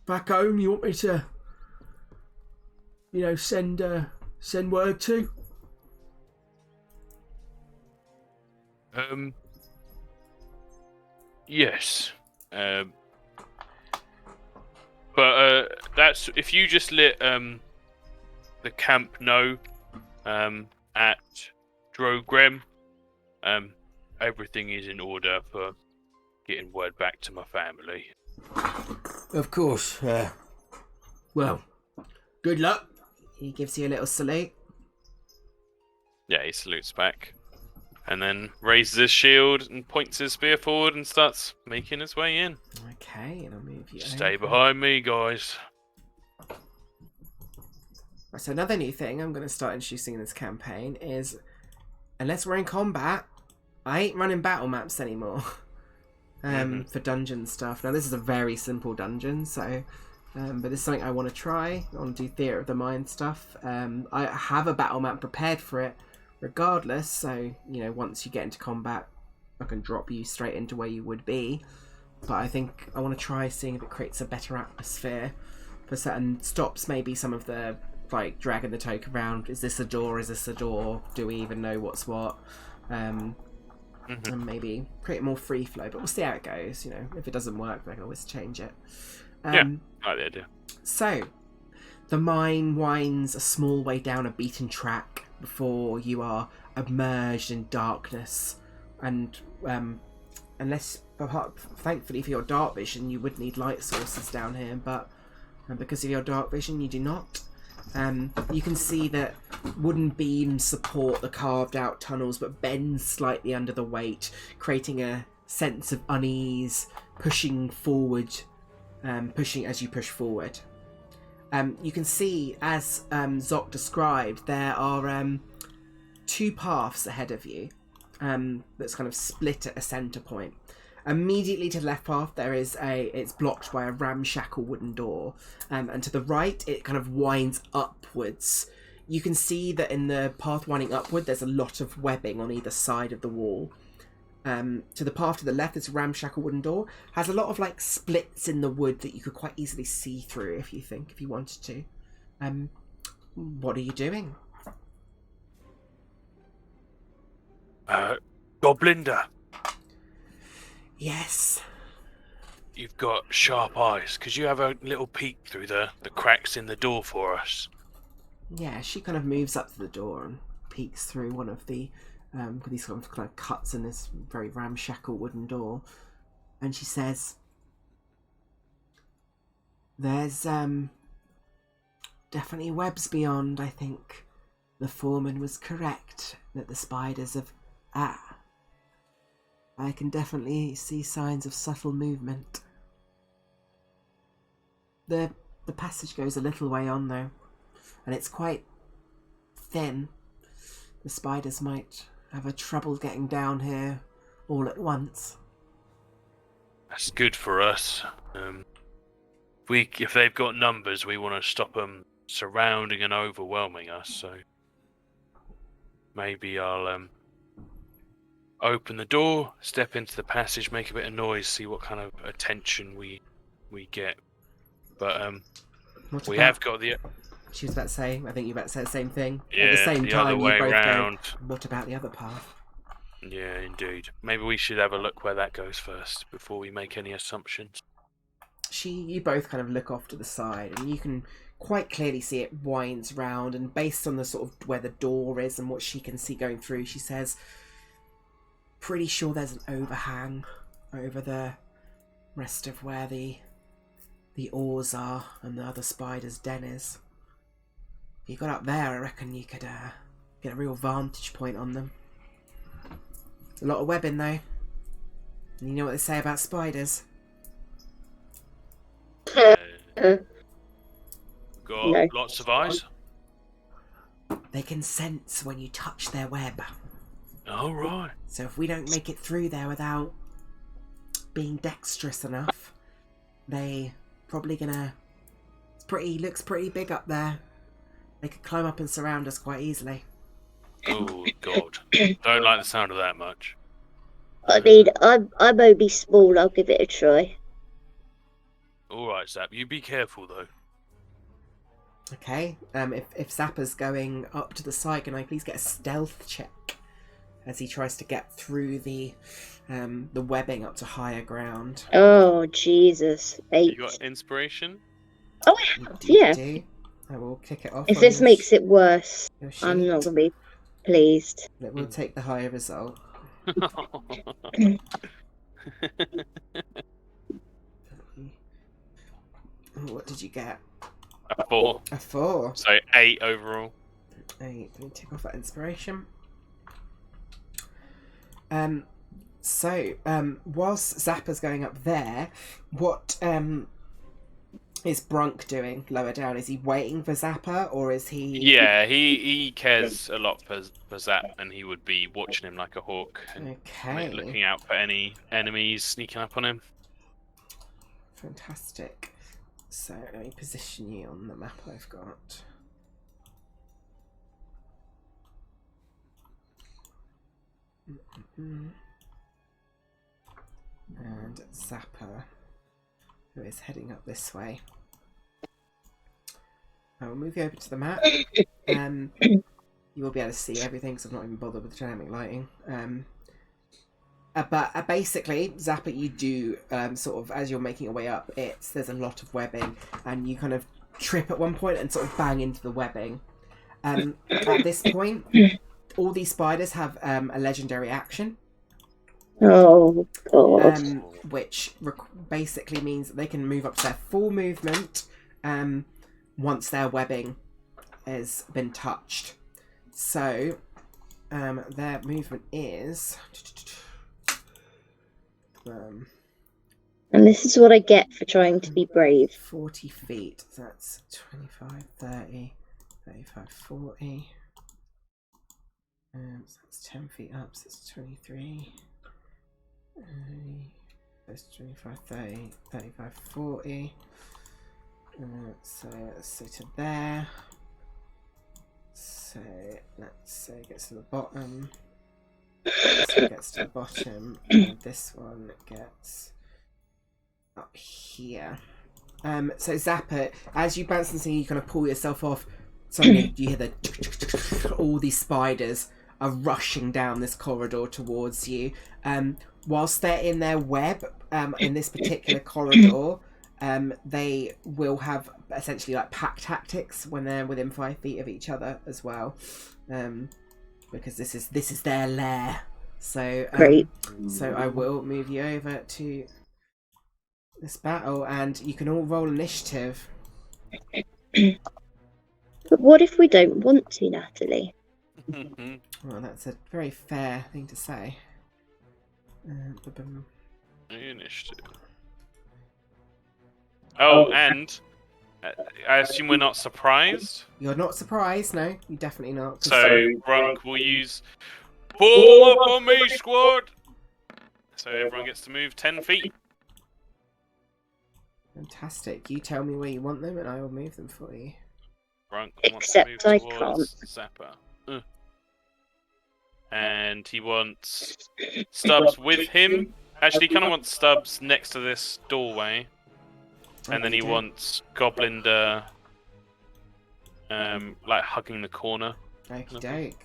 back home you want me to, you know, send word to? Yes. But that's if you just let the camp know at Drogrem. Everything is in order for getting word back to my family. Of course. Well, good luck. he gives you a little salute. Yeah, he salutes back. And then raises his shield and points his spear forward and starts making his way in. Okay, and I'll move you Stay over. behind me, guys. Right, so another new thing I'm going to start introducing in this campaign is, unless we're in combat, I ain't running battle maps anymore. For dungeon stuff. Now this is a very simple dungeon, so but this is something I want to try. I want to do Theatre of the Mind stuff. I have a battle map prepared for it regardless, so you know, once you get into combat I can drop you straight into where you would be. But I think I want to try seeing if it creates a better atmosphere for certain stops, maybe some of the like dragging the toke around. Is this a door? Is this a door? Do we even know what's what? And maybe create more free flow, but we'll see how it goes. You know, if it doesn't work, I can always change it. I like the idea. So, the mine winds a small way down a beaten track before you are immersed in darkness. And thankfully for your dark vision, you would need light sources down here, but because of your dark vision, you do not. You can see that wooden beams support the carved out tunnels, but bend slightly under the weight, creating a sense of unease, pushing forward, pushing as you push forward. You can see, as Zoc described, there are 2 paths ahead of you that's kind of split at a centre point. Immediately to the left path, it's blocked by a ramshackle wooden door, and to the right, it kind of winds upwards. You can see that in the path winding upward, there's a lot of webbing on either side of the wall. To the path to the left, this ramshackle wooden door has a lot of like splits in the wood that you could quite easily see through if you wanted to. What are you doing? Goblinda, Yes. you've got sharp eyes. Could you have a little peek through the cracks in the door for us? Yeah, she kind of moves up to the door and peeks through one of the these kind of cuts in this very ramshackle wooden door, and she says, "There's definitely webs beyond. I think the foreman was correct that the spiders have. I can definitely see signs of subtle movement. The passage goes a little way on though, and it's quite thin. The spiders might have a trouble getting down here all at once." That's good for us. If they've got numbers, we want to stop them surrounding and overwhelming us. So maybe I'll open the door, step into the passage, make a bit of noise, see what kind of attention we get. But we have got the. She was about to say, I think you were about to say the same thing. Yeah, At the same the time, other you way both round. go, what about the other path? Yeah, indeed. Maybe we should have a look where that goes first before we make any assumptions. You both kind of look off to the side, and you can quite clearly see it winds round, and based on the sort of where the door is and what she can see going through, she says, pretty sure there's an overhang over the rest of where the oars are and the other spider's den is. If you got up there, I reckon you could get a real vantage point on them. A lot of webbing though. And you know what they say about spiders? Got No. lots of eyes. They can sense when you touch their web. All right. So if we don't make it through there without being dexterous enough, they probably gonna. Looks pretty big up there. They could climb up and surround us quite easily. Oh God, don't like the sound of that much. I mean, I'm only small. I'll give it a try. All right, Zap. You be careful though. Okay. If Zappa's going up to the side, can I please get a stealth check as he tries to get through the webbing up to higher ground? Oh Jesus! 8. You got inspiration? Oh, You yeah. do. I will kick it off. If on this your makes it worse, your I'm sheet. not gonna be pleased. It will take the higher result. What did you get? A 4. A 4. So 8 overall. 8. Let me take off that inspiration. Whilst Zappa's going up there, what is Brunk doing lower down? Is he waiting for Zappa, or is he... Yeah, he cares a lot for Zap, and he would be watching him like a hawk and Okay. looking out for any enemies sneaking up on him. Fantastic. So, let me position you on the map I've got. And Zappa, who is heading up this way. I will move you over to the map. You will be able to see everything, because I've not even bothered with dynamic lighting. But basically, Zappa, you do sort of, as you're making your way up, there's a lot of webbing, and you kind of trip at one point and sort of bang into the webbing. At this point, all these spiders have a legendary action. Oh god. Which basically means that they can move up to their full movement once their webbing has been touched. So their movement is... And this is what I get for trying to be brave. 40 feet. So that's 25, 30, 35, 40. So that's 10 feet up, so that's 23. That's 25, 30, 35, 40. So let's say to there. So let's say it gets to the bottom. This one gets to the bottom, and this one gets up here. So Zappa, as you bounce and sing, you kind of pull yourself off. Suddenly you hear the all these spiders are rushing down this corridor towards you. Whilst they're in their web, in this particular corridor, they will have essentially like pack tactics when they're within 5 feet of each other as well, because this is their lair. So Great. So I will move you over to this battle, and you can all roll initiative. But what if we don't want to, Natalie? Well, that's a very fair thing to say. Initiative. Oh, and I assume we're not surprised. You're not surprised, no? You're definitely not. 'Cause So Brunk will use pull up on me, squad. So everyone gets to move 10 feet. Fantastic. You tell me where you want them, and I will move them for you. Brunk Except wants to I move towards Zappa. And he wants Stubbs with him. Actually, he kind of wants Stubbs next to this doorway. And then he wants Goblinder like hugging the corner. Okie doke.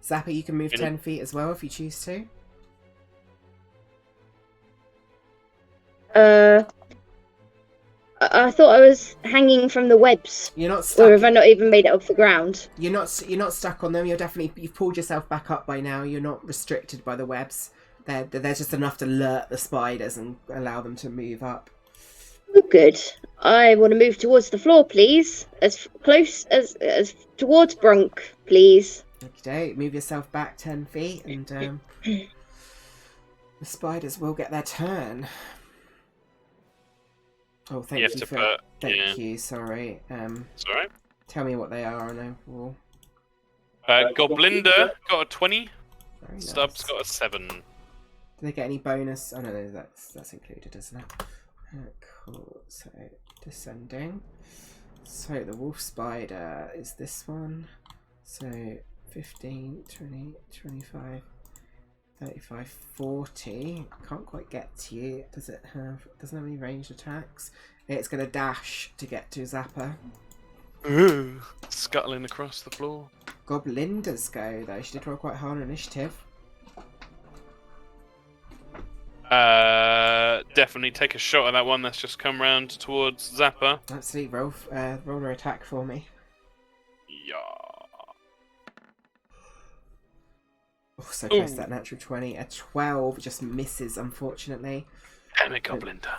Zappa, you can move 10 feet as well if you choose to. I thought I was hanging from the webs. You're not stuck. Or have I not even made it off the ground? You're not stuck on them. You've pulled yourself back up by now. You're not restricted by the webs. They're just enough to alert the spiders and allow them to move up. Oh, good. I want to move towards the floor, please. As close as towards Brunk, please. Okay, move yourself back 10 feet, and the spiders will get their turn. Oh, thank you for... Thank you, sorry. It's alright. Tell me what they are, and I will... Goblinder got a 20. Very nice. Stubbs got a 7. Do they get any bonus? Oh, no, that's included, isn't it? Cool. So, descending. So, the wolf spider is this one. So, 15, 20, 25, 35, 40. Can't quite get to you. Doesn't have any ranged attacks. It's going to dash to get to Zappa. Ooh, scuttling across the floor. Goblinda's go, though. She did roll quite high on initiative. Definitely take a shot at that one that's just come round towards Zappa. Absolutely, roll her attack for me. Yeah. Oh, so close to that natural 20. A 12 just misses, unfortunately. Damn it, Goblinder.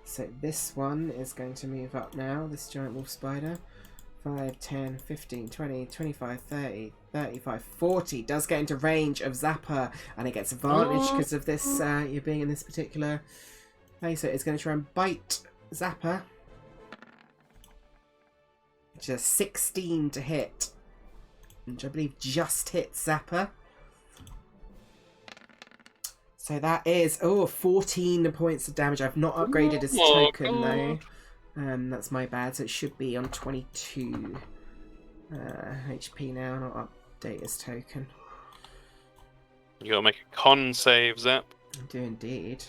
So this one is going to move up now, this giant wolf spider. 5, 10, 15, 20, 25, 30, 35, 40. Does get into range of Zappa, and it gets advantage because of this, you being in this particular place. So it's going to try and bite Zappa. Just 16 to hit, which I believe just hits Zappa. So that is 14 points of damage. I've not upgraded his token though. That's my bad. So it should be on 22 HP now. And I'll update his token. You gotta make a con save, Zap. I do indeed.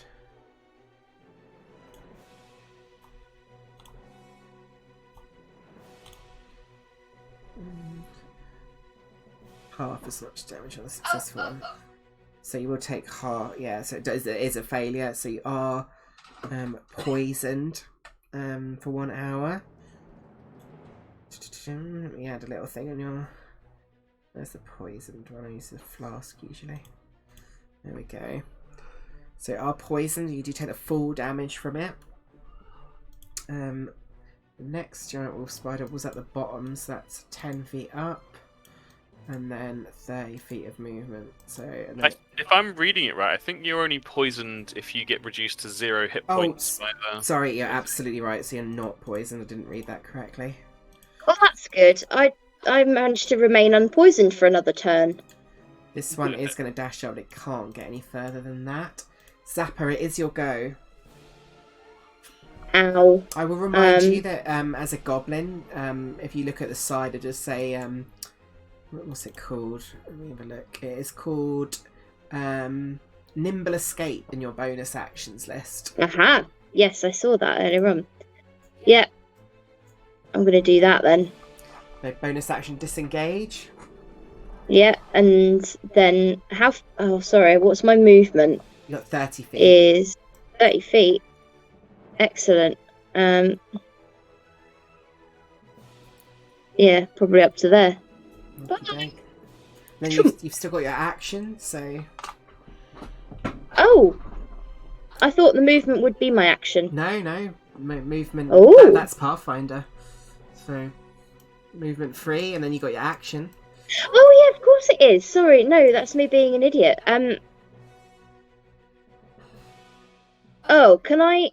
Half as much damage on a successful one. So you will take half. Yeah, so it is a failure. So you are poisoned for 1 hour. Let me add a little thing on your... There's the poisoned one. I use the flask usually. There we go. So you are poisoned. You do take the full damage from it. The next giant wolf spider was at the bottom, so that's 10 feet up. And then 30 feet of movement. So and then... If I'm reading it right, I think you're only poisoned if you get reduced to 0 hit points. By the... Sorry, you're absolutely right. So you're not poisoned. I didn't read that correctly. Oh, that's good. I managed to remain unpoisoned for another turn. This one is going to dash out. It can't get any further than that. Zapper, it is your go. Ow. I will remind you that as a goblin, if you look at the side, it does say, what's it called? Let me have a look. It is called Nimble Escape in your bonus actions list. Aha. Yes, I saw that earlier on. Yeah. I'm going to do that then. No, bonus action disengage. Yeah, and then how... Oh, sorry, what's my movement? You got 30 feet. Is 30 feet. Excellent. Yeah, probably up to there. Okay. Then you've still got your action, so... Oh! I thought the movement would be my action. No. Movement... Oh! That's Pathfinder. So, movement free, and then you got your action. Oh, yeah, of course it is. Sorry, no, that's me being an idiot. Oh, can I...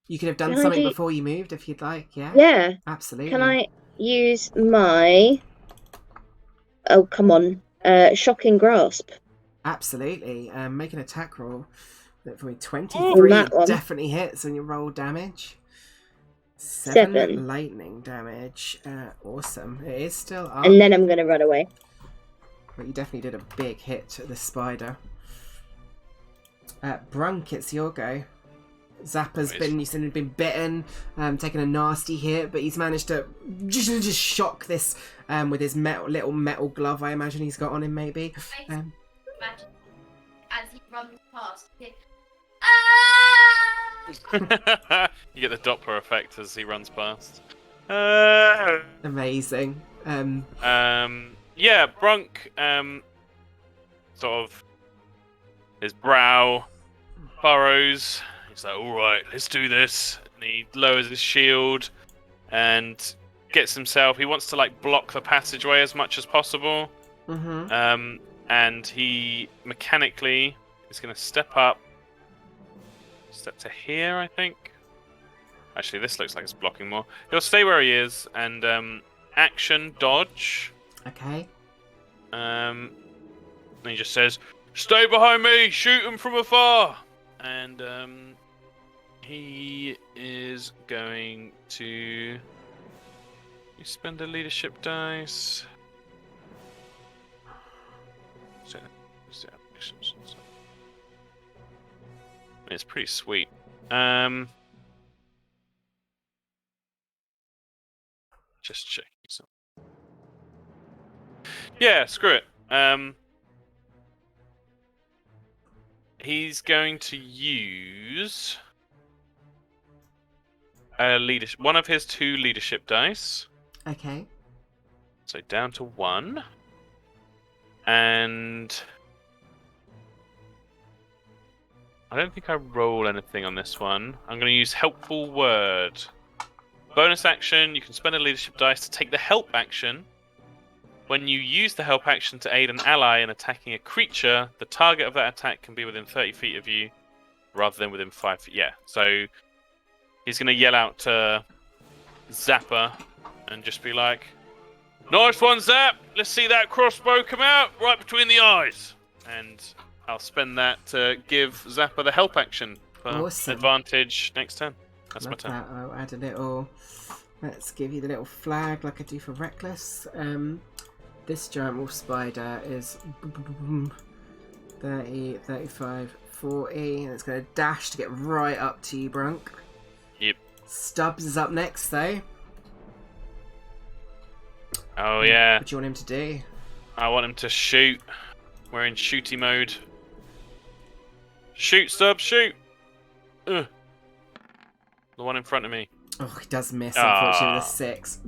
You could have done something before you moved, if you'd like, yeah? Yeah. Absolutely. Can I use my... Oh, come on. Shocking Grasp. Absolutely. Make an attack roll. Look for me. 23 definitely hits when you roll damage. 7 lightning damage. Awesome. It is still up. And then I'm going to run away. But you definitely did a big hit to the spider. Brunk, it's your go. Zapper's been bitten, taken a nasty hit, but he's managed to just shock this with his little metal glove. I imagine he's got on him, maybe. Imagine as he runs past. You get the Doppler effect as he runs past. Amazing. Yeah, Brunk, sort of, his brow furrows. He's like, alright, let's do this. And he lowers his shield and gets himself, he wants to like block the passageway as much as possible. Mm-hmm. And he mechanically is going to step to here, I think. Actually, this looks like it's blocking more. He'll stay where he is and action dodge. Okay. And he just says, "Stay behind me, shoot him from afar." And he is going to spend a leadership dice. It's pretty sweet. Just checking some. Yeah, screw it. He's going to use a one of his 2 leadership dice. Okay. So down to 1. And I don't think I roll anything on this one. I'm going to use helpful word. Bonus action, you can spend a leadership dice to take the help action. When you use the help action to aid an ally in attacking a creature, the target of that attack can be within 30 feet of you, rather than within 5 feet. Yeah, so he's going to yell out to Zapper and just be like, "Nice one, Zap! Let's see that crossbow come out right between the eyes!" And I'll spend that to give Zapper the help action for advantage next turn. That's my turn. That. I'll add a little... Let's give you the little flag like I do for Reckless. This giant wolf spider is 30, 35, 40, and it's going to dash to get right up to you, Brunk. Yep. Stubbs is up next, though. Oh, yeah. What do you want him to do? I want him to shoot. We're in shooty mode. Shoot, Stubbs, shoot! Ugh. The one in front of me. Oh, he does miss, unfortunately, with Ah. a 6.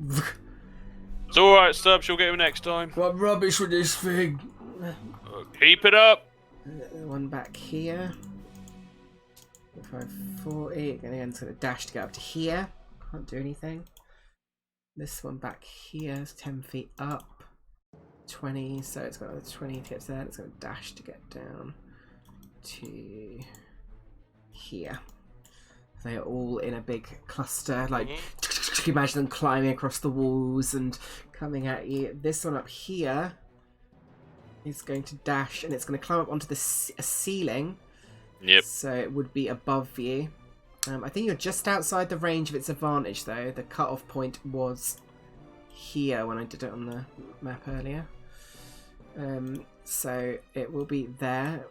It's alright, Stubbs, you'll get him next time. What rubbish with this thing? Keep it up! One back here. 540. Again, it's going to dash to get up to here. Can't do anything. This one back here is 10 feet up. 20, so it's got another 20 to get to there. It's going to dash to get down to here. They are all in a big cluster. Like, you can imagine them climbing across the walls and coming at you. This one up here is going to dash, and it's going to climb up onto the ceiling. Yep. So it would be above you. I think you're just outside the range of its advantage, though. The cut-off point was here when I did it on the map earlier. So it will be there.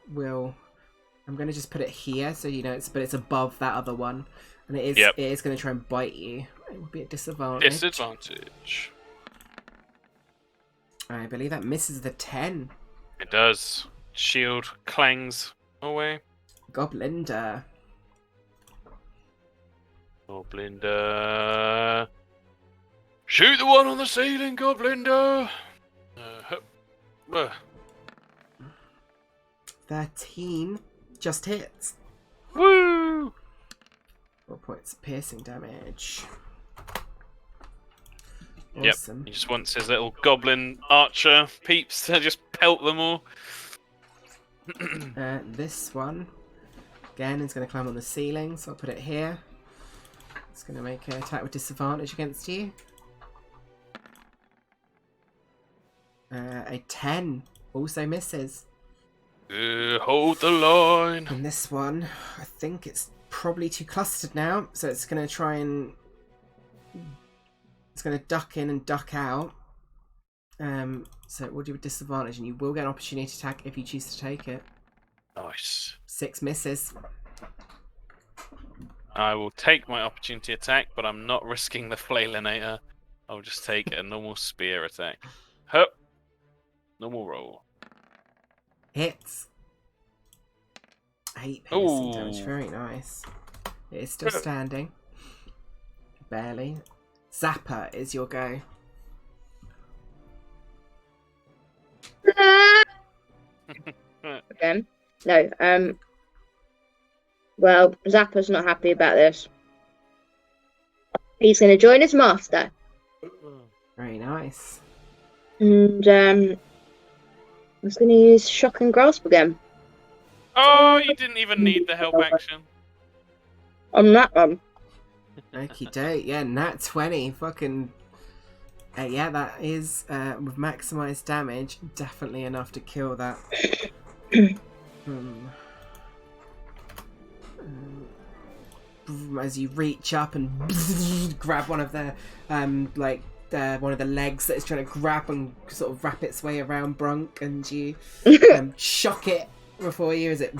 I'm going to just put it here, so you know but it's above that other one, and it is going to try and bite you. It will be a disadvantage. Disadvantage. I believe that misses the 10. It does. Shield clangs away. Goblinder. Goblinder. Shoot the one on the ceiling, Goblinder! 13 just hits. Woo! 4 points of piercing damage. Yep. Awesome. He just wants his little goblin archer peeps to just pelt them all. This one, again, is going to climb on the ceiling, so I'll put it here. It's going to make an attack with disadvantage against you. A 10 also misses. Hold the line. And this one, I think it's probably too clustered now, so it's going to try and... It's going to duck in and duck out. So it will do a disadvantage, and you will get an opportunity attack if you choose to take it. Nice. 6 misses. I will take my opportunity attack, but I'm not risking the flailinator. I'll just take a normal spear attack. Hup. Normal roll. Hits. 8 piercing damage. Very nice. It is still standing. Barely. Zapper is your go. Okay. No. Well, Zappa's not happy about this. He's going to join his master. Very nice. And he's going to use Shock and Grasp again. Oh, you didn't even need the help action. On that one. Okie doke. Yeah, nat 20. Fucking... yeah, that is, with maximised damage, definitely enough to kill that. As you reach up and grab one of the, one of the legs that it's trying to grab and sort of wrap its way around Brunk, and you shock it before you as it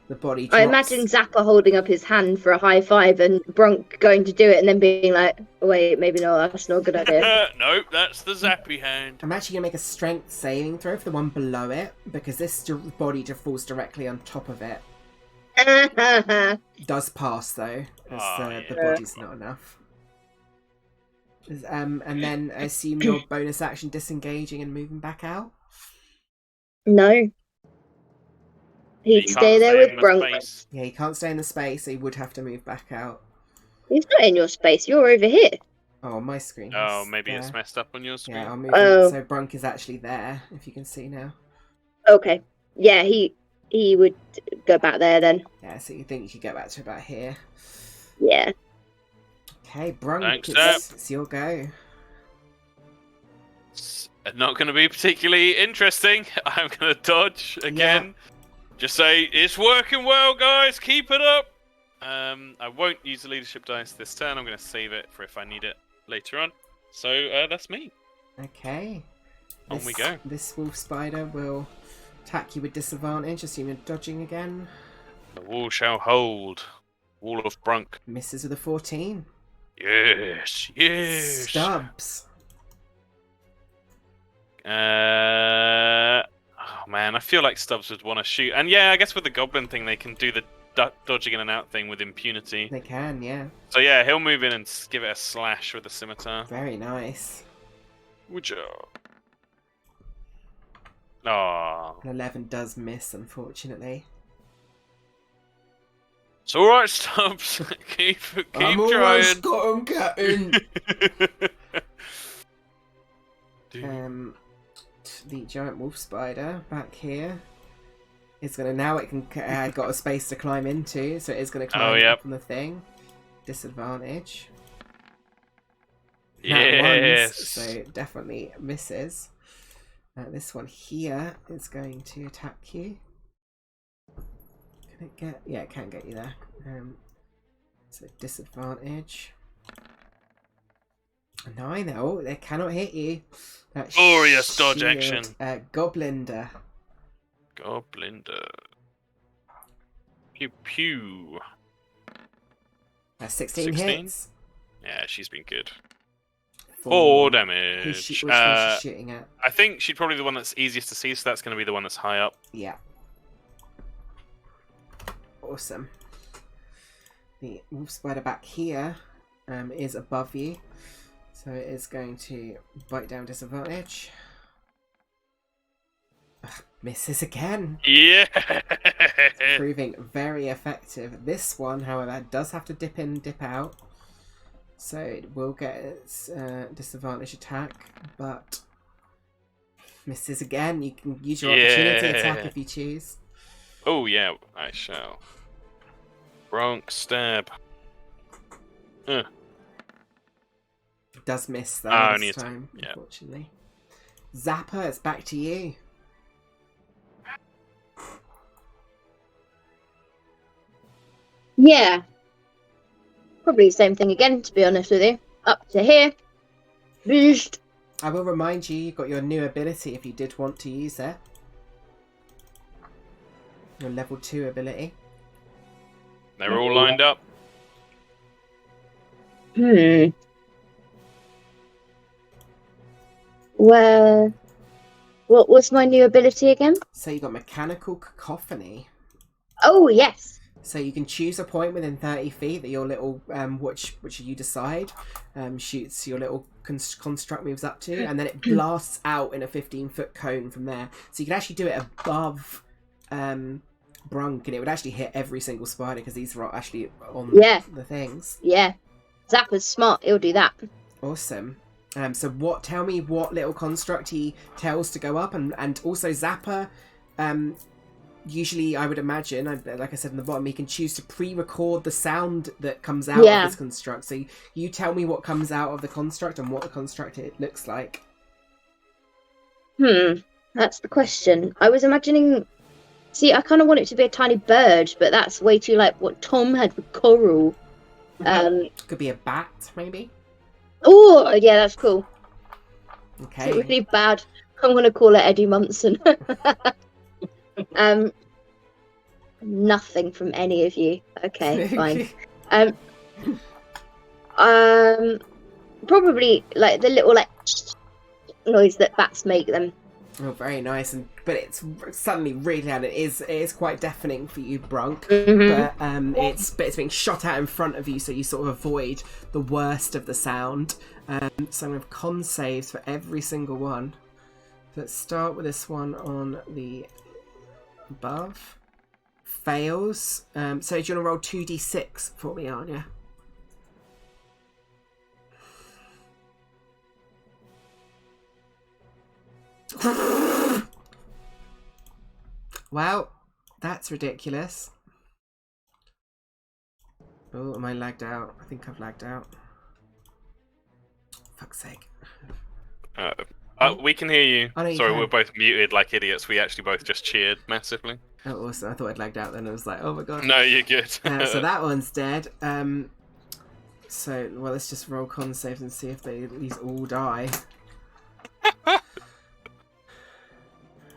the body drops. I imagine Zappa holding up his hand for a high five and Brunk going to do it and then being like, oh, wait, maybe not, that's not a good idea. Nope, that's the zappy hand. I'm actually going to make a strength saving throw for the one below it, because this body just falls directly on top of it. Does pass though, as the body's not enough. And then I assume your bonus action disengaging and moving back out? No. He'd stay there with Brunk. Yeah, he can't stay in the space, so he would have to move back out. He's not in your space, you're over here. Oh, my screen. Oh, maybe it's messed up on your screen. Yeah, I'll move it. So Brunk is actually there, if you can see now. Okay. Yeah, he would go back there then. Yeah, so you think you could get back to about here. Yeah. Okay, Brunk, Thanks, it's your go. It's not going to be particularly interesting. I'm going to dodge again. Yeah. Just say, it's working well, guys. Keep it up. I won't use the leadership dice this turn. I'm going to save it for if I need it later on. So that's me. Okay. On we go. This wolf spider will attack you with disadvantage, assuming you're dodging again. The wall shall hold. Wall of Brunk. Misses with a 14. Yes, yes. Stubbs. Oh man, I feel like Stubbs would want to shoot. And yeah, I guess with the goblin thing, they can do the dodging in and out thing with impunity. They can, yeah. So yeah, he'll move in and give it a slash with the scimitar. Very nice. Would you? Oh. An 11 does miss, unfortunately. It's alright, Stubbs. keep I'm trying. almost got him, Captain. The giant wolf spider back here is gonna now it can got a space to climb into, so it is gonna climb up on the thing. Disadvantage. Yes. So it definitely misses. This one here is going to attack you. Can it get? Yeah, it can get you there. So disadvantage. 9. Oh, they cannot hit you. Glorious dodge shield. action. Goblinder. Goblinder. Pew pew. 16 hits. Yeah, she's been good. 4 damage. Which one she's shooting at? I think she's probably the one that's easiest to see, so that's going to be the one that's high up. Yeah. Awesome. The wolf spider back here is above you. So it is going to bite down disadvantage. Misses again. Yeah! Proving very effective. This one, however, does have to dip in, dip out. So it will get its disadvantage attack, but misses again. You can use your opportunity attack if you choose. Oh yeah, I shall. Bronx stab. Does miss though this only time, yeah. unfortunately. Zapper, it's back to you. Yeah. Probably the same thing again, to be honest with you. Up to here. Boost. I will remind you, you've got your new ability if you did want to use it. Your level 2 ability. They're all lined up. Well, what was my new ability again? So you got Mechanical Cacophony. Oh, yes. So you can choose a point within 30 feet that your little, which you decide, shoots your little construct moves up to, and then it blasts out in a 15-foot cone from there. So you can actually do it above Brunk, and it would actually hit every single spider because these are actually on the things. Yeah. Zapper's smart. He'll do that. Awesome. So tell me what little construct he tells to go up, and also Zapper, usually I would imagine, like I said in the bottom, he can choose to pre-record the sound that comes out of this construct. So you tell me what comes out of the construct and what the construct it looks like. That's the question. I was imagining... See, I kind of want it to be a tiny bird, but that's way too like what Tom had with Coral. Could be a bat, maybe? Oh, yeah, that's cool. Okay. It's really bad. I'm going to call it Eddie Munson. Nothing from any of you. Okay, fine. Probably like the little like noise that bats make them. Oh, very nice, but it's suddenly really loud. It is quite deafening for you, Brunk. Mm-hmm. But it's being shot out in front of you, so you sort of avoid the worst of the sound. So I'm going to have con saves for every single one. Let's start with this one on the above. Fails. So do you want to roll 2d6 for me, Anya? Well, that's ridiculous. Oh, am I lagged out? I think I've lagged out. Fuck's sake. We can hear you. Oh, no, you Sorry, can. we're both muted like idiots. We actually both just cheered massively. Oh, awesome. I thought I'd lagged out then. I was like, oh my god. No, you're good. So that one's dead. So, well, let's just roll con saves and see if these all die.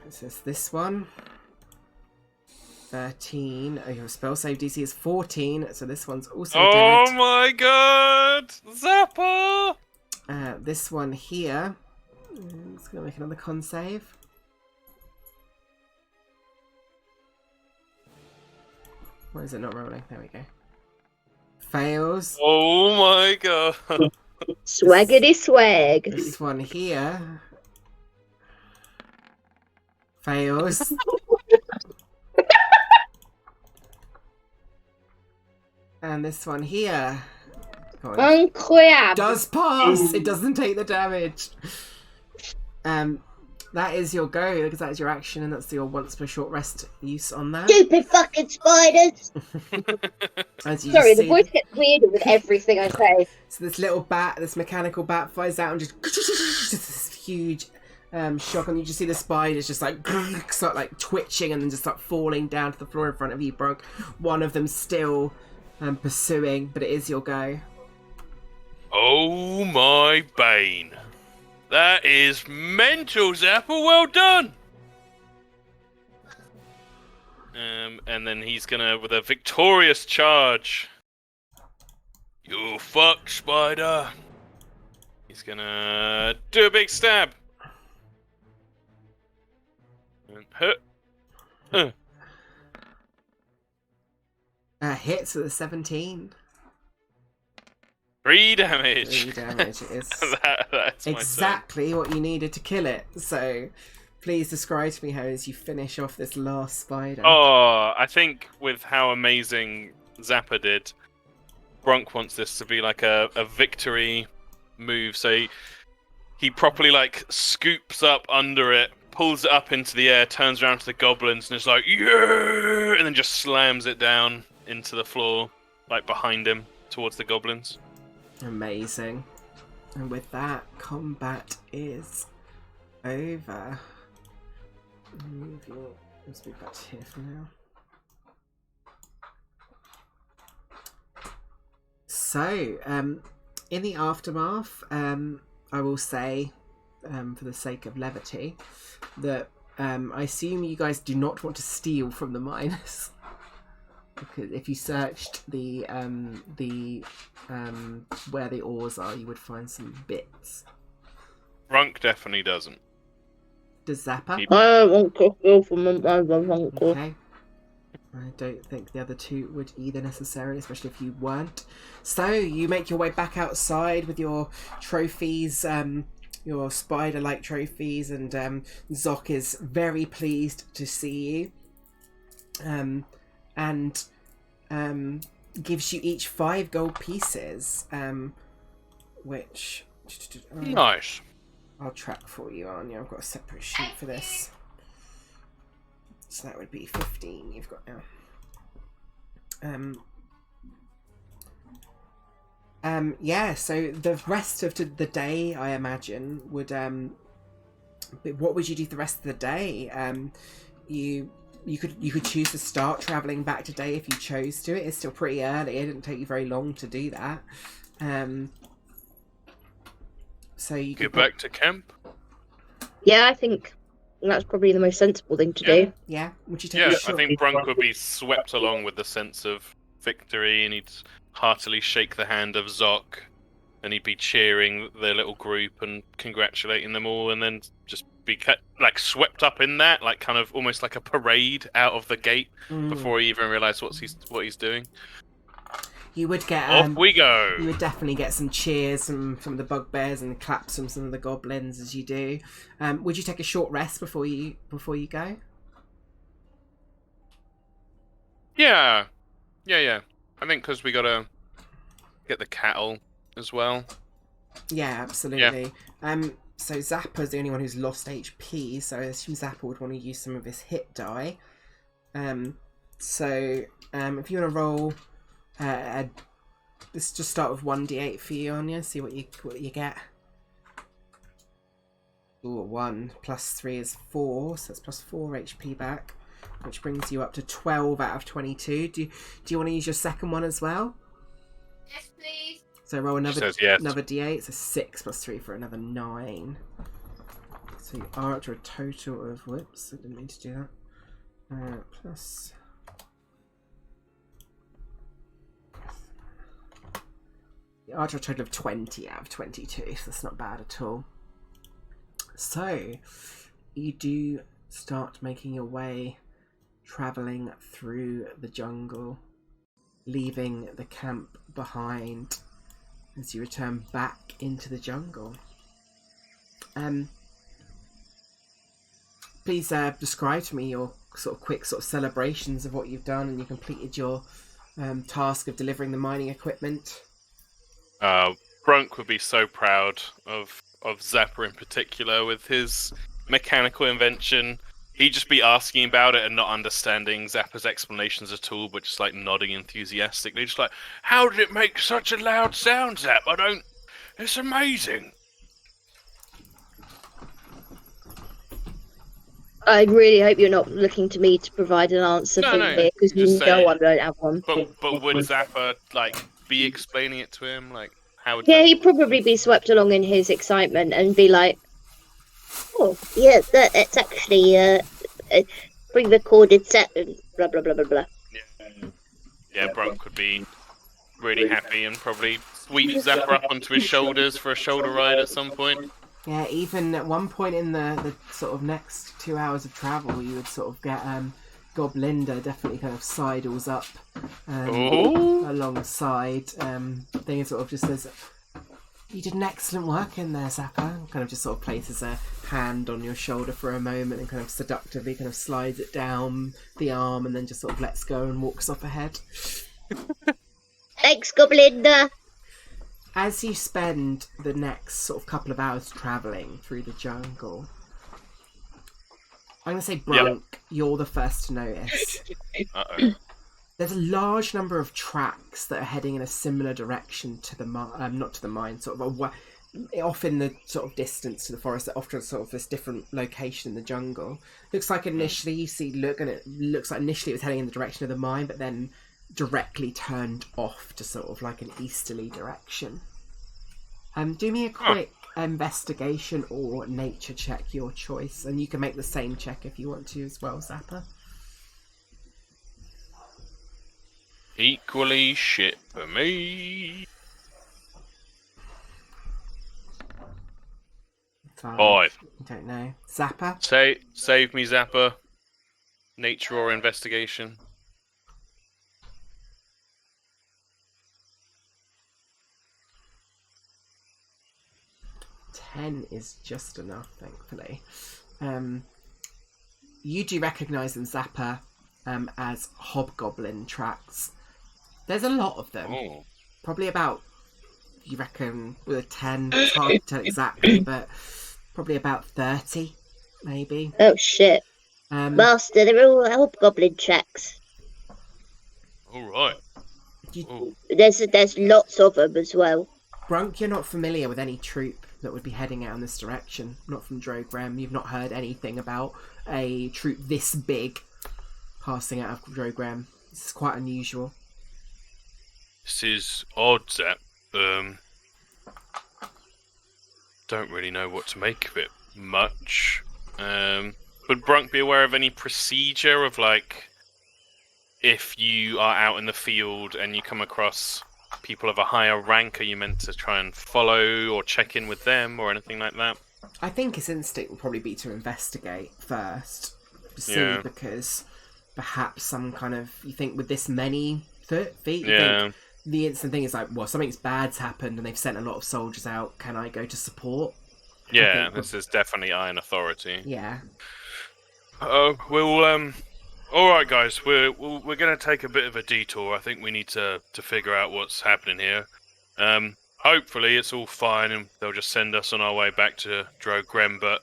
So it's this one. 13. Oh, your spell save DC is 14, so this one's also Oh dead. my god! Zappa! This one here. It's going to make another con save. Why is it not rolling? There we go. Fails. Oh my god. Swaggity swag. This one here fails. And this one here Incroyable. does pass. It doesn't take the damage. That is your go, because that is your action, and that's your once per short rest use on that. Stupid fucking spiders. As you Sorry, see, the voice gets weirder with everything I say. so this little bat, this mechanical bat, flies out and just this huge shock, and you just see the spiders just like start like twitching and then just start falling down to the floor in front of you, Brog. One of them still pursuing, but it is your go. Oh my bane. That is mental, Zapper. Well done. And then he's gonna, with a victorious charge. You fuck, spider. He's gonna do a big stab. And Hits with a 17. 3 damage. 3 damage. It is That's my turn. exactly what you needed to kill it. So, please describe to me how as you finish off this last spider. Oh, I think with how amazing Zappa did, Bronk wants this to be like a victory move. So he properly like scoops up under it, pulls it up into the air, turns around to the goblins, and is like, yeah, and then just slams it down into the floor, like behind him, towards the goblins. Amazing. And with that, combat is over. Let's move back to here for now. So, in the aftermath, I will say, for the sake of levity, that I assume you guys do not want to steal from the miners. Because if you searched the where the ores are, you would find some bits. Bronk definitely doesn't. Does Zappa? He- I don't want to go from my uncle. Okay. I don't think the other two would either necessarily, especially if you weren't. So you make your way back outside with your trophies, your spider-like trophies, and Zoc is very pleased to see you. And gives you each 5 gold pieces, which Nice. I'll track for you, Anya. I've got a separate sheet for this. So that would be 15 you've got now. Yeah, so the rest of the day, I imagine, would what would you do the rest of the day? You could choose to start travelling back today if you chose to. It is still pretty early. It didn't take you very long to do that. So you Get could back to camp. Yeah, I think that's probably the most sensible thing to do. Yeah. Would you take Yeah, a I short... think Bronk would be swept along with the sense of victory, and he'd heartily shake the hand of Zoc, and he'd be cheering their little group and congratulating them all, and then just be like swept up in that, like kind of almost like a parade out of the gate before he even realised what he's doing. You would get Off we go. You would definitely get some cheers from the bugbears and claps from some of the goblins as you do. Would you take a short rest before you go? Yeah. I think because we gotta get the cattle as well. Yeah, absolutely. So Zappa's the only one who's lost HP, so I assume Zappa would want to use some of his hit die. So if you want to roll, let's just start with 1d8 for you, Anya. See what you get. Ooh, 1 plus 3 is 4, so that's plus 4 HP back, which brings you up to 12 out of 22. Do you want to use your second one as well? Yes, please. So roll another Says yes. another d8, so 6 plus 3 for another 9. So you are up to a total of, whoops, I didn't mean to do that. Plus... You are to a total of 20 out of 22, so that's not bad at all. So, you do start making your way travelling through the jungle, leaving the camp behind as you return back into the jungle. Please describe to me your sort of quick sort of celebrations of what you've done and you completed your task of delivering the mining equipment. Brunk would be so proud of Zappa in particular with his mechanical invention. He'd just be asking about it and not understanding Zappa's explanations at all, but just like nodding enthusiastically, just like, "How did it make such a loud sound, Zap? It's amazing." I really hope you're not looking to me to provide an answer No, for no, here, because just you say- know I don't have one. But would Zappa like be explaining it to him? Like, how would Yeah, that- he'd probably be swept along in his excitement and be like, "Oh, yeah, that's actually a pre-recorded set," and blah blah blah blah blah. Yeah, Brunk would be really happy and probably sweep Zappa up onto his shoulders for a shoulder ride at some point. Yeah, even at one point in the sort of next 2 hours of travel, you would sort of get Goblinda definitely kind of sidles up alongside. Thing sort of just says, "You did an excellent work in there, Zappa." Kind of just sort of places a hand on your shoulder for a moment and kind of seductively kind of slides it down the arm and then just sort of lets go and walks off ahead. Thanks, Goblinda. As you spend the next sort of couple of hours travelling through the jungle, I'm going to say, Brunk, you're the first to notice. Uh-oh. There's a large number of tracks that are heading in a similar direction to the not to the mine, sort of off in the sort of distance to the forest, that often sort of this different location in the jungle. Looks like initially it looks like initially it was heading in the direction of the mine, but then directly turned off to sort of like an easterly direction. Do me a quick investigation or nature check, your choice, and you can make the same check if you want to as well, Zappa. Equally shit for me. 5. I don't know. Zappa? Save me, Zappa. Nature or investigation? Ten is just enough, thankfully. You do recognise in Zappa as hobgoblin tracks. There's a lot of them. Oh. Probably about, you reckon, with a 10, it's hard to tell exactly, but probably about 30, maybe. Oh shit, Master! They're all hobgoblin tracks. All right. There's lots of them as well. Brunk, you're not familiar with any troop that would be heading out in this direction. Not from Drogrem. You've not heard anything about a troop this big passing out of Drogrem. This is quite unusual. This is odd, Zap. Don't really know what to make of it much. Would Brunk be aware of any procedure of, like, if you are out in the field and you come across people of a higher rank, are you meant to try and follow or check in with them or anything like that? I think his instinct would probably be to investigate first. See, because perhaps some kind of, you think with this many feet, you think the instant thing is like, well, something's bad's happened and they've sent a lot of soldiers out. Can I go to support? Yeah, this is definitely Iron Authority. Yeah. All right, guys, we're going to take a bit of a detour. I think we need to figure out what's happening here. Hopefully it's all fine and they'll just send us on our way back to Drogrem, but,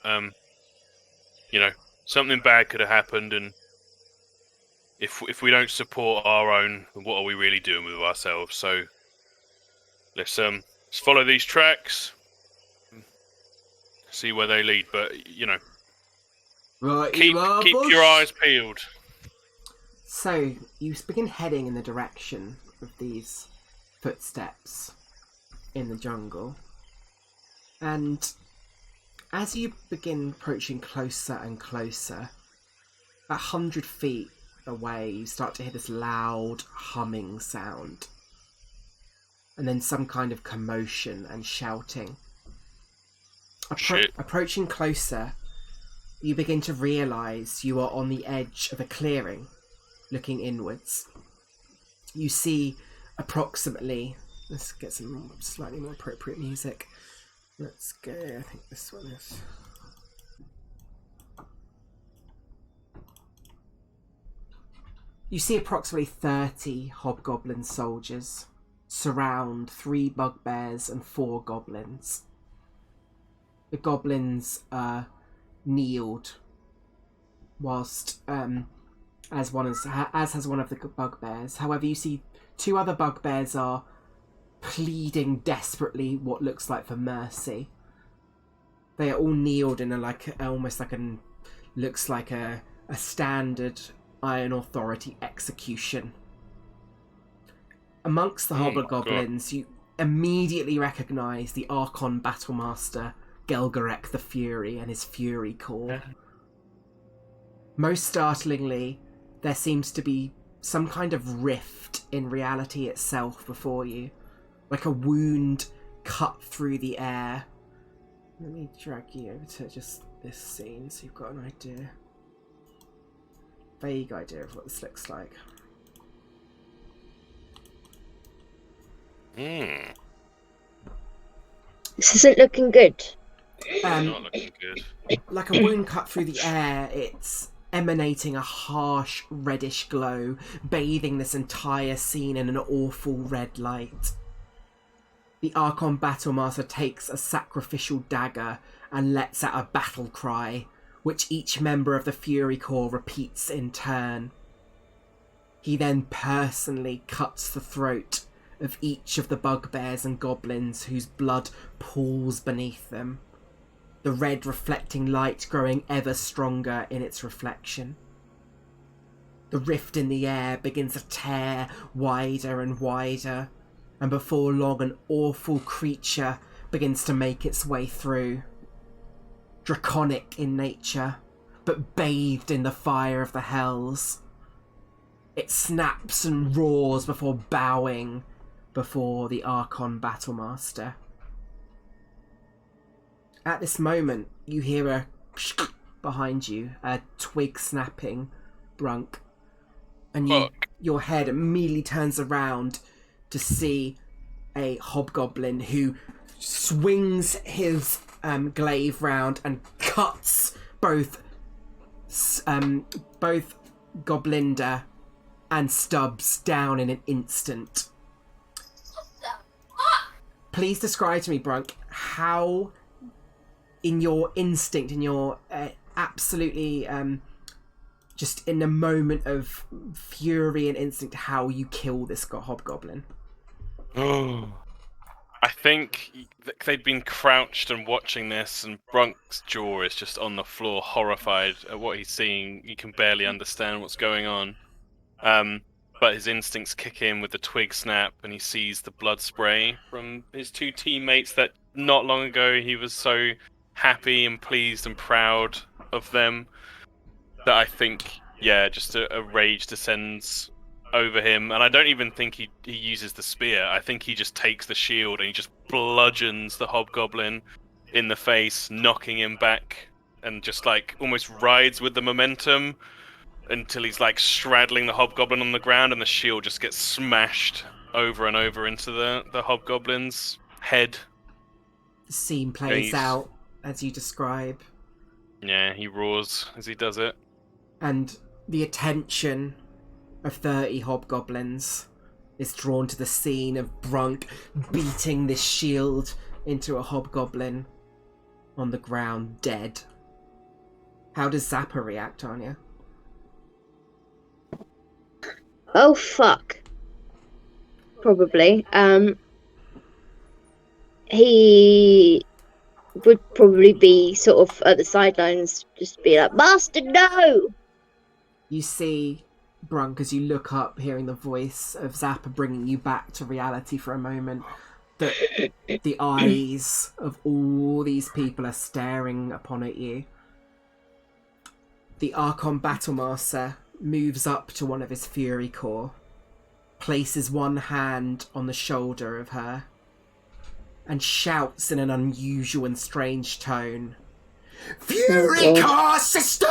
something bad could have happened, and if we don't support our own, what are we really doing with ourselves? So let's follow these tracks, see where they lead, but, Right, keep your eyes peeled. So, you begin heading in the direction of these footsteps in the jungle. And as you begin approaching closer and closer, 100 feet away, you start to hear this loud humming sound. And then some kind of commotion and shouting. Approaching closer, you begin to realise you are on the edge of a clearing, looking inwards. You see approximately... Let's get some slightly more appropriate music. Let's go, I think this one is... You see approximately 30 hobgoblin soldiers surround 3 bugbears and 4 goblins. The goblins are kneeled, whilst as has one of the bugbears. However, you see 2 other bugbears are pleading desperately what looks like for mercy. They are all kneeled in looks like a standard Iron Authority execution. Amongst the hobgoblins, you immediately recognise the Archon Battlemaster Gelgarek the Fury and his Fury Corps. Most startlingly, there seems to be some kind of rift in reality itself before you, like a wound cut through the air. Let me drag you over to just this scene so you've got an idea. Vague idea of what this looks like. Hmm. This isn't looking good. Not looking good. Like a wound cut through the air, it's emanating a harsh reddish glow, bathing this entire scene in an awful red light. The Archon Battlemaster takes a sacrificial dagger and lets out a battle cry, which each member of the Fury Corps repeats in turn. He then personally cuts the throat of each of the bugbears and goblins whose blood pools beneath them, the red reflecting light growing ever stronger in its reflection. The rift in the air begins to tear wider and wider, and before long an awful creature begins to make its way through. Draconic in nature, but bathed in the fire of the hells. It snaps and roars before bowing before the Archon Battlemaster. At this moment, you hear a behind you, a twig snapping, Brunk, and your head immediately turns around to see a hobgoblin who swings his glaive round and cuts both Goblinda and Stubbs down in an instant. Please describe to me, Brunk, how, in your instinct, in your absolutely just in a moment of fury and instinct, how you kill this hobgoblin. Oh. I think they'd been crouched and watching this, and Brunk's jaw is just on the floor, horrified at what he's seeing. He can barely understand what's going on. But his instincts kick in with the twig snap, and he sees the blood spray from his 2 teammates that not long ago he was so happy and pleased and proud of them, that I think, just a rage descends over him. And I don't even think he uses the spear. I think he just takes the shield and he just bludgeons the hobgoblin in the face, knocking him back, and just like almost rides with the momentum until he's like straddling the hobgoblin on the ground, and the shield just gets smashed over and over into the hobgoblin's head. The scene plays out as you describe. Yeah, he roars as he does it. And the attention of 30 hobgoblins is drawn to the scene of Brunk beating this shield into a hobgoblin on the ground, dead. How does Zappa react, Anya? Oh, fuck. Probably. He would probably be sort of at the sidelines, just be like, "Master, no!" You see Brunk as you look up, hearing the voice of Zappa bringing you back to reality for a moment, that the eyes of all these people are staring upon at you. The Archon Battlemaster moves up to one of his Fury Corps, places one hand on the shoulder of her, and shouts in an unusual and strange tone, Furica, sister!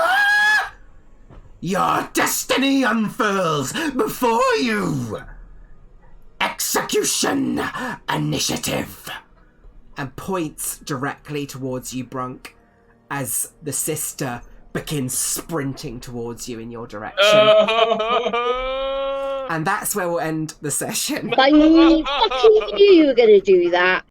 Your destiny unfurls before you! Execution initiative! And points directly towards you, Brunk, as the sister begins sprinting towards you in your direction. And that's where we'll end the session. I fucking knew you were going to do that.